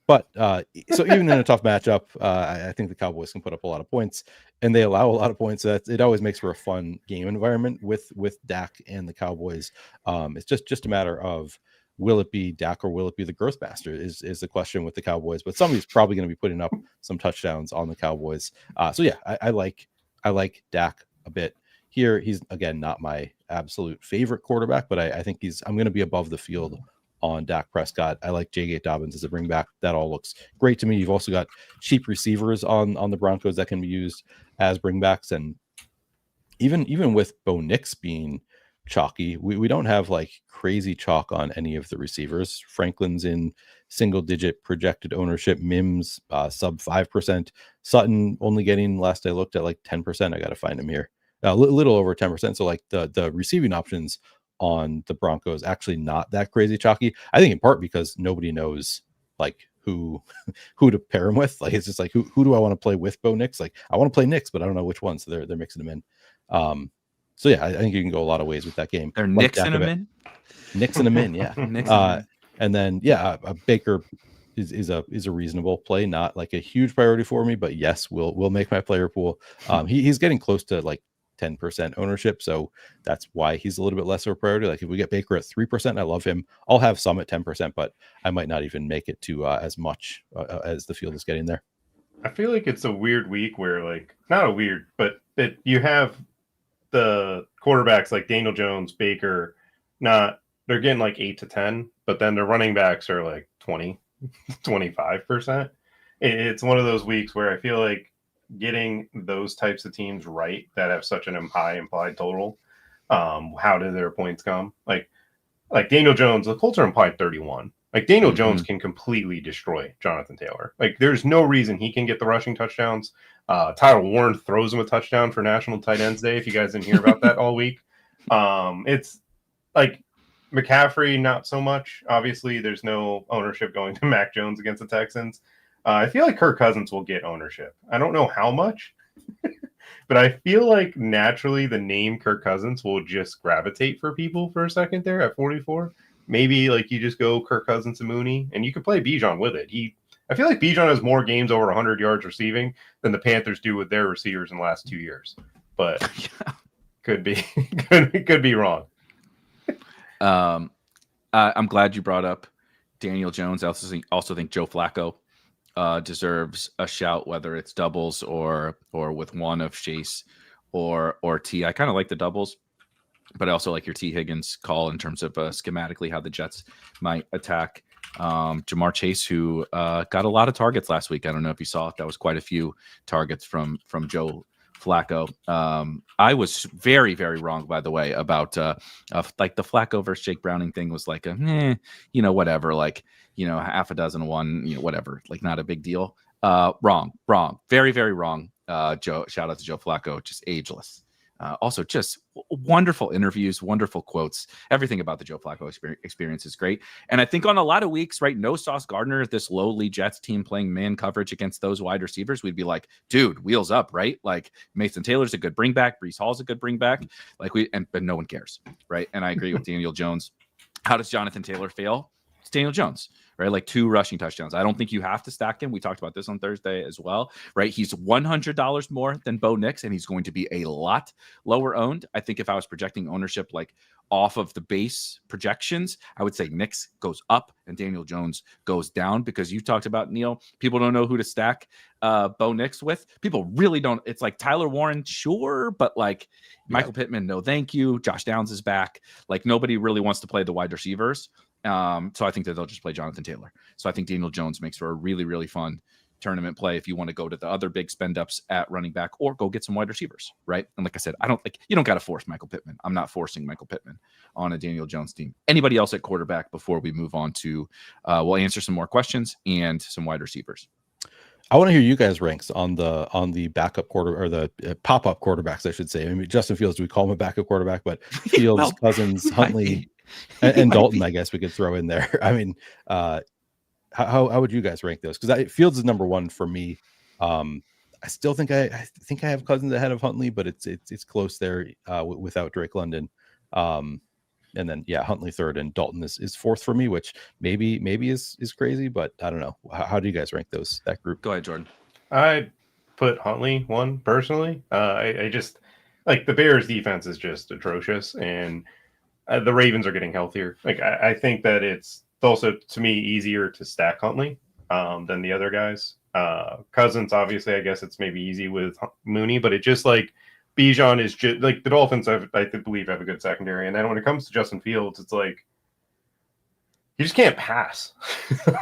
But so even in a tough matchup, I think the Cowboys can put up a lot of points, and they allow a lot of points. So it always makes for a fun game environment with Dak and the Cowboys. It's just a matter of, will it be Dak or will it be the growth master is the question with the Cowboys. But somebody's probably going to be putting up some touchdowns on the Cowboys. So yeah, I like Dak a bit here. He's again not my absolute favorite quarterback, but I think I'm going to be above the field on Dak Prescott. I like J. Gate Dobbins as a bring back. That all looks great to me. You've also got cheap receivers on the Broncos that can be used as bringbacks. And even with Bo Nix being chalky, we don't have like crazy chalk on any of the receivers. Franklin's in single digit projected ownership, Mims sub 5%, Sutton only getting, last I looked, at like 10%. I got to find him here, a little over 10%. So like the receiving options on the Broncos actually not that crazy chalky. I think in part because nobody knows like who to pair him with. Like it's just like who do I want to play with Bo Nix? Like I want to play Nix, but I don't know which one. So they're mixing them in. So yeah, I think you can go a lot of ways with that game. They're mixing them in. Nixing them in, yeah. And then yeah, a Baker is a reasonable play, not like a huge priority for me, but yes, will make my player pool. He's getting close to like 10% ownership, so that's why he's a little bit less of a priority. Like if we get Baker at 3%, I love him. I'll have some at 10%, but I might not even make it to as much as the field is getting there. I feel like it's a weird week where like not a weird, but that you have the quarterbacks like Daniel Jones, Baker, they're getting like 8 to 10, but then their running backs are like 20, 25%. It's one of those weeks where I feel like getting those types of teams right that have such an high implied total, how do their points come? Like Daniel Jones, the Colts are implied 31. Like Daniel Jones can completely destroy Jonathan Taylor. Like there's no reason he can get the rushing touchdowns. Tyler Warren throws him a touchdown for National Tight Ends Day. If you guys didn't hear about that all week, it's like McCaffrey, not so much. Obviously, there's no ownership going to Mac Jones against the Texans. I feel like Kirk Cousins will get ownership. I don't know how much, but I feel like naturally the name Kirk Cousins will just gravitate for people for a second there at 44. Maybe like you just go Kirk Cousins and Mooney, and you can play Bijan with it. I feel like Bijan has more games over 100 yards receiving than the Panthers do with their receivers in the last 2 years. But could be wrong. I'm glad you brought up Daniel Jones. I also think Joe Flacco deserves a shout, whether it's doubles or with one of Chase or T. I kind of like the doubles, but I also like your T. Higgins call in terms of schematically how the Jets might attack Jamar Chase, who got a lot of targets last week. I don't know if you saw it. That was quite a few targets from Joe Flacco. I was very, very wrong, by the way, about like the Flacco versus Jake Browning thing was like whatever, like, half a dozen one, whatever, like not a big deal. Wrong. Very, very wrong. Joe, shout out to Joe Flacco, just ageless. Also, just wonderful interviews, wonderful quotes. Everything about the Joe Flacco experience is great. And I think on a lot of weeks, right, no Sauce Gardner, this lowly Jets team playing man coverage against those wide receivers, we'd be like, dude, wheels up, right? Like Mason Taylor's a good bring back. Breece Hall's a good bring back. But no one cares, right? And I agree with Daniel Jones. How does Jonathan Taylor fail? It's Daniel Jones, right? Like 2 rushing touchdowns. I don't think you have to stack him. We talked about this on Thursday as well, right? He's $100 more than Bo Nix, and he's going to be a lot lower owned. I think if I was projecting ownership like off of the base projections, I would say Nix goes up and Daniel Jones goes down, because you talked about, Neil, people don't know who to stack Bo Nix with. People really don't. It's like Tyler Warren, sure, but like Michael Pittman, no thank you. Josh Downs is back. Like nobody really wants to play the wide receivers. So I think that they'll just play Jonathan Taylor. So I think Daniel Jones makes for a really, really fun tournament play if you want to go to the other big spend ups at running back or go get some wide receivers, right? And like I said, you don't got to force Michael Pittman. I'm not forcing Michael Pittman on a Daniel Jones team. Anybody else at quarterback before we move on to, we'll answer some more questions and some wide receivers. I want to hear you guys ranks on the backup quarter, or the pop-up quarterbacks, I should say. I mean, Justin Fields, we call him a backup quarterback, but Fields, Cousins, Huntley, and Dalton, I guess we could throw in there. I mean, how would you guys rank those? Because Fields is number 1 for me. I still think I have Cousins ahead of Huntley, but it's close there without Drake London. And then Huntley 3rd and Dalton is 4th for me, which maybe is crazy, but I don't know. How do you guys rank that group? Go ahead, Jordan. I put Huntley 1 personally. I just like the Bears defense is just atrocious, and the Ravens are getting healthier. Like I think that it's also, to me, easier to stack Huntley than the other guys. Cousins, obviously, I guess it's maybe easy with Mooney, but it just like Bijan is just like the Dolphins, I believe, have a good secondary. And then when it comes to Justin Fields, it's like you just can't pass.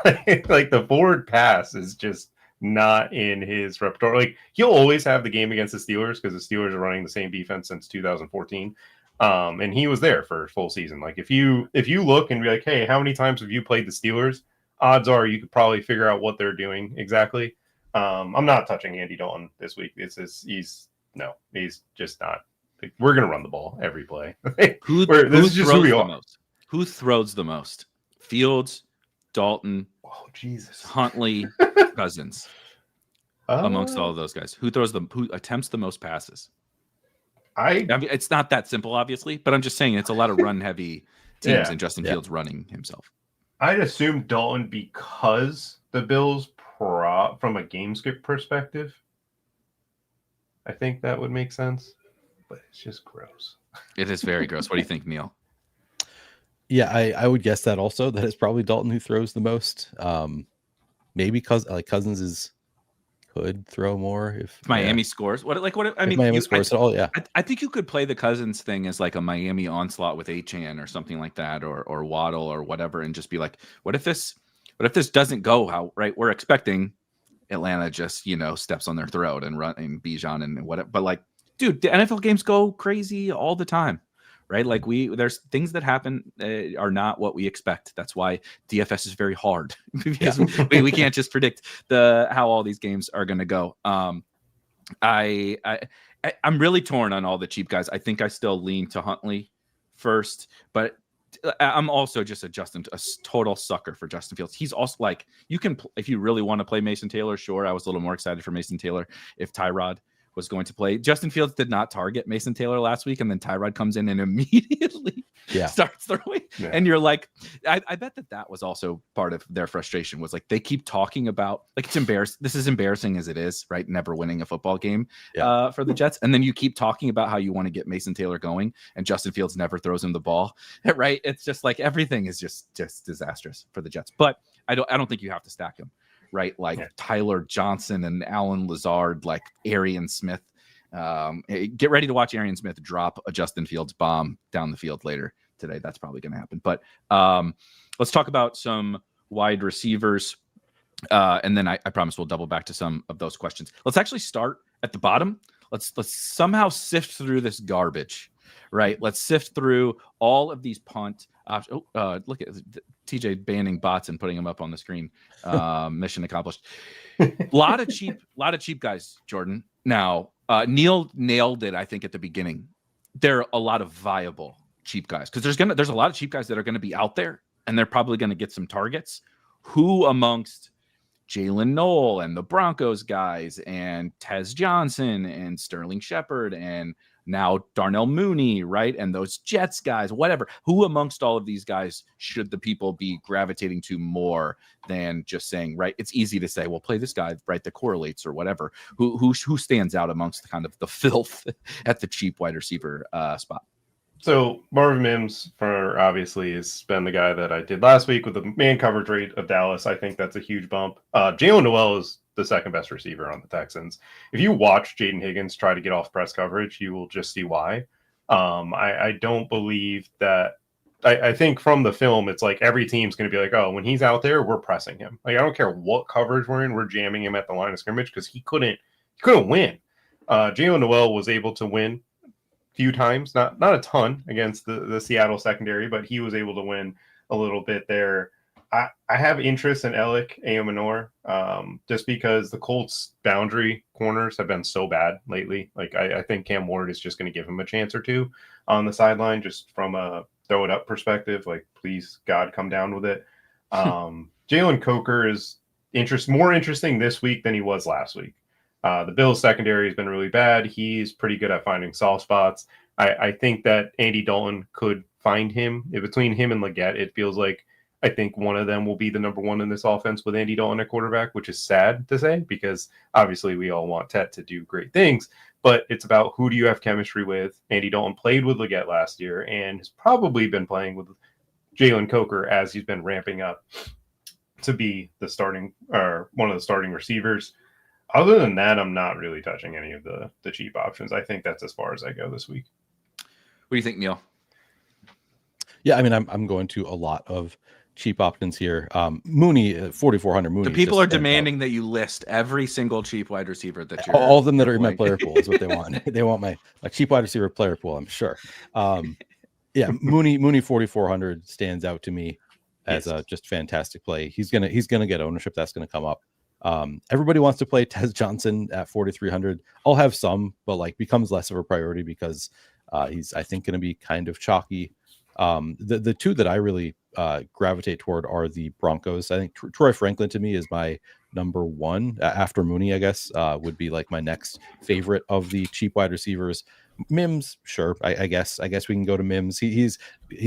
Like the forward pass is just not in his repertoire. Like he'll always have the game against the Steelers because the Steelers are running the same defense since 2014. And he was there for a full season. Like if you look and be like, hey, how many times have you played the Steelers? Odds are you could probably figure out what they're doing exactly. I'm not touching Andy Dalton this week. He's just not. Like, we're gonna run the ball every play. Who throws the most? Fields, Dalton, Jesus, Huntley, Cousins. Amongst all of those guys, who attempts the most passes? I mean, it's not that simple, obviously, but I'm just saying it's a lot of run-heavy teams, and Justin Fields running himself. I'd assume Dalton because the Bills, from a game script perspective, I think that would make sense, but it's just gross. It is very gross. What do you think, Neil? Yeah, I would guess that also. That it's probably Dalton who throws the most. Maybe Cousins could throw more if Miami scores. Miami scores at all. Yeah, I think you could play the Cousins thing as like a Miami onslaught with Achane or something like that, or Waddle or whatever, and just be like, what if this doesn't go how right we're expecting? Atlanta just steps on their throat and run and Bijan and whatever. But like, dude, the NFL games go crazy all the time. Right, like there's things that happen are not what we expect. That's why DFS is very hard because we can't just predict how all these games are going to go. I'm really torn on all the cheap guys. I think I still lean to Huntley first, but I'm also just a total sucker for Justin Fields. He's also like you can if you really want to play Mason Taylor. Sure, I was a little more excited for Mason Taylor if Tyrod was going to play. Justin Fields did not target Mason Taylor last week, and then Tyrod comes in and immediately starts throwing. Yeah. And you're like, I bet that was also part of their frustration was like they keep talking about like it's embarrassing. This is embarrassing as it is, right? Never winning a football game for the Jets, and then you keep talking about how you want to get Mason Taylor going, and Justin Fields never throws him the ball, right? It's just like everything is just disastrous for the Jets. But I don't think you have to stack him. Right, like Tyler Johnson and Alan Lazard, like Arian Smith. Get ready to watch Arian Smith drop a Justin Fields bomb down the field later today. That's probably going to happen. But let's talk about some wide receivers, and then I promise we'll double back to some of those questions. Let's actually start at the bottom. Let's somehow sift through this garbage. Right, let's sift through all of these punt. Look at TJ banning bots and putting them up on the screen. Mission accomplished. lot of cheap guys, Jordan. Now, Neil nailed it, I think, at the beginning. There are a lot of viable cheap guys because there's a lot of cheap guys that are going to be out there, and they're probably going to get some targets. Who amongst Jalen Noel and the Broncos guys and Tez Johnson and Sterling Shepard and now Darnell Mooney, right? And those Jets guys, whatever. Who amongst all of these guys should the people be gravitating to more than just saying, right? It's easy to say, well, play this guy, right? That correlates or whatever. Who stands out amongst kind of the filth at the cheap wide receiver spot? So Marvin Mims, for obviously, has been the guy that I did last week with the man coverage rate of Dallas. I think that's a huge bump. Jalen Noel is the second best receiver on the Texans. If you watch Jaden Higgins try to get off press coverage, you will just see why. I don't believe that. I think from the film, it's like every team's going to be like, oh, when he's out there, we're pressing him. Like, I don't care what coverage we're in, we're jamming him at the line of scrimmage because he couldn't win. Jalen Noel was able to win few times, not a ton against the Seattle secondary, but he was able to win a little bit there. I have interest in Elik Beimfohr, just because the Colts boundary corners have been so bad lately. Like I think Cam Ward is just going to give him a chance or two on the sideline, just from a throw it up perspective. Like, please God, come down with it. Jalen Coker is more interesting this week than he was last week. The Bills secondary has been really bad. He's pretty good at finding soft spots. I think that Andy Dalton could find him. Between him and Leggett, it feels like I think one of them will be the number one in this offense with Andy Dalton at quarterback, which is sad to say because obviously we all want Tet to do great things, but it's about who do you have chemistry with. Andy Dalton played with Leggett last year and has probably been playing with Jalen Coker as he's been ramping up to be the starting or one of the starting receivers. Other than that, I'm not really touching any of the cheap options. I think that's as far as I go this week. What do you think, Neil? Yeah, I mean, I'm going to a lot of cheap options here. Mooney, 4,400 Mooney. The people are demanding that you list every single cheap wide receiver that you're all of them that are in my player pool is what they want. They want my cheap wide receiver player pool, I'm sure. Yeah, Mooney 4,400 stands out to me as a just fantastic play. He's gonna get ownership. That's gonna come up. Everybody wants to play Tez Johnson at 4,300. I'll have some, but like becomes less of a priority because he's, I think, going to be kind of chalky. The two that I really gravitate toward are the Broncos. I think Troy Franklin to me is my number one after Mooney, I guess, would be like my next favorite of the cheap wide receivers. Mims, sure. I guess we can go to Mims. He's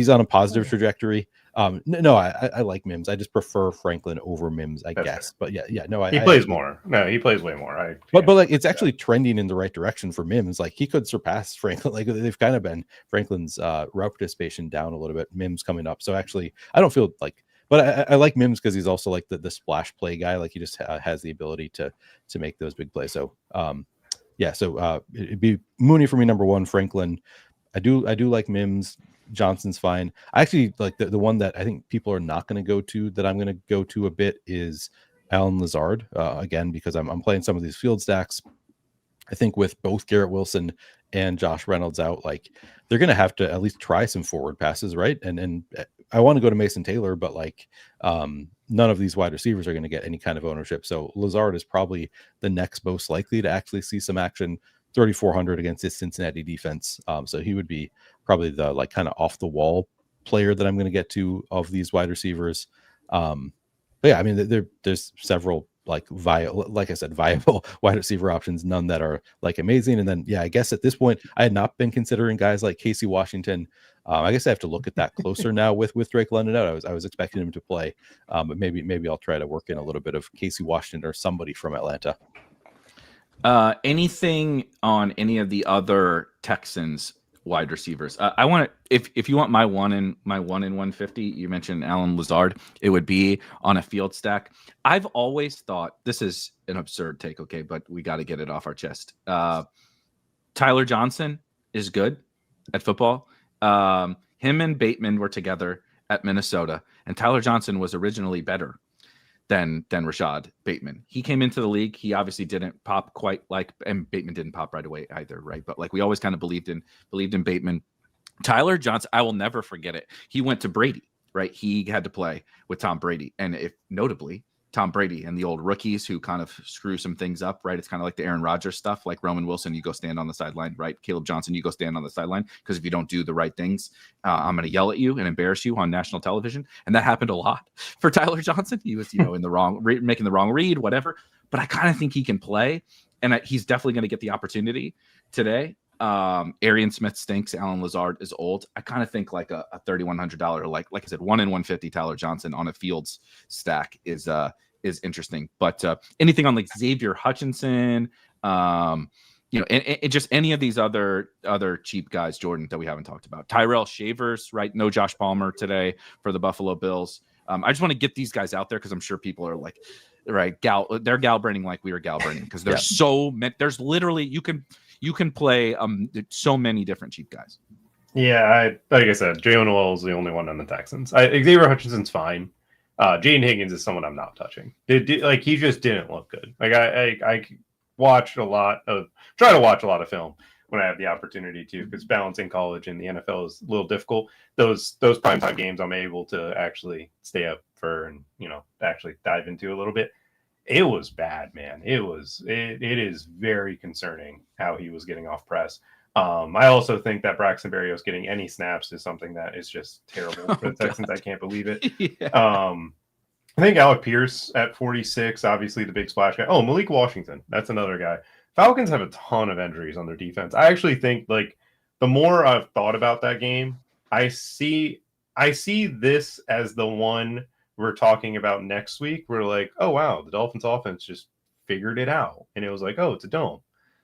on a positive trajectory. No, I like Mims. I just prefer Franklin over Mims, I guess. Fair. But yeah, no, he plays more. No, he plays way more. But like it's actually trending in the right direction for Mims. Like he could surpass Franklin. Like they've kind of been Franklin's route participation down a little bit. Mims coming up. So actually, I don't feel like. But I like Mims because he's also like the splash play guy. Like he just has the ability to make those big plays. So yeah, so it'd be Mooney for me number one. Franklin, I do like Mims. Johnson's fine. I actually like the one that I think people are not going to go to that I'm going to go to a bit is Allen Lazard again because I'm playing some of these field stacks. I think with both Garrett Wilson and Josh Reynolds out, like they're going to have to at least try some forward passes, right? And I want to go to Mason Taylor, but like none of these wide receivers are going to get any kind of ownership. So Lazard is probably the next most likely to actually see some action. 3,400 against this Cincinnati defense. So he would be probably the like kind of off the wall player that I'm going to get to of these wide receivers. But yeah, I mean, there's several like like I said, viable wide receiver options, none that are like amazing. And then, yeah, I guess at this point I had not been considering guys like Casey Washington. I guess I have to look at that closer now with Drake London out. I was expecting him to play, but maybe I'll try to work in a little bit of Casey Washington or somebody from Atlanta. Anything on any of the other Texans wide receivers? I want to, if you want my one in 150, you mentioned Allen Lazard. It would be on a field stack. I've always thought this is an absurd take, okay, but we got to get it off our chest. Tyler Johnson is good at football. Him and Bateman were together at Minnesota, and Tyler Johnson was originally better than Rashad Bateman. He came into the league. He obviously didn't pop quite like, and Bateman didn't pop right away either, right? But like we always kind of believed in Bateman. Tyler Johnson, I will never forget it. He went to Brady, right? He had to play with Tom Brady. And if notably, Tom Brady and the old rookies who kind of screw some things up, right? It's kind of like the Aaron Rodgers stuff, like Roman Wilson, you go stand on the sideline, right? Caleb Johnson, you go stand on the sideline, because if you don't do the right things, I'm going to yell at you and embarrass you on national television. And that happened a lot for Tyler Johnson. He was, in the wrong, making the wrong read, whatever. But I kind of think he can play, and he's definitely going to get the opportunity today. Arian Smith stinks. Alan Lazard is old. I kind of think like a $3,100, like I said, 1 in 150 Tyler Johnson on a Fields stack is interesting. But anything on like Xavier Hutchinson, and just any of these other cheap guys, Jordan, that we haven't talked about. Tyrell Shavers, right? No Josh Palmer today for the Buffalo Bills. I just want to get these guys out there because I'm sure people are like, right, they're galbraining like we are galbraining, because there's so many. There's literally you can play so many different cheap guys. Yeah, like I said, Jalen Noel is the only one on the Texans. Xavier Hutchinson's fine. Jaden Higgins is someone I'm not touching. He just didn't look good. Like I watched try to watch a lot of film when I have the opportunity to, because balancing college and the NFL is a little difficult. Those primetime games I'm able to actually stay up for and actually dive into a little bit. It was bad, man. It is very concerning how he was getting off press. I also think that Braxton Berrios getting any snaps is something that is just terrible for the Texans. I can't believe it. Yeah. I think Alec Pierce at 46, obviously the big splash guy. Oh, Malik Washington, that's another guy. Falcons have a ton of injuries on their defense. I actually think, like, the more I've thought about that game, I see this as the one we're talking about next week. We're like, oh wow, the Dolphins offense just figured it out, and it was like, oh, it's a dome.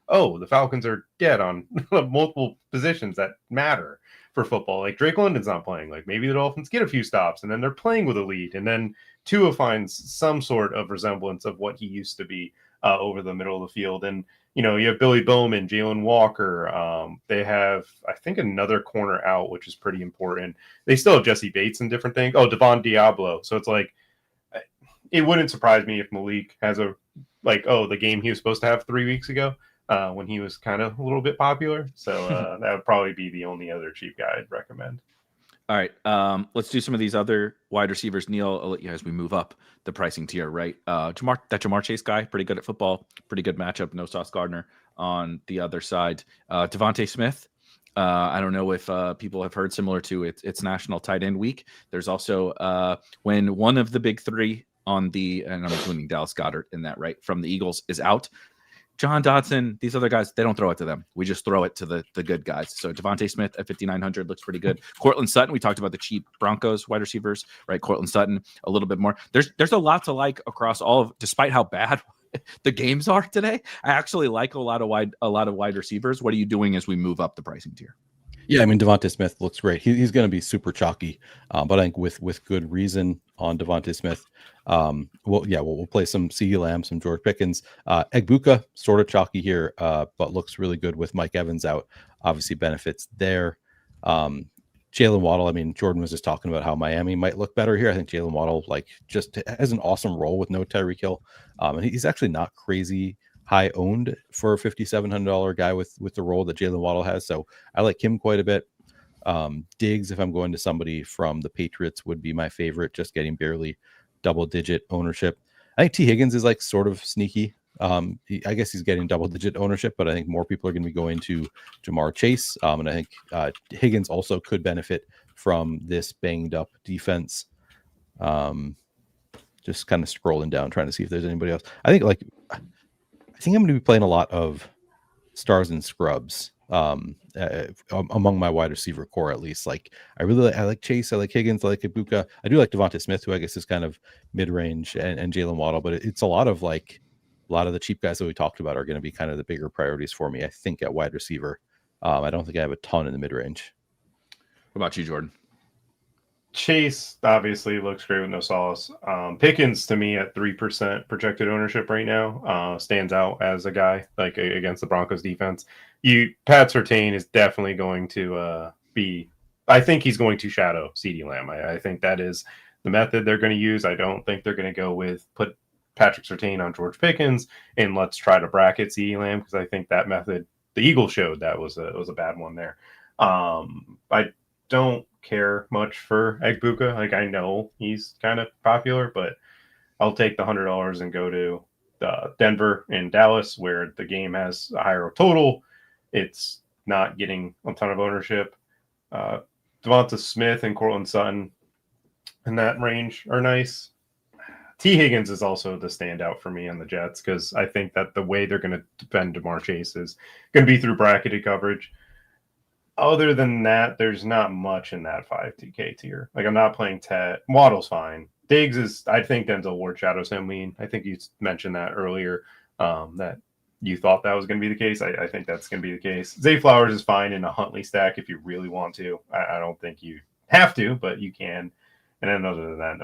Oh, the Falcons are dead on multiple positions that matter for football. Like Drake London's not playing. Like maybe the Dolphins get a few stops and then they're playing with a lead. And then Tua finds some sort of resemblance of what he used to be over the middle of the field. And, you have Billy Bowman, Jalen Walker. They have, I think, another corner out, which is pretty important. They still have Jesse Bates and different things. Oh, Devon Diablo. So it's like, it wouldn't surprise me if Malik has the game he was supposed to have 3 weeks ago. When he was kind of a little bit popular. So that would probably be the only other cheap guy I'd recommend. All right. Let's do some of these other wide receivers. Neil, I'll let you as we move up the pricing tier, right? Jamar Chase guy, pretty good at football, pretty good matchup. No Sauce Gardner on the other side. Devontae Smith. I don't know if people have heard, similar to it's National Tight End Week. There's also when one of the big three and I'm including Dallas Goedert in that, right, from the Eagles is out. John Dodson, these other guys, they don't throw it to them. We just throw it to the good guys. So Devontae Smith at 5,900 looks pretty good. Cortland Sutton, we talked about the cheap Broncos wide receivers, right? Cortland Sutton, a little bit more. There's a lot to like across all of, despite how bad the games are today. I actually like a lot of wide receivers. What are you doing as we move up the pricing tier? Yeah, I mean, Devontae Smith looks great. He's going to be super chalky, but I think with good reason on Devontae Smith. We'll play some CeeDee Lamb, some George Pickens. Egbuka, sort of chalky here, but looks really good with Mike Evans out. Obviously benefits there. Jalen Waddle, I mean, Jordan was just talking about how Miami might look better here. I think Jalen Waddle just has an awesome role with no Tyreek Hill. And he's actually not crazy high owned for a $5,700 guy with the role that Jalen Waddle has. So I like him quite a bit. Diggs, if I'm going to somebody from the Patriots, would be my favorite, just getting barely double-digit ownership. I think T. Higgins is sort of sneaky. I guess he's getting double-digit ownership, but I think more people are going to be going to Jamar Chase. And I think Higgins also could benefit from this banged-up defense. Just kind of scrolling down, trying to see if there's anybody else. I think I'm going to be playing a lot of stars and scrubs among my wide receiver core, at least. I like Chase, I like Higgins, I like Ibuka. I do like Devontae Smith, who I guess is kind of mid-range, and Jalen Waddle, but it's a lot of the cheap guys that we talked about are going to be kind of the bigger priorities for me, I think, at wide receiver. I don't think I have a ton in the mid-range. What about you, Jordan? Chase obviously looks great with no sauce. Pickens, to me, at 3% projected ownership right now, stands out as a guy against the Broncos defense. Pat Surtain is definitely going to be. I think he's going to shadow CeeDee Lamb. I think that is the method they're going to use. I don't think they're going to go with put Patrick Surtain on George Pickens and let's try to bracket CeeDee Lamb, because I think that method the Eagles showed that was a bad one there. I don't care much for Egbuka. Like, I know he's kind of popular, but I'll take the $100 and go to Denver and Dallas, where the game has a higher total. It's not getting a ton of ownership. Devonta Smith and Cortland Sutton in that range are nice. T. Higgins is also the standout for me on the Jets, because I think that the way they're going to defend Jamar Chase is going to be through bracketed coverage. Other than that, there's not much in that 5K tier. Like, I'm not playing Ted. Waddle's fine. Diggs is, I think Denzel Ward shadows him lean. I think you mentioned that earlier, that you thought that was going to be the case. I think that's going to be the case. Zay Flowers is fine in a Huntley stack if you really want to. I don't think you have to, but you can. And then other than that,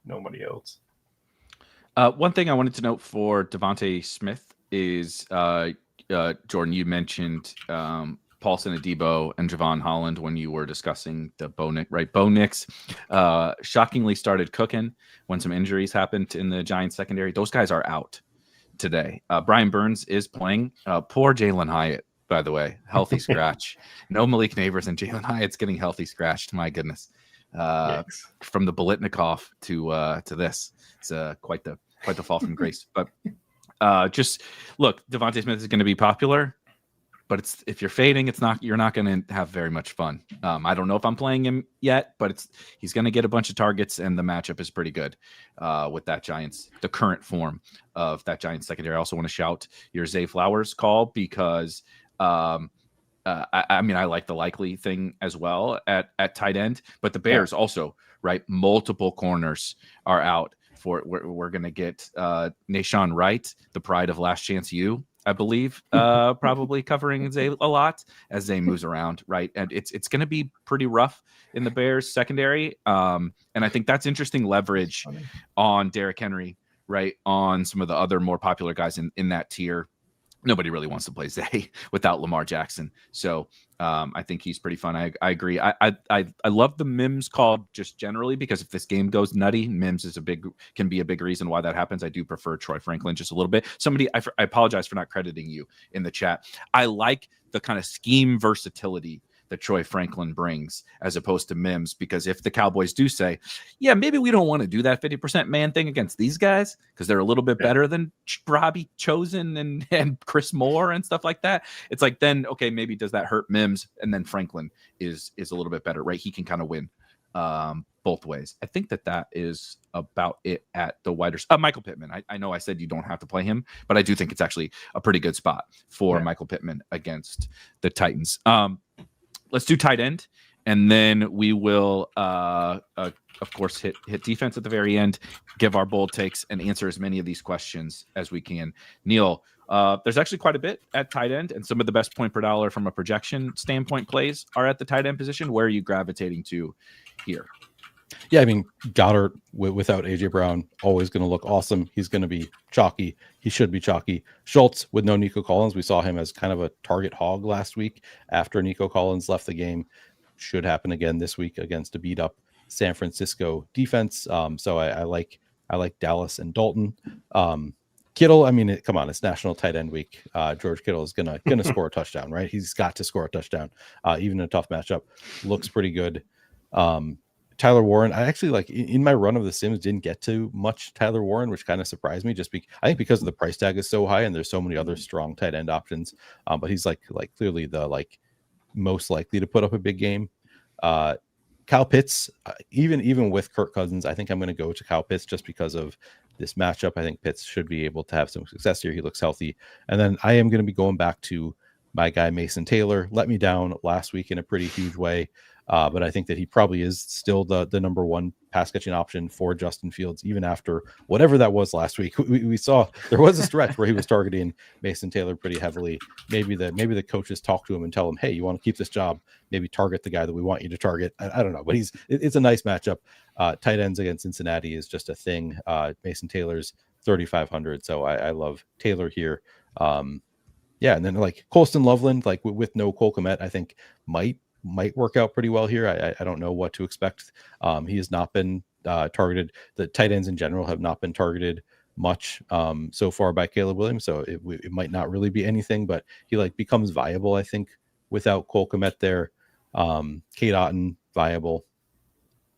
nobody else. One thing I wanted to note for Devontae Smith is, Jordan, you mentioned Paulson Adebo and Javon Holland when you were discussing the Bo Nix, right? Bo Nix shockingly started cooking when some injuries happened in the Giants secondary. Those guys are out today. Brian Burns is playing. Poor Jalen Hyatt, by the way, healthy scratch. No Malik Neighbors, and Jalen Hyatt's getting healthy scratched. My goodness. From the Bolitnikov to this, it's quite the fall from grace. But just look, Devontae Smith is going to be popular, but if you're fading, you're not going to have very much fun. I don't know if I'm playing him yet, but he's going to get a bunch of targets, and the matchup is pretty good with that the current form of that Giants secondary. I also want to shout your Zay Flowers call, because I mean, I like the likely thing as well at tight end, but the Bears also, right? Multiple corners are out for it. We're going to get Nashawn Wright, the pride of Last Chance U, I believe, probably covering Zay a lot as Zay moves around, right? And it's going to be pretty rough in the Bears secondary. And I think that's interesting leverage on Derrick Henry, right? On some of the other more popular guys in that tier. Nobody really wants to play Zay without Lamar Jackson. So I think he's pretty fun. I agree. I love the Mims call just generally, because if this game goes nutty, Mims can be a big reason why that happens. I do prefer Troy Franklin just a little bit. I apologize for not crediting you in the chat. I like the kind of scheme versatility that Troy Franklin brings as opposed to Mims, because if the Cowboys do say, yeah, maybe we don't want to do that 50% man thing against these guys because they're a little bit better than Robbie Chosen and Chris Moore and stuff like that, it's like, then, okay, maybe does that hurt Mims? And then Franklin is a little bit better, right? He can kind of win both ways. I think that is about it at the wide receiver. Michael Pittman. I know I said you don't have to play him, but I do think it's actually a pretty good spot for Michael Pittman against the Titans. Let's do tight end, and then we will, of course, hit defense at the very end, give our bold takes, and answer as many of these questions as we can. Neil, there's actually quite a bit at tight end, and some of the best point per dollar from a projection standpoint plays are at the tight end position. Where are you gravitating to here? Yeah, I mean, Goddard without AJ Brown, always going to look awesome. He's going to be chalky. He should be chalky. Schultz with no Nico Collins. We saw him as kind of a target hog last week after Nico Collins left the game. Should happen again this week against a beat up San Francisco defense. So I like Dallas and Dalton. Kittle, I mean, come on, it's National Tight End Week. George Kittle is gonna score a touchdown, right? He's got to score a touchdown, even in a tough matchup. Looks pretty good. Tyler Warren, I actually like in my run of the Sims didn't get to much Tyler Warren, which kind of surprised me. I think because the price tag is so high and there's so many other strong tight end options. But he's like clearly the most likely to put up a big game. Kyle Pitts, even with Kirk Cousins, I think I'm going to go to Kyle Pitts just because of this matchup. I think Pitts should be able to have some success here. He looks healthy, and then I am going to be going back to my guy Mason Taylor. Let me down last week in a pretty huge way. But I think that he probably is still the number one pass catching option for Justin Fields, even after whatever that was last week. We saw there was a stretch where he was targeting Mason Taylor pretty heavily. Maybe the coaches talk to him and tell him, hey, you want to keep this job, maybe target the guy that we want you to target. I don't know, but it's a nice matchup. Tight ends against Cincinnati is just a thing. Mason Taylor's 3,500, so I love Taylor here. Yeah, and then like Colston Loveland, like with no Cole Kmet, I think might work out pretty well here. I don't know what to expect. He has not been targeted. The tight ends in general have not been targeted much so far by Caleb Williams, so it might not really be anything, but he becomes viable, I think, without Cole Kmet there. Kate Otten, viable.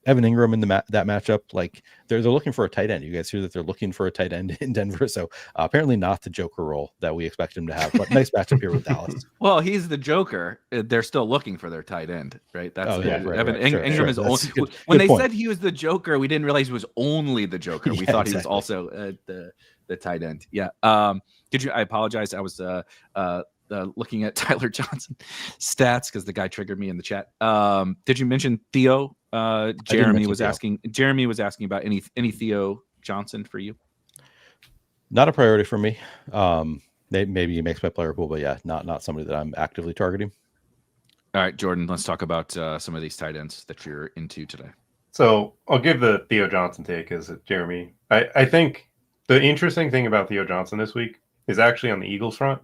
Evan Ingram in that matchup, like they're looking for a tight end. You guys hear that they're looking for a tight end in Denver, so apparently not the Joker role that we expect him to have. But nice matchup here with Dallas. Well, he's the Joker. They're still looking for their tight end, right? That's Ingram is only when they said he was the Joker, we didn't realize he was only the Joker. We thought he was also the tight end. Yeah. I apologize. I was looking at Tyler Johnson stats because the guy triggered me in the chat. Did you mention Theo? Jeremy was asking about any Theo Johnson for you. Not a priority for me. Maybe he makes my player pool, but yeah, not somebody that I'm actively targeting. All right, Jordan, let's talk about some of these tight ends that you're into today. So I'll give the Theo Johnson take as Jeremy. I think the interesting thing about Theo Johnson this week is actually on the Eagles front.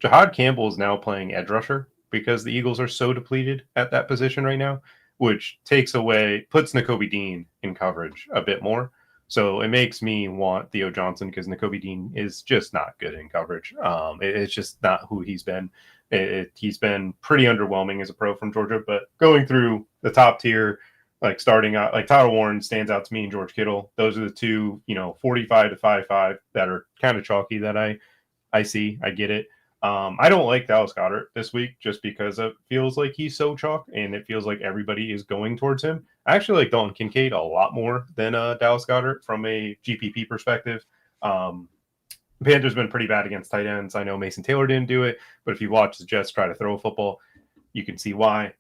Jahad Campbell is now playing edge rusher because the Eagles are so depleted at that position right now, which puts Nakobe Dean in coverage a bit more. So it makes me want Theo Johnson because Nakobe Dean is just not good in coverage. It's just not who he's been. He's been pretty underwhelming as a pro from Georgia, but going through the top tier, like starting out, like Tyler Warren stands out to me and George Kittle. Those are the two, 45 to 5.5 that are kind of chalky that I see. I get it. I don't like Dallas Goedert this week just because it feels like he's so chalk and it feels like everybody is going towards him. I actually like Dalton Kincaid a lot more than Dallas Goedert from a GPP perspective. Panthers been pretty bad against tight ends. I know Mason Taylor didn't do it, but if you watch the Jets try to throw a football, you can see why.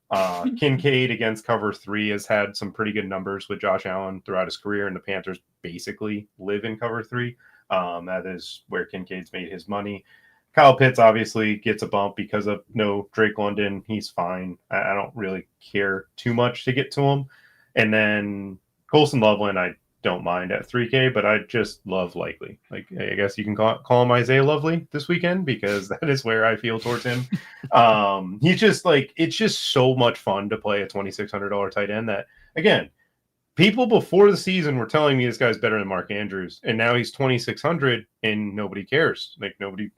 Kincaid against cover 3 has had some pretty good numbers with Josh Allen throughout his career, and the Panthers basically live in cover 3. That is where Kincaid's made his money. Kyle Pitts obviously gets a bump because of no Drake London. He's fine. I don't really care too much to get to him. And then Colson Loveland, I don't mind at 3K, but I just love Likely. Like, I guess you can call him Isaiah Lovely this weekend because that is where I feel towards him. He's just like, it's just so much fun to play a $2,600 tight end that, again, people before the season were telling me this guy's better than Mark Andrews, and now he's 2,600 and nobody cares. Like nobody,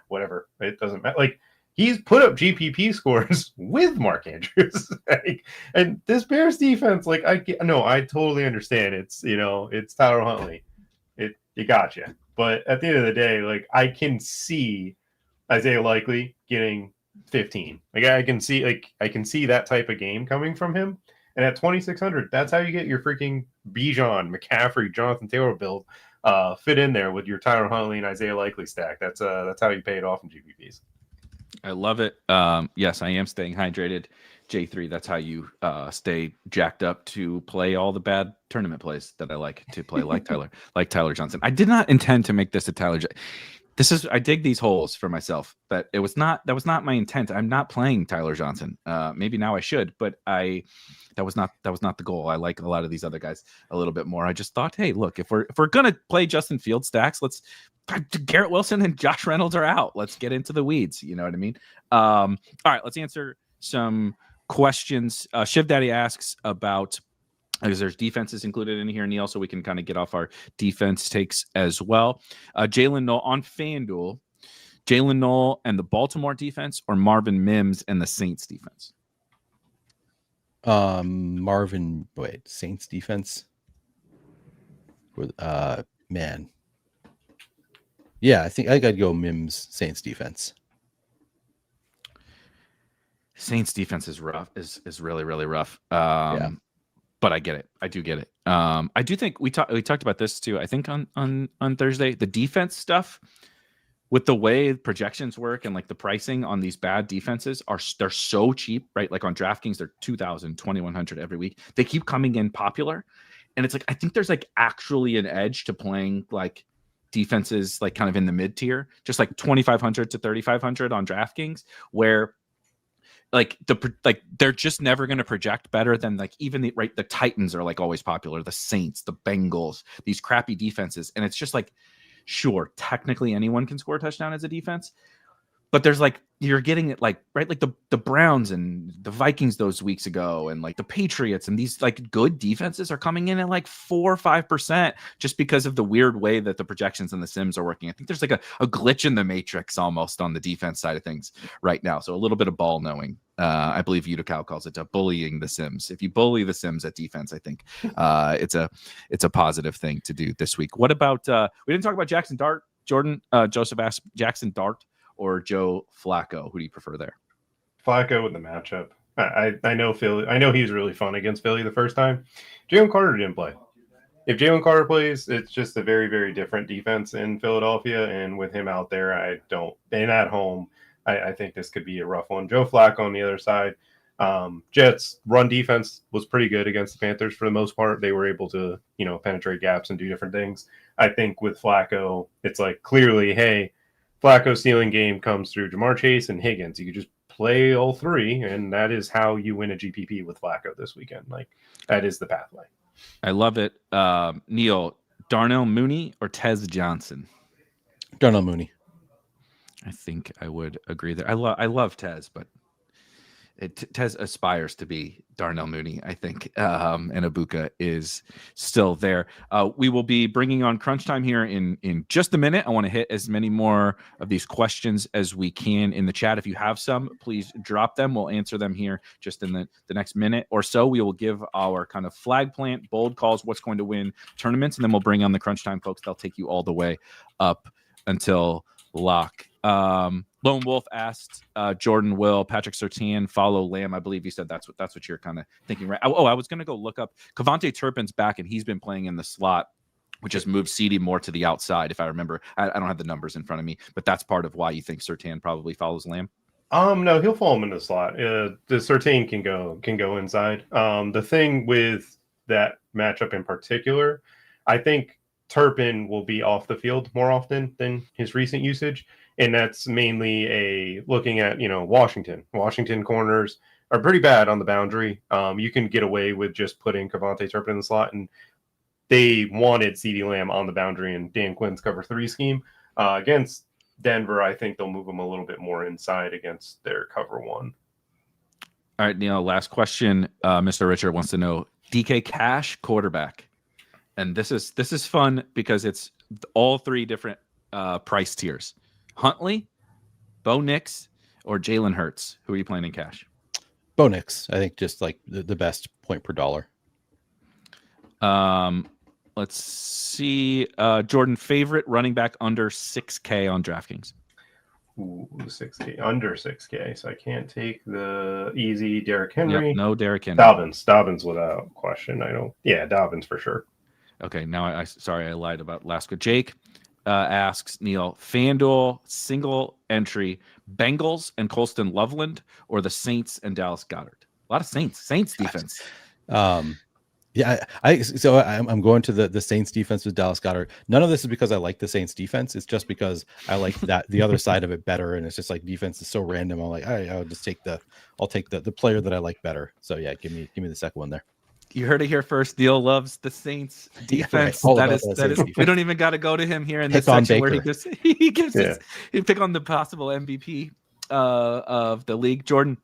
whatever. It doesn't matter. Like he's put up GPP scores with Mark Andrews, and this Bears defense, I totally understand. It's it's Tyler Huntley. It got you, but at the end of the day, I can see Isaiah Likely getting 15. I can see that type of game coming from him. And at 2,600, that's how you get your freaking Bijan, McCaffrey, Jonathan Taylor build fit in there with your Tyler Huntley and Isaiah Likely stack. That's how you pay it off in GPPs. I love it. Yes, I am staying hydrated. J3, that's how you stay jacked up to play all the bad tournament plays that I like to play, like Tyler Johnson. I did not intend to make this a Tyler. I dig these holes for myself, but that was not my intent. I'm not playing Tyler Johnson. Maybe now I should, but that was not the goal. I like a lot of these other guys a little bit more. I just thought, hey, look, if we're gonna play Justin Fields stacks, Garrett Wilson and Josh Reynolds are out. Let's get into the weeds. You know what I mean? All right, let's answer some questions. Shiv Daddy asks about, because there's defenses included in here, Neil, so we can kind of get off our defense takes as well. Jalen Noel on FanDuel, Jalen Noel and the Baltimore defense, or Marvin Mims and the Saints defense? Saints defense. Man. Yeah, I think I'd go Mims, Saints defense. Saints defense is rough, is really, really rough. Yeah. But I get it. I do get it. I do think we talked about this too. I think on Thursday, the defense stuff with the way projections work and the pricing on these bad defenses they're so cheap, right? Like on DraftKings, they're 2,000, 2,100 every week. They keep coming in popular, and it's I think there's actually an edge to playing defenses kind of in the mid tier, just 2,500 to 3,500 on DraftKings, where they're just never going to project better than even the Titans are always popular, the Saints, the Bengals, these crappy defenses. And it's just sure, technically anyone can score a touchdown as a defense, but there's you're getting it the Browns and the Vikings those weeks ago, and the Patriots, and these good defenses are coming in at 4 or 5% just because of the weird way that the projections and the sims are working. I think there's a glitch in the matrix almost on the defense side of things right now. So a little bit of ball knowing I believe Utica calls it bullying the Sims. If you bully the Sims at defense, I think it's a positive thing to do this week. What about we didn't talk about Jackson Dart, Jordan? Joseph asked Jackson Dart or Joe Flacco. Who do you prefer there? Flacco with the matchup. I know Philly. I know he was really fun against Philly the first time. Jalen Carter didn't play. If Jalen Carter plays, it's just a very, very different defense in Philadelphia. And with him out there, and at home, I think this could be a rough one. Joe Flacco on the other side. Jets run defense was pretty good against the Panthers for the most part. They were able to, penetrate gaps and do different things. I think with Flacco, it's like clearly, hey, Flacco's ceiling game comes through Jamar Chase and Higgins. You could just play all three, and that is how you win a GPP with Flacco this weekend. Like, that is the pathway. I love it. Neil, Darnell Mooney or Tez Johnson? Darnell Mooney. I think I would agree there. I love Tez, but Tez aspires to be Darnell Mooney, I think, and Ibuka is still there. We will be bringing on Crunch Time here in just a minute. I want to hit as many more of these questions as we can in the chat. If you have some, please drop them. We'll answer them here just in the next minute or so. We will give our kind of flag plant, bold calls, what's going to win tournaments, and then we'll bring on the Crunch Time folks. They'll take you all the way up until lock. Lone Wolf asked Jordan, will Patrick Surtain follow Lamb? I believe you said that's what you're kind of thinking, right? I was going to go look up. Kevontae Turpin's back, and he's been playing in the slot, which has moved CD more to the outside, if I remember. I don't have the numbers in front of me, but that's part of why you think Surtain probably follows Lamb. No, he'll follow him in the slot. The Surtain can go inside. The thing with that matchup in particular, I think Turpin will be off the field more often than his recent usage. And that's mainly looking at, Washington. Washington corners are pretty bad on the boundary. You can get away with just putting Kevontae Turpin in the slot. And they wanted CeeDee Lamb on the boundary in Dan Quinn's cover 3 scheme. Against Denver, I think they'll move him a little bit more inside against their cover 1. All right, Neil, last question. Mr. Richard wants to know, DK Cash quarterback. And this is fun because it's all 3 different price tiers. Huntley, Bo Nix, or Jalen Hurts? Who are you playing in cash? Bo Nix. I think just like the best point per dollar. Let's see. Jordan, favorite running back under 6K on DraftKings? Ooh, 6K, under 6K. So I can't take the easy Derrick Henry. Yep, no Derrick Henry. Dobbins without question. Dobbins for sure. Okay, now I lied about last week. Jake asks Neil, FanDuel single entry, Bengals and Colston Loveland, or the Saints and Dallas Goedert? A lot of Saints defense. Yeah, I'm going to the Saints defense with Dallas Goedert. None of this is because I like the Saints defense. It's just because I like the other side of it better, and it's just like defense is so random. I'm like, I'll just take the player that I like better. So yeah, give me the second one there. You heard it here first. Neil loves the Saints defense. Right. That is. We don't even got to go to him here in this section where he gives he pick on the possible MVP of the league. Jordan,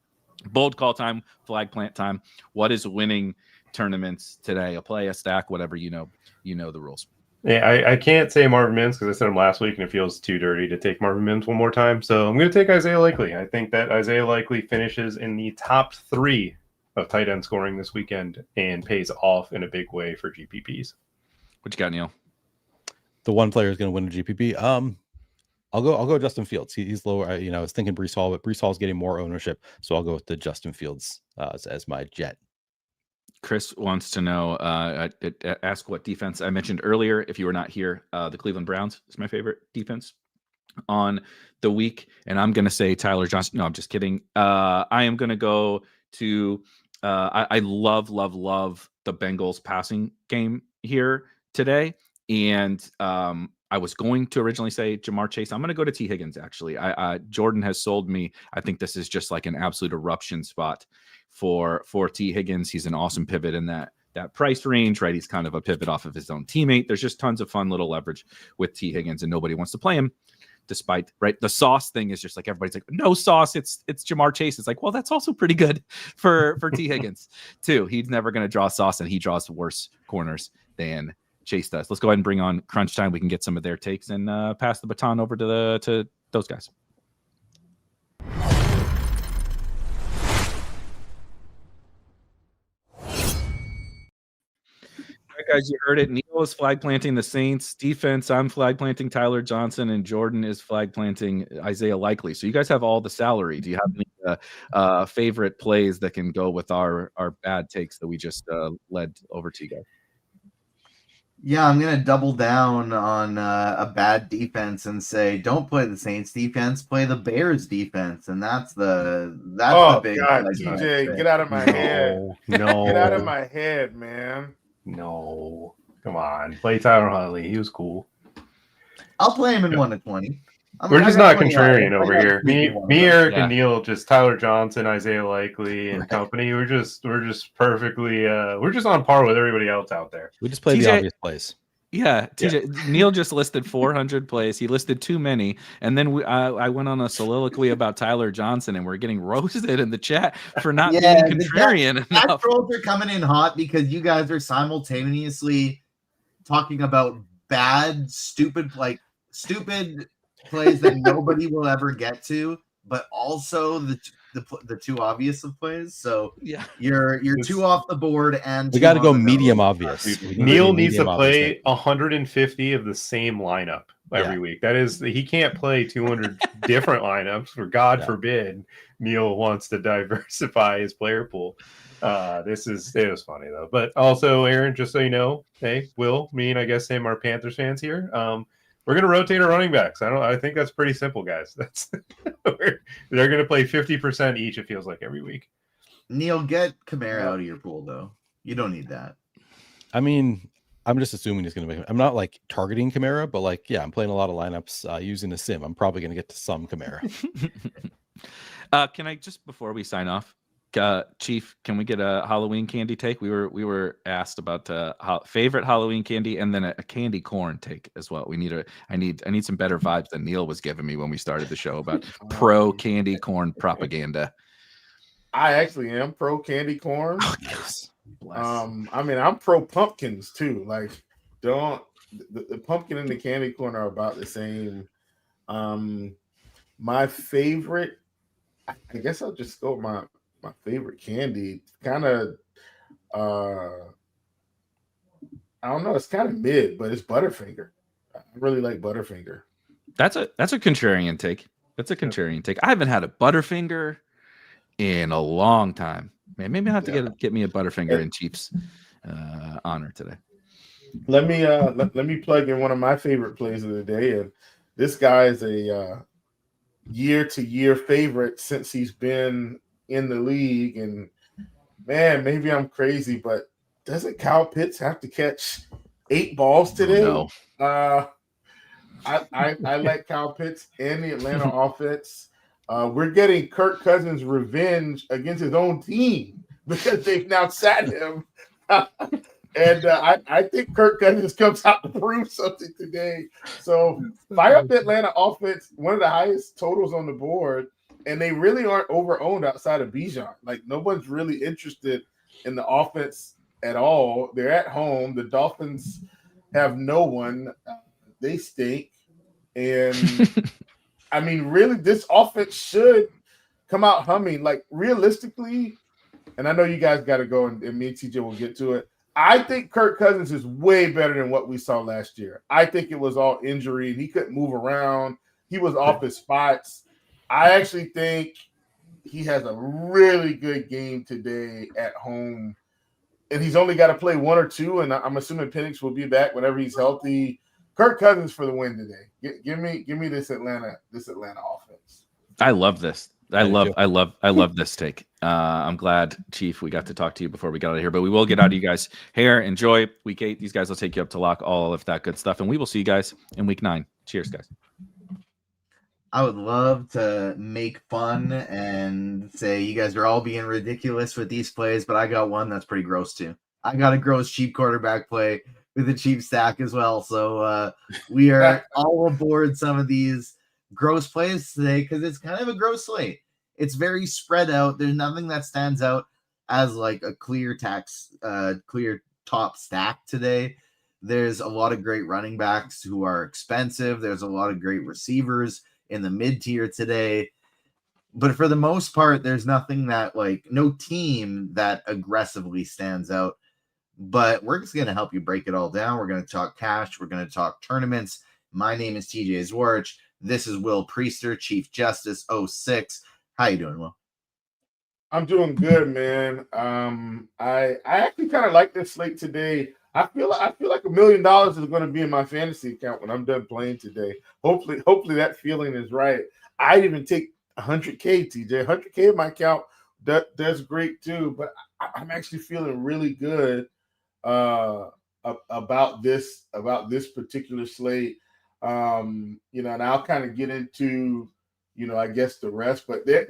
bold call time, flag plant time. What is winning tournaments today? A play, a stack, whatever you know the rules. Yeah, I can't say Marvin Mims because I said him last week and it feels too dirty to take Marvin Mims one more time. So I'm going to take Isaiah Likely. I think that Isaiah Likely finishes in the top 3 of tight end scoring this weekend and pays off in a big way for GPPs. What you got, Neil? The one player is going to win a GPP. I'll go Justin Fields. He's lower. I was thinking Breece Hall, but Breece Hall's getting more ownership, so I'll go with the Justin Fields as my jet. Chris wants to know, ask what defense I mentioned earlier. If you were not here, the Cleveland Browns is my favorite defense on the week, and I'm going to say Tyler Johnson. No, I'm just kidding. I am going to go to. I love the Bengals passing game here today, and I was going to originally say Jamar Chase. I'm going to go to T. Higgins. Actually, Jordan has sold me. I think this is just like an absolute eruption spot for T. Higgins. He's an awesome pivot in that price range, right? He's kind of a pivot off of his own teammate. There's just tons of fun little leverage with T. Higgins, and nobody wants to play him. Despite, right, the Sauce thing is just like everybody's like, no Sauce, it's Jamar Chase. It's like, well, that's also pretty good for T. Higgins too. He's never going to draw Sauce, and he draws worse corners than Chase does. Let's go ahead and bring on Crunch Time. We can get some of their takes and pass the baton over to those guys. guys, you heard it. Neil is flag planting the Saints defense. I'm flag planting Tyler Johnson, and Jordan is flag planting Isaiah Likely. So you guys have all the salary. Do you have any favorite plays that can go with our bad takes that we just led over to you guys? Yeah, I'm gonna double down on a bad defense and say, don't play the Saints defense, play the Bears defense, and that's the big. God, TJ, get out of my head! No, Get out of my head, man! No, come on, play Tyler Huntley. He was cool. I'll play him in 1 to 20. We're just not contrarian over I got here. Me, 20. Eric, Yeah. and Neil, just Tyler Johnson, Isaiah Likely, and company. We're just perfectly. We're just on par with everybody else out there. We just play the TJ obvious plays. Yeah, TJ. Neil just listed 400 plays. He listed too many, and then I went on a soliloquy about Tyler Johnson, and we're getting roasted in the chat for not being contrarian That enough. trolls are coming in hot because you guys are simultaneously talking about bad, stupid plays that nobody will ever get to, but also the two obvious of plays. So Yeah, you're too off the board, and We got to go medium obvious. Dude, We Neil do needs to medium play obvious. 150 of the same lineup every week. That is, he can't play 200 different lineups. For God forbid, Neil wants to diversify his player pool. It was funny though. But also, Aaron, just so you know, hey, Will, me, and I guess him are Panthers fans here. We're going to rotate our running backs. I think that's pretty simple, guys. They're going to play 50% each. It feels like every week. Neil, get Kamara out of your pool though. You don't need that. I mean, I'm just assuming he's going to make. I'm not like targeting Kamara, but like, yeah, I'm playing a lot of lineups using a sim. I'm probably going to get to some Kamara. Can I just before we sign off, Chief? Can we get a Halloween candy take? We were asked about favorite Halloween candy, and then a candy corn take as well. I need some better vibes than Neil was giving me when we started the show about pro candy corn propaganda. I actually am pro candy corn. Oh, yes. I mean, I'm pro pumpkins too. Like, the pumpkin and the candy corn are about the same. My favorite, I guess I'll just go with my favorite candy. Kind of, I don't know. It's kind of mid, but it's Butterfinger. I really like Butterfinger. That's a contrarian take. That's a contrarian take. I haven't had a Butterfinger in a long time. Man, maybe I have to get me a Butterfinger in Chief's honor today. Let me plug in one of my favorite plays of the day, and this guy is a year-to-year favorite since he's been in the league. And man, maybe I'm crazy, but doesn't Kyle Pitts have to catch 8 balls today? Oh, no. I like Kyle Pitts and the Atlanta offense. We're getting Kirk Cousins' revenge against his own team because they've now sat him. And I think Kirk Cousins comes out to prove something today. So fire up the Atlanta offense, one of the highest totals on the board, and they really aren't over-owned outside of Bijan. Like, no one's really interested in the offense at all. They're at home. The Dolphins have no one. They stink. And, I mean, really, this offense should come out humming. Like, realistically, and I know you guys got to go, and me and TJ will get to it. I think Kirk Cousins is way better than what we saw last year. I think it was all injury. He couldn't move around. He was off his spots. I actually think he has a really good game today at home. And he's only got to play 1 or 2, and I'm assuming Penix will be back whenever he's healthy. Kirk Cousins for the win today. Give me this Atlanta offense. I love this. I love this take. I'm glad, Chief, we got to talk to you before we got out of here, but we will get out of you guys here. Enjoy week 8. These guys will take you up to lock, all of that good stuff. And we will see you guys in week 9. Cheers, guys. I would love to make fun and say you guys are all being ridiculous with these plays, but I got one that's pretty gross too. I got a gross cheap quarterback play with a cheap stack as well. So we are all aboard some of these gross plays today because it's kind of a gross slate. It's very spread out. There's nothing that stands out as like a clear top stack today. There's a lot of great running backs who are expensive. There's a lot of great receivers in the mid-tier today. But for the most part, there's nothing that no team that aggressively stands out. but we're just going to help you break it all down. We're going to talk cash. We're going to talk tournaments. My name is TJ Zwarych. This is Will Priester, Chief Justice 06. How you doing, Will? I'm doing good, man. I actually kind of like this slate today. I feel like $1 million is going to be in my fantasy account when I'm done playing today. Hopefully that feeling is right. I'd even take 100K, TJ. 100K in my account. That's great too. But I'm actually feeling really good about this particular slate. And I'll kind of get into I guess the rest. But there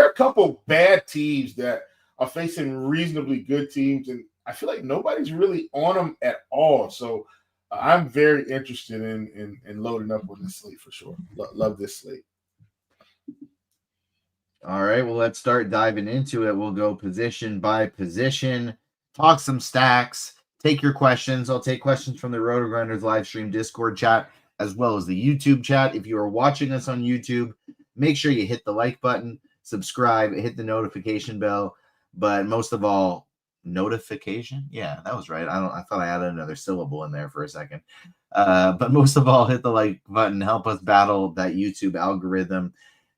are a couple bad teams that are facing reasonably good teams, and I feel like nobody's really on them at all. So I'm very interested in loading up on this slate for sure. Love this slate. All right, well, let's start diving into it. We'll go position by position, talk some stacks, take your questions. I'll take questions from the RotoGrinders live stream Discord chat as well as the YouTube chat. If you are watching us on YouTube, make sure you hit the like button, subscribe, hit the notification bell, but most of all, notification. Yeah, that was right. I thought I added another syllable in there for a second. But most of all, hit the like button, help us battle that YouTube algorithm.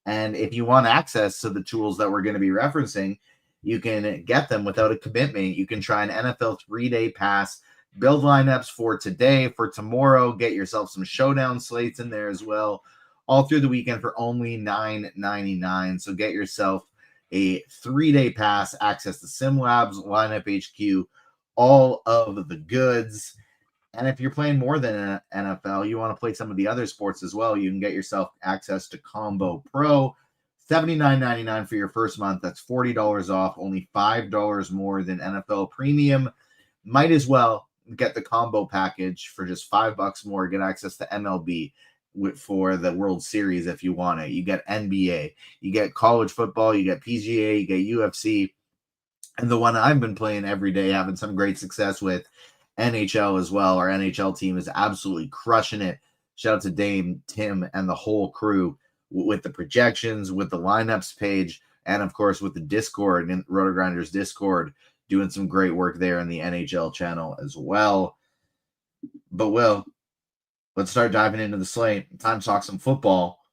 And if you want access to the tools that we're going to be referencing, you can get them without a commitment. You can try an NFL 3-day pass, build lineups for today, for tomorrow, get yourself some showdown slates in there as well, all through the weekend for only $9.99. So get yourself a 3-day pass, access to SimLabs, Lineup HQ, all of the goods. And if you're playing more than NFL, you want to play some of the other sports as well, you can get yourself access to Combo Pro, $79.99 for your first month. That's $40 off, only $5 more than NFL Premium. Might as well get the combo package for just $5 more. Get access to MLB for the World Series if you want it. You get NBA, you get college football, you get PGA, you get UFC, and the one I've been playing every day, having some great success with, NHL as well. Our NHL team is absolutely crushing it. Shout out to Dame, Tim, and the whole crew with the projections, with the lineups page, and of course with the Discord and RotoGrinders Discord, doing some great work there in the NHL channel as well. But Will, let's start diving into the slate. Time to talk some football.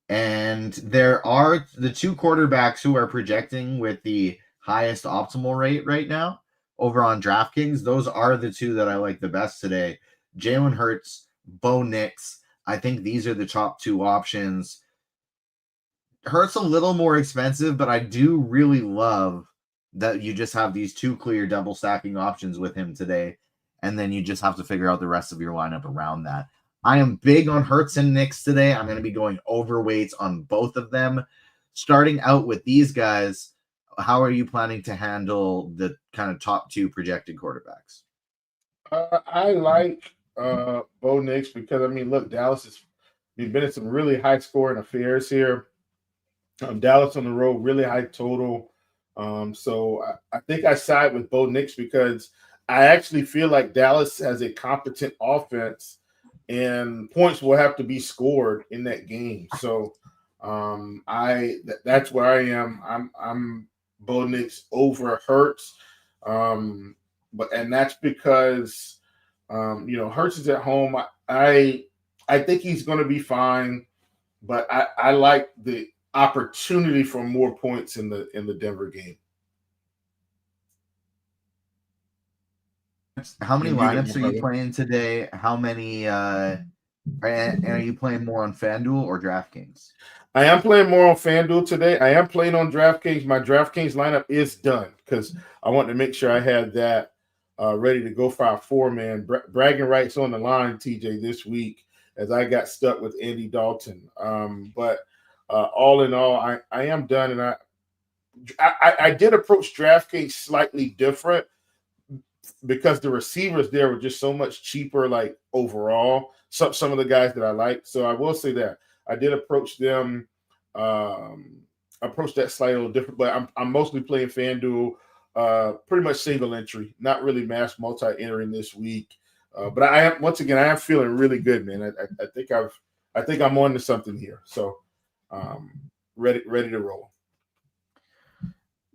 And there are the two quarterbacks who are projecting with the highest optimal rate right now over on DraftKings. Those are the two that I like the best today. Jalen Hurts, Bo Nix. I think these are the top two options. Hurts a little more expensive, but I do really love that you just have these two clear double stacking options with him today, and then you just have to figure out the rest of your lineup around that. I am big on Hurts and Nix today. I'm going to be going overweights on both of them. Starting out with these guys, how are you planning to handle the kind of top two projected quarterbacks? I like Bo Nix because, look, we've been in some really high scoring affairs here. Dallas on the road, really high total. So I think I side with Bo Nix because I actually feel like Dallas has a competent offense and points will have to be scored in that game. So that's where I am. I'm Bo Nix over Hurts. And that's because Hurts is at home. I think he's going to be fine, but I like the opportunity for more points in the Denver game. How many lineups are you playing today? How many and are you playing more on FanDuel or DraftKings? I am playing more on FanDuel today. I am playing on DraftKings. My DraftKings lineup is done because I wanted to make sure I had that ready to go for our 4-man. Bragging rights on the line, TJ, this week as I got stuck with Andy Dalton. But all in all, I am done. And I did approach DraftKings slightly different because the receivers there were just so much cheaper, like overall, some of the guys that I like. So I will say that I did approach them, approach that slightly a little different, but I'm mostly playing FanDuel, pretty much single entry, not really mass multi-entering this week. But I am feeling really good, man. I think I'm on to something here. So ready to roll.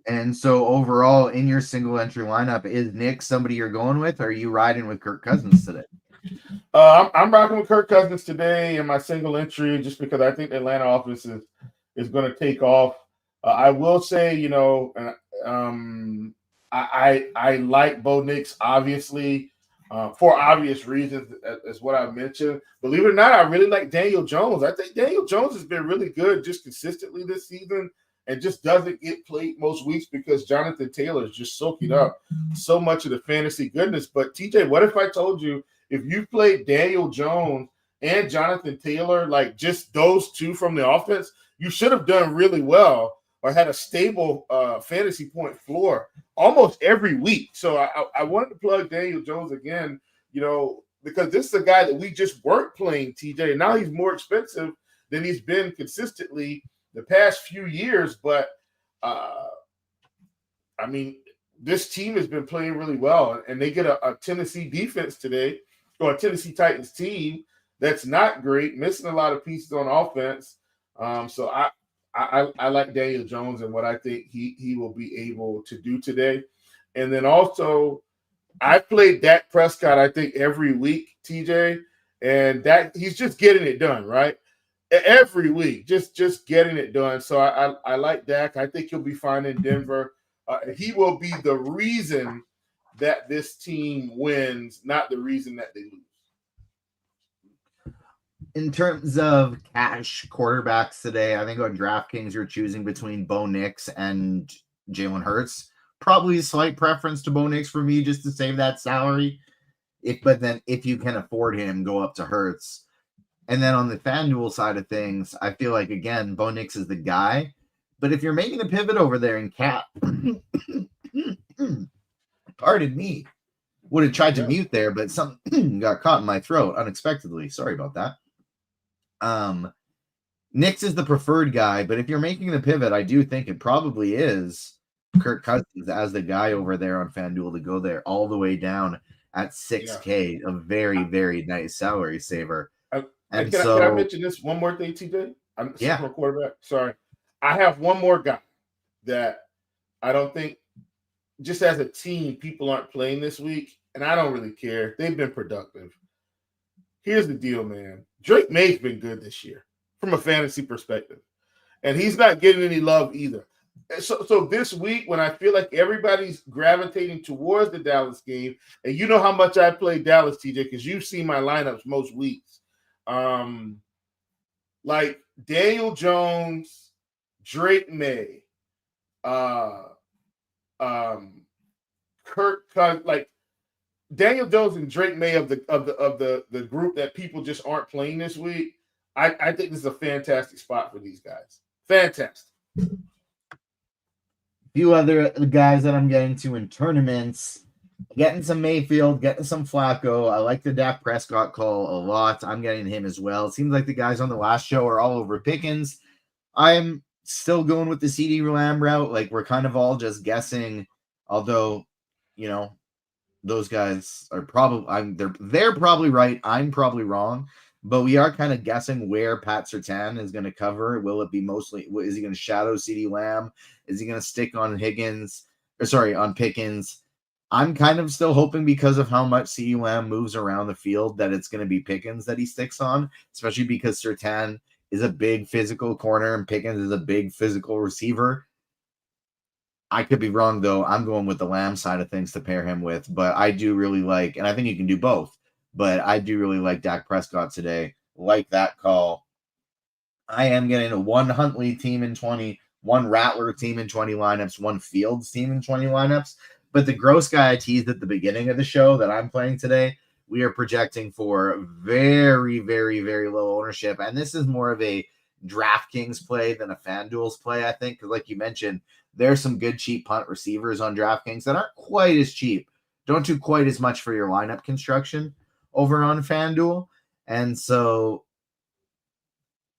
And so overall, in your single entry lineup, is Nick somebody you're going with, or are you riding with Kirk Cousins today? I'm rocking with Kirk Cousins today in my single entry just because I think the Atlanta offense is going to take off. I will say, I like Bo Nix, obviously, for obvious reasons, as what I mentioned. Believe it or not, I really like Daniel Jones. I think Daniel Jones has been really good just consistently this season and just doesn't get played most weeks because Jonathan Taylor is just soaking up so much of the fantasy goodness. But, TJ, what if I told you if you played Daniel Jones and Jonathan Taylor, like just those two from the offense, you should have done really well or had a stable fantasy point floor almost every week. So I wanted to plug Daniel Jones again, because this is a guy that we just weren't playing, TJ. And now he's more expensive than he's been consistently the past few years. But, this team has been playing really well. And they get a Tennessee defense today, or a Tennessee Titans team that's not great, missing a lot of pieces on offense. So I like Daniel Jones and what I think he will be able to do today. And then also, I played Dak Prescott, I think, every week, TJ, and that he's just getting it done, right? Every week, just getting it done. So I like Dak. I think he'll be fine in Denver. He will be the reason that this team wins, not the reason that they lose. In terms of cash quarterbacks today, I think on DraftKings you're choosing between Bo Nix and Jalen Hurts. Probably a slight preference to Bo Nix for me just to save that salary. But then if you can afford him, go up to Hurts. And then on the FanDuel side of things, I feel like, again, Bo Nix is the guy. But if you're making a pivot over there in cap, pardon me, would have tried to mute there, but something got caught in my throat unexpectedly. Sorry about that. Nix is the preferred guy, but if you're making the pivot, I do think it probably is Kirk Cousins as the guy over there on FanDuel to go there all the way down at 6K, a very, very nice salary saver. Can I mention this one more thing, TJ? I'm a quarterback. Sorry. I have one more guy that I don't think, just as a team, people aren't playing this week, and I don't really care. They've been productive. Here's the deal, man. Drake May's been good this year from a fantasy perspective, and he's not getting any love either. So this week, when I feel like everybody's gravitating towards the Dallas game, and you know how much I play Dallas, TJ, because you've seen my lineups most weeks. Like Daniel Jones, Drake May, Kirk Cousins, like Daniel Jones and Drake May of the group that people just aren't playing this week. I think this is a fantastic spot for these guys. Fantastic. Few other guys that I'm getting to in tournaments, getting some Mayfield, getting some Flacco. I like the Dak Prescott call a lot. I'm getting him as well. It seems like the guys on the last show are all over Pickens. I'm still going with the CD Lamb route. Like, we're kind of all just guessing, although, those guys are probably they're probably right. I'm probably wrong, but we are kind of guessing where Pat Surtain is going to cover. Will it be mostly? Is he going to shadow CD Lamb? Is he going to stick on on Pickens? I'm kind of still hoping, because of how much CD Lamb moves around the field, that it's going to be Pickens that he sticks on, especially because Surtain is a big physical corner and Pickens is a big physical receiver. I could be wrong, though. I'm going with the Lamb side of things to pair him with, but I do really like, and I think you can do both, but I do really like Dak Prescott today. Like that call. I am getting a one Huntley team in 20, one Rattler team in 20 lineups, one Fields team in 20 lineups. But the gross guy I teased at the beginning of the show that I'm playing today, we are projecting for very, very, very low ownership. And this is more of a DraftKings play than a FanDuel's play, I think. Because like you mentioned, there's some good cheap punt receivers on DraftKings that aren't quite as cheap. Don't do quite as much for your lineup construction over on FanDuel. And so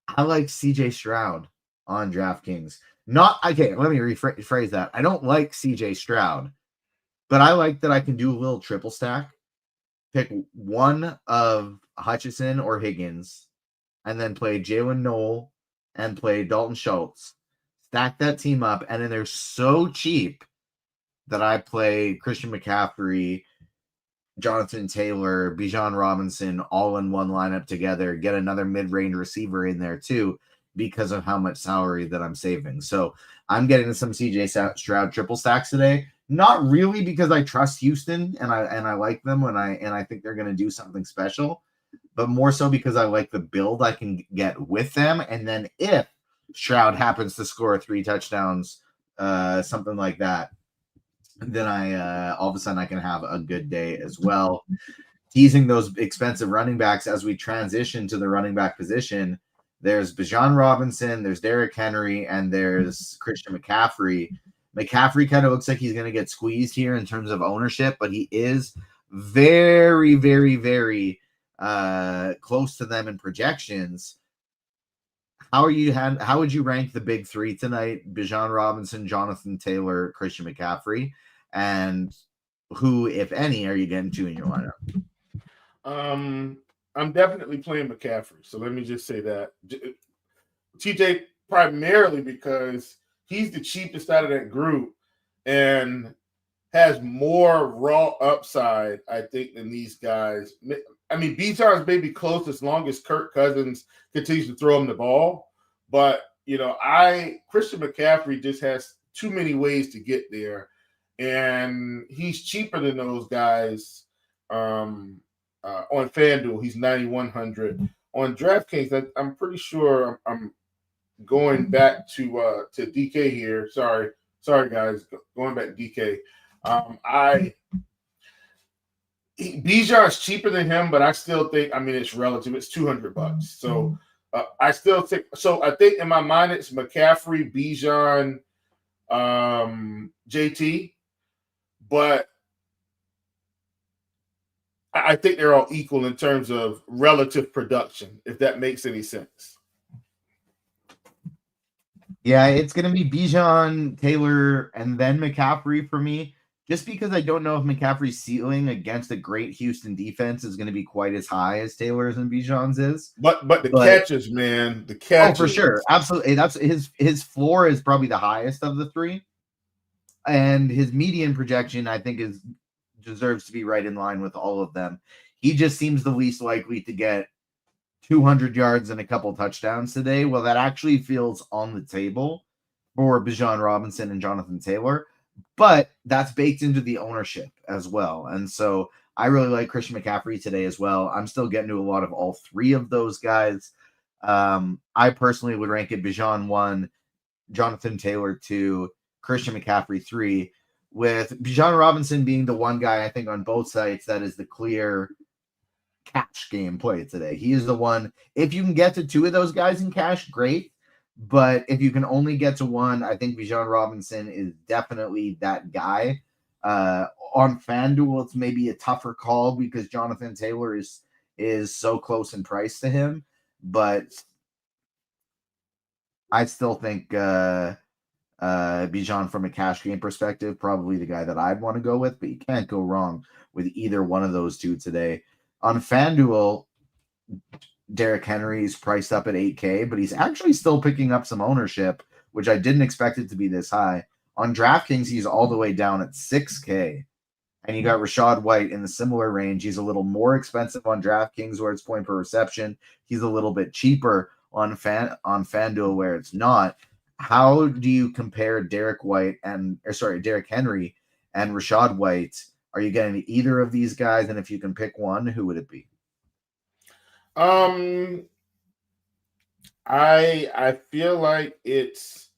I like CJ Stroud on DraftKings. Let me rephrase that. I don't like CJ Stroud, but I like that I can do a little triple stack, pick one of Hutchinson or Higgins, and then play Jalen Noel and play Dalton Schultz. stack that team up, and then they're so cheap that I play Christian McCaffrey, Jonathan Taylor, Bijan Robinson all in one lineup together, get another mid-range receiver in there too because of how much salary that I'm saving. So I'm getting some CJ Stroud triple stacks today. Not really because I trust Houston and I like them and I think they're going to do something special, but more so because I like the build I can get with them. And then if Stroud happens to score 3 touchdowns, something like that, then I all of a sudden I can have a good day as well. Teasing those expensive running backs as we transition to the running back position. There's Bijan Robinson, there's Derrick Henry, and there's Christian McCaffrey. McCaffrey kind of looks like he's going to get squeezed here in terms of ownership, but he is very, very, very close to them in projections. How would you rank the big three tonight? Bijan Robinson, Jonathan Taylor, Christian McCaffrey, and who, if any, are you getting to in your lineup? I'm definitely playing McCaffrey. So let me just say that. TJ, primarily because he's the cheapest out of that group and has more raw upside, I think, than these guys. I mean, Bijan's maybe close as long as Kirk Cousins continues to throw him the ball. But, Christian McCaffrey just has too many ways to get there. And he's cheaper than those guys on FanDuel. He's 9,100. On DraftKings, I'm pretty sure I'm going back to DK here. Sorry, guys. Going back to DK. Bijan's cheaper than him, but I still think, it's relative. It's $200. So I still think. So I think in my mind it's McCaffrey, Bijan, JT, but I think they're all equal in terms of relative production, if that makes any sense. Yeah, it's going to be Bijan, Taylor, and then McCaffrey for me, just because I don't know if McCaffrey's ceiling against a great Houston defense is going to be quite as high as Taylor's and Bijan's is. But catches, man, the catches. Oh, for sure. Absolutely. That's his floor is probably the highest of the three. And his median projection, I think, deserves to be right in line with all of them. He just seems the least likely to get 200 yards and a couple touchdowns today. Well, that actually feels on the table for Bijan Robinson and Jonathan Taylor, but that's baked into the ownership as well. And so I really like Christian McCaffrey today as well. I'm still getting to a lot of all three of those guys. I personally would rank it Bijan 1, Jonathan Taylor 2, Christian McCaffrey 3, with Bijan Robinson being the one guy I think on both sides that is the clear cash game play today. He is the one. If you can get to 2 of those guys in cash, great. But if you can only get to 1, I think Bijan Robinson is definitely that guy. On FanDuel, it's maybe a tougher call because Jonathan Taylor is so close in price to him. But I still think Bijan from a cash game perspective, probably the guy that I'd want to go with, but you can't go wrong with either one of those two today. On FanDuel, Derrick Henry's priced up at $8K, but he's actually still picking up some ownership, which I didn't expect it to be this high. On DraftKings, he's all the way down at $6K. And you got Rachaad White in the similar range. He's a little more expensive on DraftKings where it's point per reception. He's a little bit cheaper on FanDuel where it's not. How do you compare Derrick Henry and Rachaad White? Are you getting either of these guys? And if you can pick one, who would it be? I feel like it's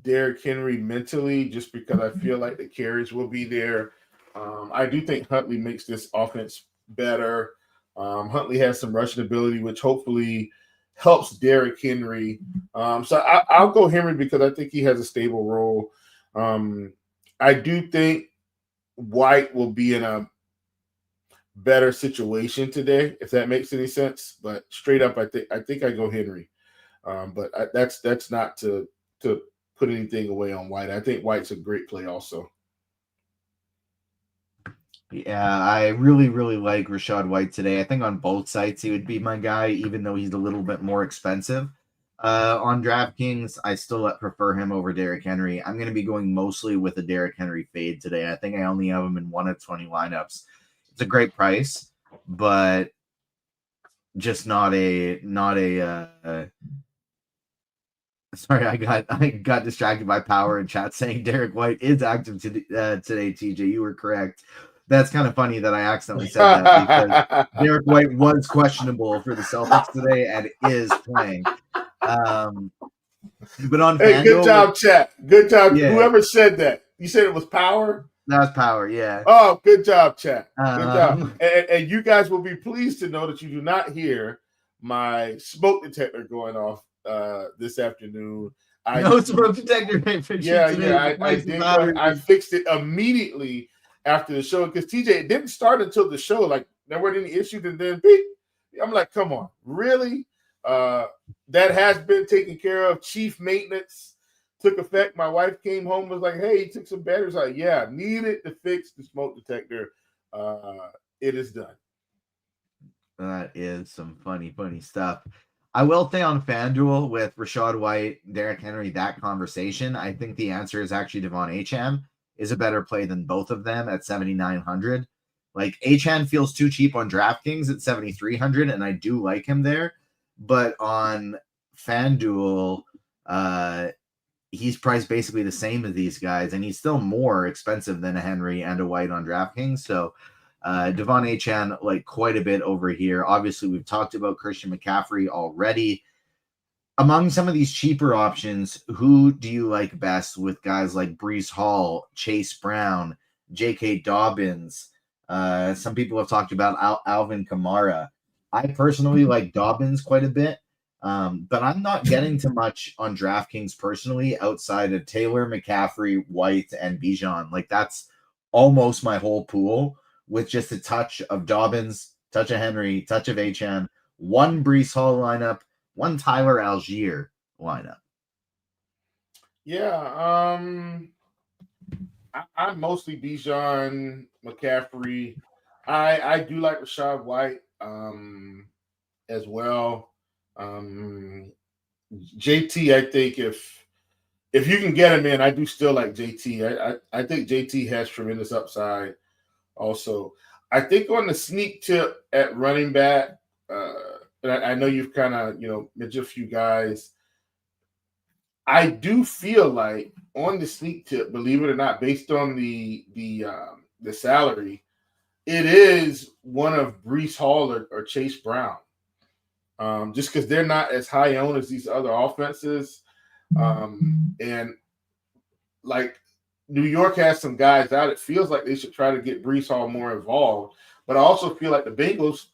Derrick Henry mentally, just because I feel like the carries will be there. I do think Huntley makes this offense better. Huntley has some rushing ability, which hopefully helps Derrick Henry. So I'll go Henry because I think he has a stable role. I do think White will be in a better situation today, if that makes any sense. But straight up, I think I go Henry. But that's not to put anything away on White. I think White's a great play also. Yeah, I really, really like Rachaad White today. I think on both sites he would be my guy, even though he's a little bit more expensive. On DraftKings, I still prefer him over Derrick Henry. I'm going to be going mostly with a Derrick Henry fade today. I think I only have him in 1 of 20 lineups. It's a great price, but just not a sorry, I got distracted by power in chat saying Derek White is active today. TJ, you were correct. That's kind of funny that I accidentally said that because Derek White was questionable for the Celtics today and is playing. But on hey, FanDuel, good job, chat. Good job. Yeah. Whoever said that, you said it was power. That's power, yeah. Oh, good job, chat. Good job. And you guys will be pleased to know that you do not hear my smoke detector going off this afternoon. No smoke detector. I fixed it immediately after the show because TJ, it didn't start until the show. Like there weren't any issues, and then beep. I'm like, come on, really? That has been taken care of. Chief maintenance took effect. My wife came home, was like, hey, he took some batteries. Like, yeah, needed to fix the smoke detector. It is done. That is some funny stuff. I will say on FanDuel with Rachaad White, Derrick Henry, that conversation, I think the answer is actually Devon Achane is a better play than both of them at 7,900. Like Achane feels too cheap on DraftKings at 7,300, and I do like him there. But on FanDuel, he's priced basically the same as these guys, and he's still more expensive than a Henry and a White on DraftKings. So Devon Achane, like quite a bit over here. Obviously, we've talked about Christian McCaffrey already. Among some of these cheaper options, who do you like best with guys like Breece Hall, Chase Brown, J.K. Dobbins? Some people have talked about Alvin Kamara. I personally like Dobbins quite a bit, but I'm not getting to much on DraftKings personally outside of Taylor, McCaffrey, White, and Bijan. Like that's almost my whole pool with just a touch of Dobbins, touch of Henry, touch of Achane, one Breece Hall lineup, one Tyler Algier lineup. Yeah, I'm mostly Bijan, McCaffrey. I do like Rachaad White as well. JT, I think if you can get him in, I do still like JT. I think JT has tremendous upside. Also, I think on the sneak tip at running back, I know you've kind of mentioned a few guys. I do feel like on the sneak tip, believe it or not, based on the salary, it is one of Breece Hall or Chase Brown. Just because they're not as high owned as these other offenses. And like New York has some guys out. It feels like they should try to get Breece Hall more involved. But I also feel like the Bengals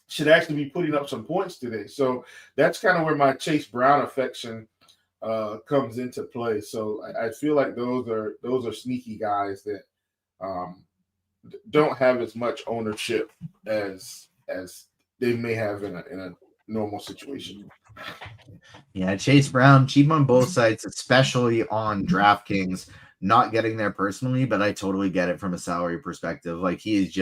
should actually be putting up some points today. So that's kind of where my Chase Brown affection comes into play. So I feel like those are sneaky guys that don't have as much ownership as they may have in a normal situation. Yeah, Chase Brown, cheap on both sides, especially on DraftKings. Not getting there personally, but I totally get it from a salary perspective. Like he's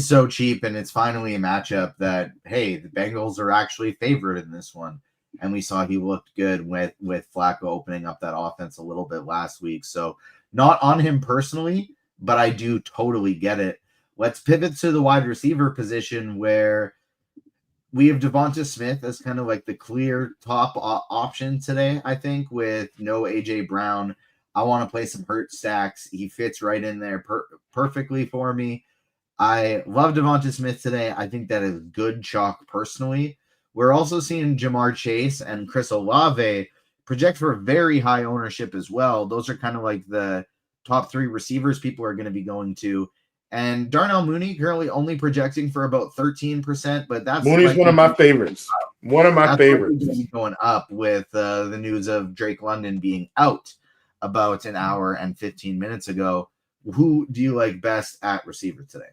so cheap, and it's finally a matchup that, hey, the Bengals are actually favored in this one. And we saw he looked good with Flacco opening up that offense a little bit last week. So not on him personally, but I do totally get it. Let's pivot to the wide receiver position where we have Devonta Smith as kind of like the clear top option today, I think, with no A.J. Brown. I want to play some hurt stacks. He fits right in there perfectly for me. I love Devonta Smith today. I think that is good chalk personally. We're also seeing Jamar Chase and Chris Olave project for very high ownership as well. Those are kind of like the top three receivers people are going to be going to. And Darnell Mooney currently only projecting for about 13%, but that's Mooney's one of my favorites. One of my favorites. Going up with the news of Drake London being out about an hour and 15 minutes ago. Who do you like best at receiver today?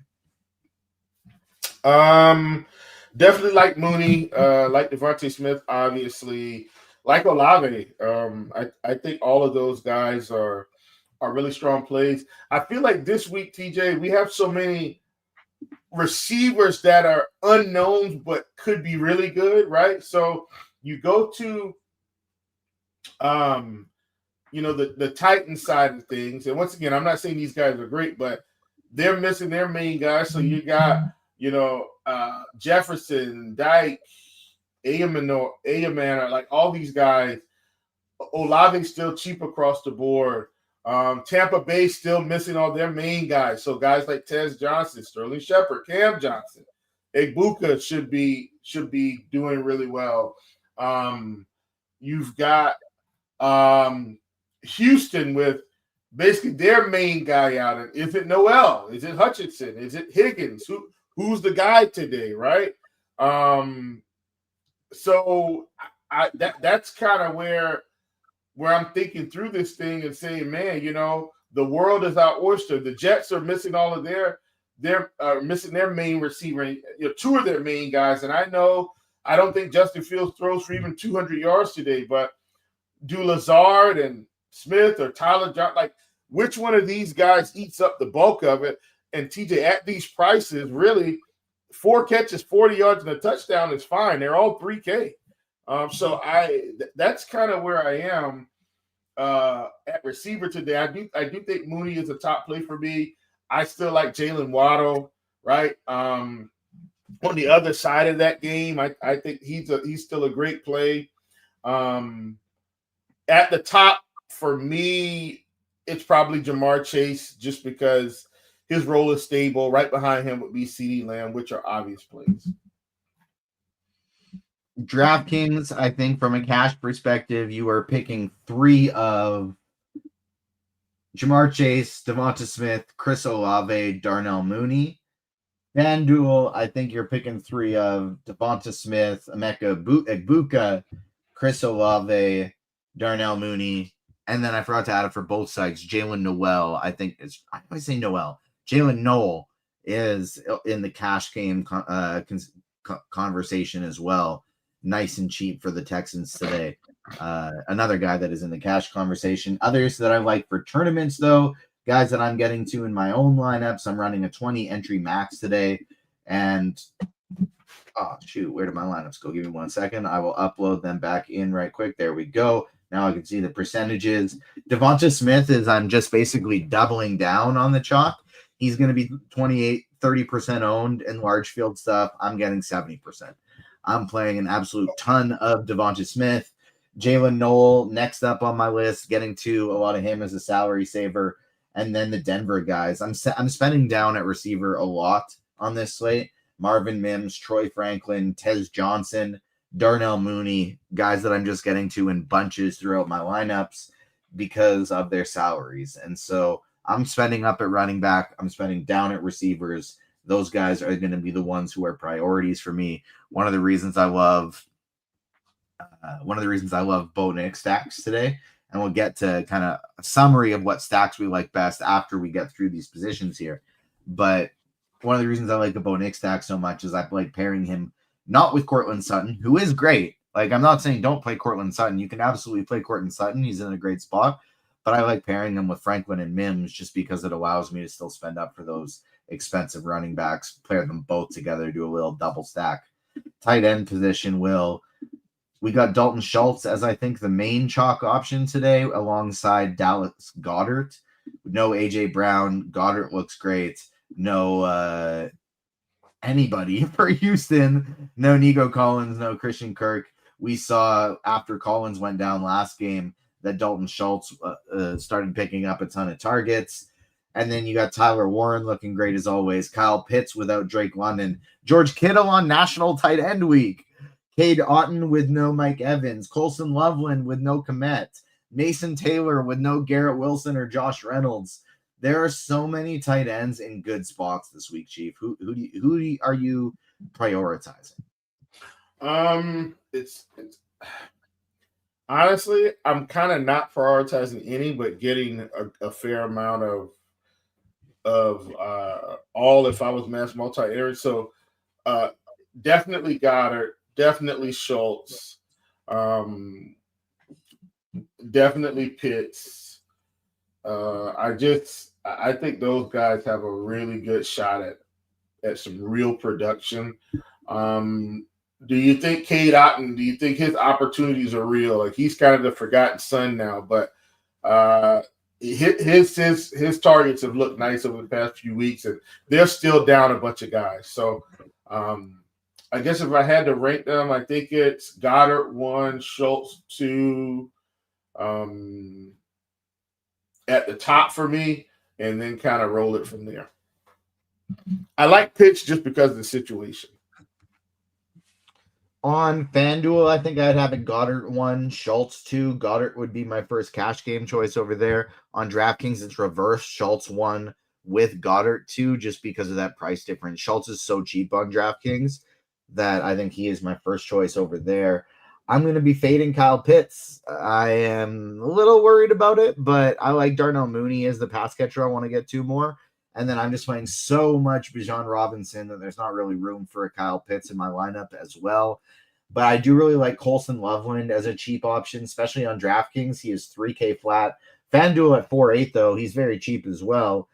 Definitely like Mooney, like Devontae Smith, obviously, like Olave. I think all of those guys are are really strong plays. I feel like this week, TJ, we have so many receivers that are unknowns but could be really good, right? So you go to the Titans side of things, and once again, I'm not saying these guys are great, but they're missing their main guys. So you got Jefferson, Dyke, Ayaman, like all these guys. Olave's still cheap across the board. Tampa Bay still missing all their main guys. So guys like Tez Johnson, Sterling Shepard, Cam Johnson, Egbuka should be doing really well. You've got Houston with basically their main guy out. Is it Noel? Is it Hutchinson? Is it Higgins? Who's the guy today, right? So that's kind of where I'm thinking through this thing and saying, man, the world is our oyster. The Jets are missing all of they're missing their main receiver, two of their main guys. And I don't think Justin Fields throws for even 200 yards today, but do Lazard and Smith or Tyler Johnson, like which one of these guys eats up the bulk of it? And TJ, at these prices, really 4 catches, 40 yards and a touchdown is fine. They're all 3K. So that's kind of where I am at receiver today. I do think Mooney is a top play for me. I still like Jalen Waddle, right? On the other side of that game, I think he's still a great play. At the top for me, it's probably Jamar Chase, just because his role is stable. Right behind him would be CeeDee Lamb, which are obvious plays. DraftKings, I think from a cash perspective, you are picking 3 of Jamar Chase, Devonta Smith, Chris Olave, Darnell Mooney. FanDuel, I think you're picking 3 of Devonta Smith, Emeka Egbuka, Chris Olave, Darnell Mooney, and then I forgot to add it for both sides. Jalen Noel, I always say Noel. Jalen Noel is in the cash game conversation as well. Nice and cheap for the Texans today. Another guy that is in the cash conversation. Others that I like for tournaments, though, guys that I'm getting to in my own lineups. I'm running a 20 entry max today. And, where did my lineups go? Give me 1 second. I will upload them back in right quick. There we go. Now I can see the percentages. Devonta Smith I'm just basically doubling down on the chalk. He's going to be 30% owned in large field stuff. I'm getting 70%. I'm playing an absolute ton of Devonta Smith. Jalen Noel, next up on my list, getting to a lot of him as a salary saver. And then the Denver guys. I'm spending down at receiver a lot on this slate. Marvin Mims, Troy Franklin, Tez Johnson, Darnell Mooney, guys that I'm just getting to in bunches throughout my lineups because of their salaries. And so I'm spending up at running back. I'm spending down at receivers. Those guys are going to be the ones who are priorities for me. One of the reasons I love Bo Nick stacks today, and we'll get to kind of a summary of what stacks we like best after we get through these positions here. But one of the reasons I like the Bo Nick stack so much is I like pairing him not with Cortland Sutton, who is great. Like, I'm not saying don't play Cortland Sutton. You can absolutely play Cortland Sutton. He's in a great spot. But I like pairing him with Franklin and Mims just because it allows me to still spend up for those expensive running backs, pair them both together, do a little double stack. Tight end position, we got Dalton Schultz as I think the main chalk option today alongside Dallas Goedert. No AJ Brown. Goddard looks great. No anybody for Houston. No Nico Collins, no Christian Kirk. We saw after Collins went down last game that Dalton Schultz started picking up a ton of targets. And then you got Tyler Warren looking great as always. Kyle Pitts without Drake London. George Kittle on National Tight End Week. Cade Otton with no Mike Evans. Colson Loveland with no Komet. Mason Taylor with no Garrett Wilson or Josh Reynolds. There are so many tight ends in good spots this week, Chief. Who are you prioritizing? It's honestly, I'm kind of not prioritizing any, but getting a fair amount of all if I was mass multi-area. So definitely Goddard, definitely Schultz, definitely Pitts. I think those guys have a really good shot at some real production. Do you think Cade Otton, do you think his opportunities are real? Like, he's kind of the forgotten son now, but his targets have looked nice over the past few weeks, and they're still down a bunch of guys. So I guess if I had to rank them, I think it's Goddard 1, Schultz 2, at the top for me, and then kind of roll it from there. I like Pitts just because of the situation. On FanDuel, I think I'd have it Goddard 1, Schultz 2. Goddard would be my first cash game choice over there. On DraftKings, it's reverse. Schultz 1 with Goddard 2, just because of that price difference. Schultz is so cheap on DraftKings that I think he is my first choice over there. I'm going to be fading Kyle Pitts. I am a little worried about it, but I like Darnell Mooney as the pass catcher I want to get to more. And then I'm just playing so much Bijan Robinson that there's not really room for a Kyle Pitts in my lineup as well. But I do really like Colson Loveland as a cheap option, especially on DraftKings. He is $3K flat. FanDuel at 4.8, though. He's very cheap as well.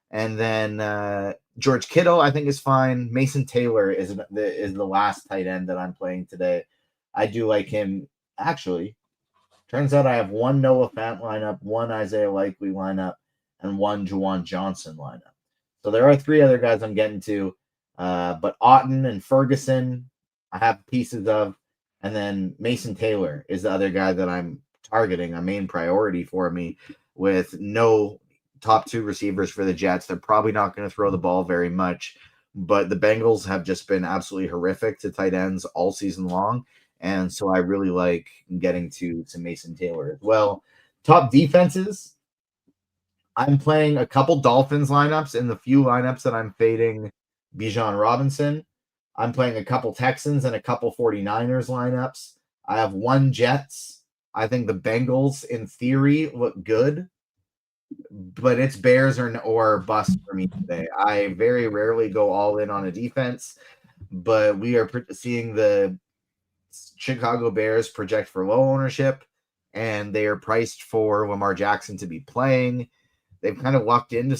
And then George Kittle, I think, is fine. Mason Taylor is the last tight end that I'm playing today. I do like him. Actually, turns out I have one Noah Fant lineup, one Isaiah Likely lineup, and one Juwan Johnson lineup. So there are 3 other guys I'm getting to. But Otton and Ferguson, I have pieces of. And then Mason Taylor is the other guy that I'm targeting, a main priority for me, with no top 2 receivers for the Jets. They're probably not going to throw the ball very much. But the Bengals have just been absolutely horrific to tight ends all season long. And so I really like getting to Mason Taylor as well. Top defenses, I'm playing a couple Dolphins lineups. In the few lineups that I'm fading Bijan Robinson, I'm playing a couple Texans and a couple 49ers lineups. I have one Jets. I think the Bengals, in theory, look good, but it's Bears or bust for me today. I very rarely go all in on a defense, but we are seeing the Chicago Bears project for low ownership, and they are priced for Lamar Jackson to be playing. They've kind of lucked into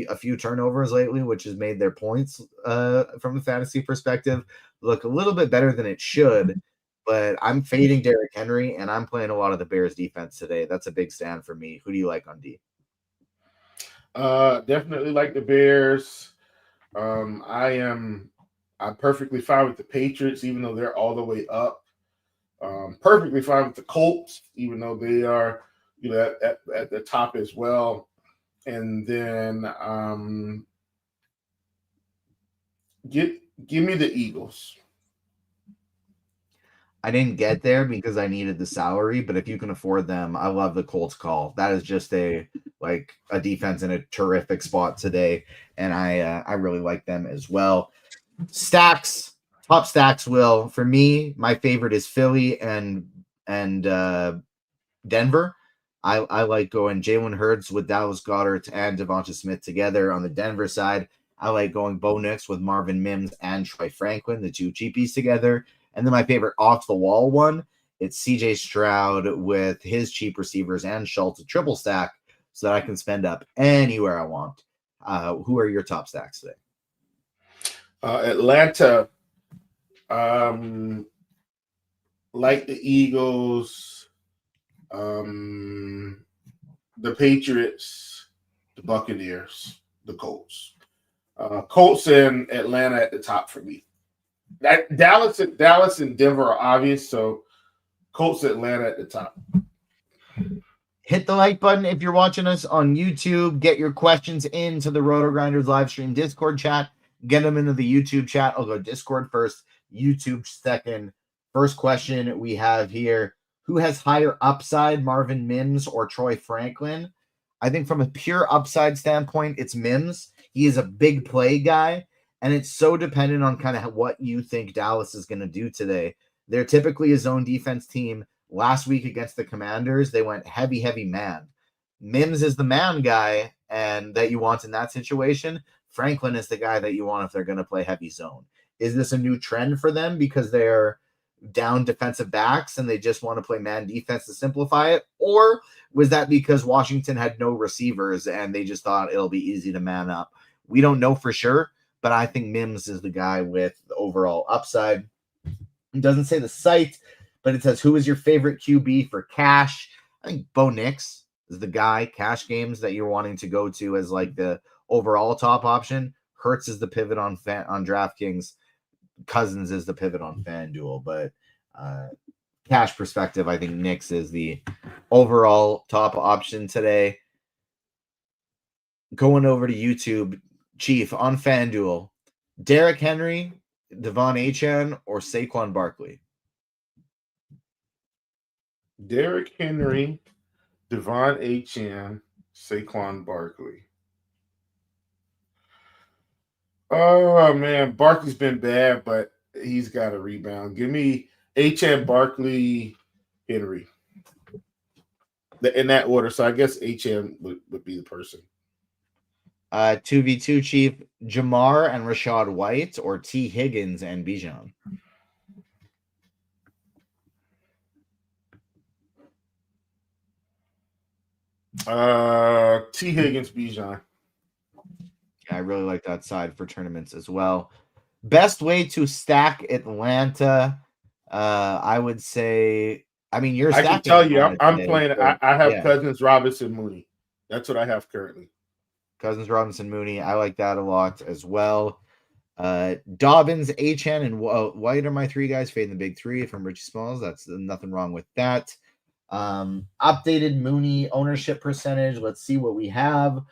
a few turnovers lately, which has made their points from a fantasy perspective look a little bit better than it should. But I'm fading Derrick Henry, and I'm playing a lot of the Bears defense today. That's a big stand for me. Who do you like on D? Definitely like the Bears. I'm perfectly fine with the Patriots, even though they're all the way up. Perfectly fine with the Colts, even though they are, at the top as well. And then give me the Eagles. I didn't get there because I needed the salary, but if you can afford them, I love the Colts call. That is just a defense in a terrific spot today, and I really like them as well. Stacks, top stacks, Will. For me, my favorite is Philly and Denver. I like going Jalen Hurts with Dallas Goedert and Devonta Smith together. On the Denver side, I like going Bo Nix with Marvin Mims and Troy Franklin, the 2 cheapies together. And then my favorite off-the-wall one, it's C.J. Stroud with his cheap receivers and Schultz, a triple stack, so that I can spend up anywhere I want. Who are your top stacks today? Atlanta, like the Eagles, the Patriots, the Buccaneers, the Colts. Colts and Atlanta at the top for me. Dallas and Denver are obvious, so Colts, Atlanta at the top. Hit the like button if you're watching us on YouTube. Get your questions into the RotoGrinders live stream Discord chat. Get them into the YouTube chat. I'll go Discord first, YouTube second. First question we have here: who has higher upside, Marvin Mims or Troy Franklin? I think from a pure upside standpoint, it's Mims. He is a big play guy. And it's so dependent on kind of what you think Dallas is going to do today. They're typically a zone defense team. Last week against the Commanders, they went heavy man. Mims is the man guy and that you want in that situation. Franklin is the guy that you want if they're going to play heavy zone. Is this a new trend for them because they're down defensive backs and they just want to play man defense to simplify it? Or was that because Washington had no receivers and they just thought it'll be easy to man up? We don't know for sure, but I think Mims is the guy with the overall upside. It doesn't say the site, but it says, who is your favorite QB for cash? I think Bo Nix is the guy, cash games, that you're wanting to go to as like the overall top option. Hurts is the pivot on DraftKings. Cousins is the pivot on FanDuel. But cash perspective, I think Nix is the overall top option today. Going over to YouTube, Chief, on FanDuel, Derrick Henry, Devon Achane, or Saquon Barkley? Derrick Henry, Devon Achane, Saquon Barkley. Oh, man. Barkley's been bad, but he's got a rebound. Give me Achane, Barkley, Henry. In that order. So I guess Achane would be the person. 2v2, Chief, Jamar and Rashad White, or T. Higgins and Bijan? T. Higgins, Bijan. I really like that side for tournaments as well. Best way to stack Atlanta, I would say. I mean, you're. I can tell you, I'm today, playing. so, I have Cousins, Robinson, Mooney. That's what I have currently. Cousins, Robinson, Mooney. I like that a lot as well. Dobbins, Achane, and White are my three guys. Fading the big three from Richie Smalls. That's nothing wrong with that. Updated Mooney ownership percentage. Let's see what we have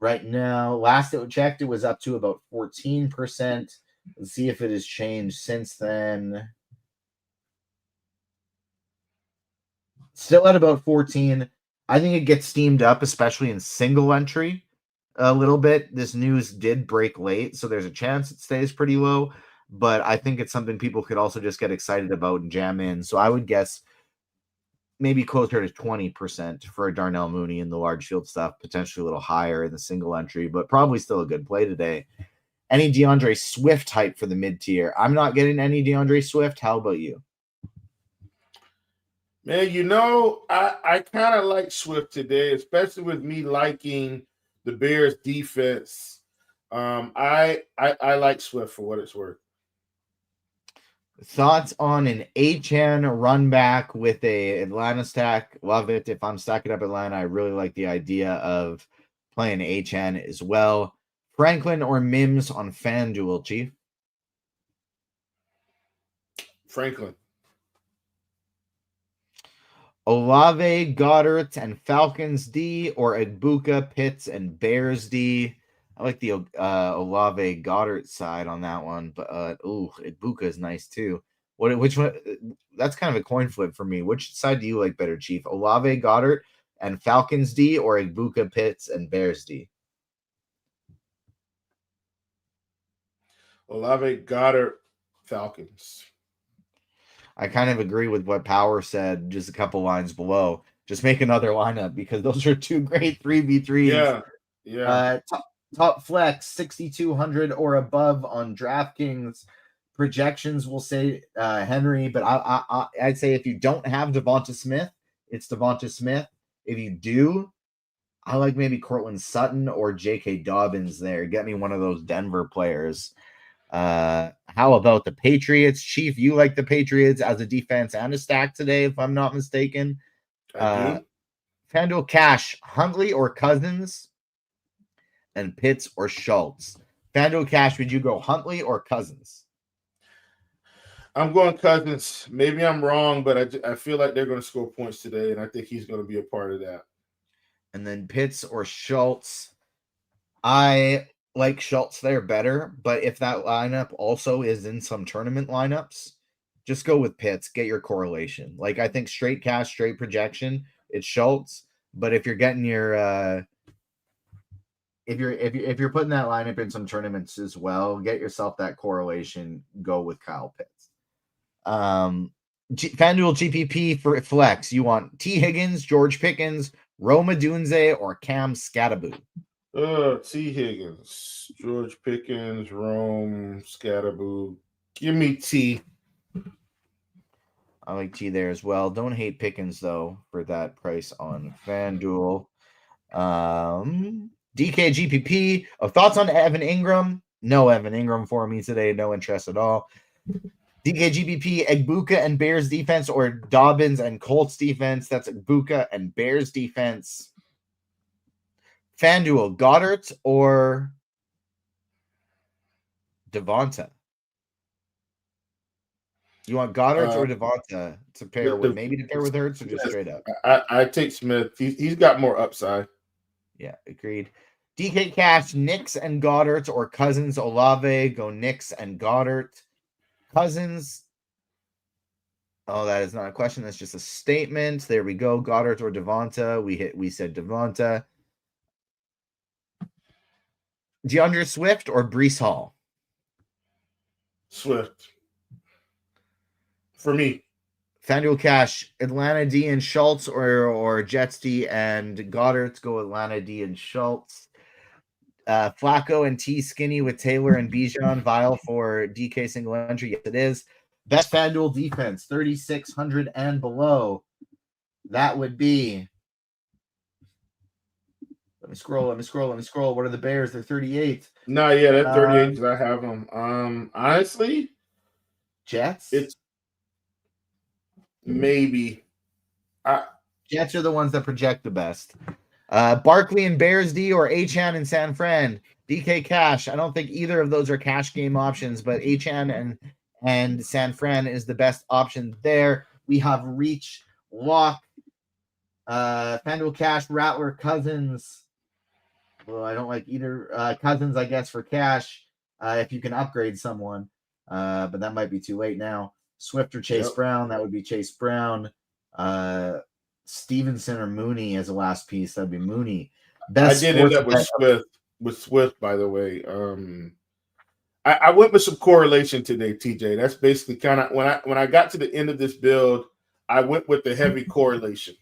right now. Last it checked, it was up to about 14%. Let's see if it has changed since then. Still at about 14. I think it gets steamed up, especially in single entry a little bit. This news did break late, so there's a chance it stays pretty low, but I think it's something people could also just get excited about and jam in. So I would guess maybe closer to 20% for Darnell Mooney in the large field stuff, potentially a little higher in the single entry, but probably still a good play today. Any DeAndre Swift hype for the mid-tier? I'm not getting any DeAndre Swift. How about you? Man, I kind of like Swift today, especially with me liking the Bears defense. I like Swift for what it's worth. Thoughts on an Achane run back with a Atlanta stack? Love it. If I'm stacking up Atlanta, I really like the idea of playing Achane as well. Franklin or Mims on FanDuel, Chief? Franklin. Olave, Goddard, and Falcons D, or Egbuka, Pitts, and Bears D? I like the Olave Goddard side on that one, but Egbuka is nice too. Which one? That's kind of a coin flip for me. Which side do you like better, Chief? Olave, Goddard, and Falcons D, or Egbuka, Pitts, and Bears D? Olave, Goddard, Falcons. I kind of agree with what Power said just a couple lines below. Just make another lineup because those are two great 3v3s. Yeah. Top flex 6,200 or above on DraftKings. Projections will say Henry, but I'd say if you don't have Devonta Smith, it's Devonta Smith. If you do, I like maybe Cortland Sutton or J.K. Dobbins there. Get me one of those Denver players. How about the Patriots? Chief, you like the Patriots as a defense and a stack today, if I'm not mistaken. I do. FanDuel Cash, Huntley or Cousins, and Pitts or Schultz. FanDuel Cash, would you go Huntley or Cousins? I'm going Cousins. Maybe I'm wrong, but I feel like they're going to score points today, and I think he's going to be a part of that. And then Pitts or Schultz. I like Schultz there better, but if that lineup also is in some tournament lineups, just go with Pitts. Get your correlation. Like I think straight cash, straight projection, it's Schultz. But if you're getting your if you're putting that lineup in some tournaments as well, get yourself that correlation. Go with Kyle Pitts. FanDuel GPP for flex. You want T. Higgins, George Pickens, Rome Odunze, or Cam Scatterboo? T. Higgins, George Pickens, Rome, Scatterboo. Give me T. I like G there as well. Don't hate Pickens though for that price on FanDuel. DK GPP. Thoughts on Evan Ingram? No Evan Ingram for me today. No interest at all. DK GPP, Egbuka and Bears defense, or Dobbins and Colts defense. That's Egbuka and Bears defense. FanDuel, Goddard or Devonta? You want Goddard or Devonta to pair with? Maybe to pair with Hurts or just straight up? I take Smith. He's got more upside. Yeah, agreed. DK Cash, Knicks and Goddard or Cousins, Olave. Go Knicks and Goddard. Cousins. Oh, that is not a question. That's just a statement. There we go. Goddard or Devonta. We said Devonta. DeAndre Swift or Breece Hall? Swift. For me. FanDuel Cash, Atlanta D and Schultz or Jets D and Goddard. Go Atlanta D and Schultz. Flacco and T Skinny with Taylor and Bijan. Vile for DK single entry. Yes, it is. Best FanDuel defense, 3,600 and below. That would be. Let me scroll. What are the Bears? They're 38. No, yeah, they're 38 because I have them. Honestly, Jets. It's maybe. Jets are the ones that project the best. Barkley and Bears D or Achan and San Fran. DK Cash. I don't think either of those are cash game options, but Achan and San Fran is the best option there. We have Reach, Lock, FanDuel Cash, Rattler, Cousins. Well, I don't like either. Cousins, I guess, for cash if you can upgrade someone, but that might be too late now. Swift or Chase Brown, that would be Chase Brown. Stevenson or Mooney as a last piece, that'd be Mooney. Best I did end up with Swift, by the way. I went with some correlation today, TJ. That's basically kind of when I got to the end of this build, I went with the heavy correlation.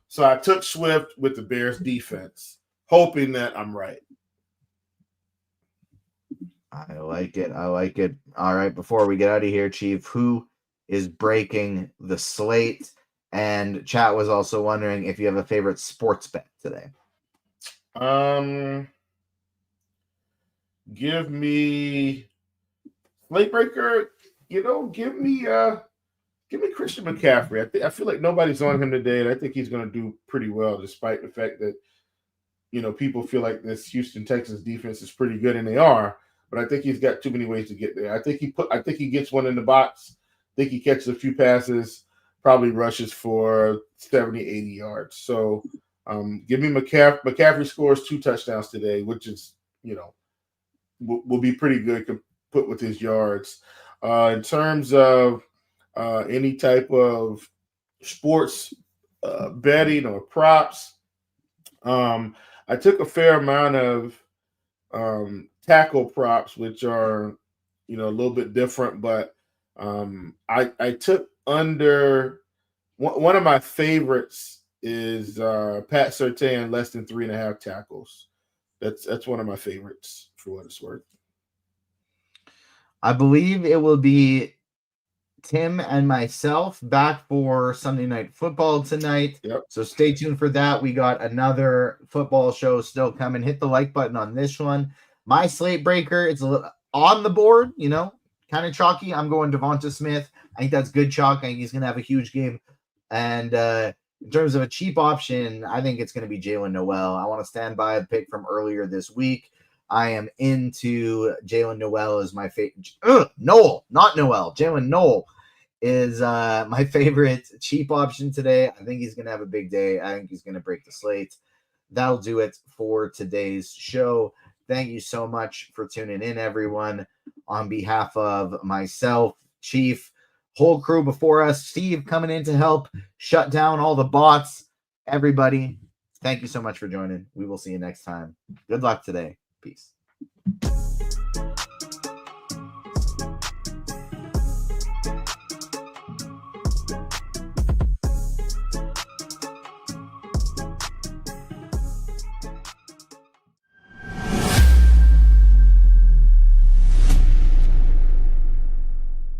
So I took Swift with the Bears defense, hoping that I'm right. I like it. All right, before we get out of here, Chief, who is breaking the slate? And chat was also wondering if you have a favorite sports bet today. Give me slate breaker. Give me Christian McCaffrey. I feel like nobody's on him today, and I think he's going to do pretty well, despite the fact that people feel like this Houston Texans defense is pretty good, and they are. But I think he's got too many ways to get there. I think he gets one in the box. I think he catches a few passes, probably rushes for 70, 80 yards. So give me McCaffrey. McCaffrey scores 2 touchdowns today, which is, will be pretty good to put with his yards. In terms of any type of sports betting or props, I took a fair amount of tackle props, which are, a little bit different, but I took under one of my favorites is Pat Surtain less than 3.5 tackles. That's one of my favorites for what it's worth. I believe it will be Tim and myself back for Sunday Night Football tonight. Yep. So stay tuned for that. We got another football show still coming. Hit the like button on this one. My slate breaker, it's a little on the board, kind of chalky. I'm going Devonta Smith. I think that's good chalk. I think he's going to have a huge game. And in terms of a cheap option, I think it's going to be Jalen Noel. I want to stand by the pick from earlier this week. I am into Jalen Noel as my favorite. Noel, not Noel. Jalen Noel is my favorite cheap option today. I think he's going to have a big day. I think he's going to break the slate. That'll do it for today's show. Thank you so much for tuning in, everyone. On behalf of myself, Chief, whole crew before us, Steve coming in to help shut down all the bots. Everybody, thank you so much for joining. We will see you next time. Good luck today. Peace.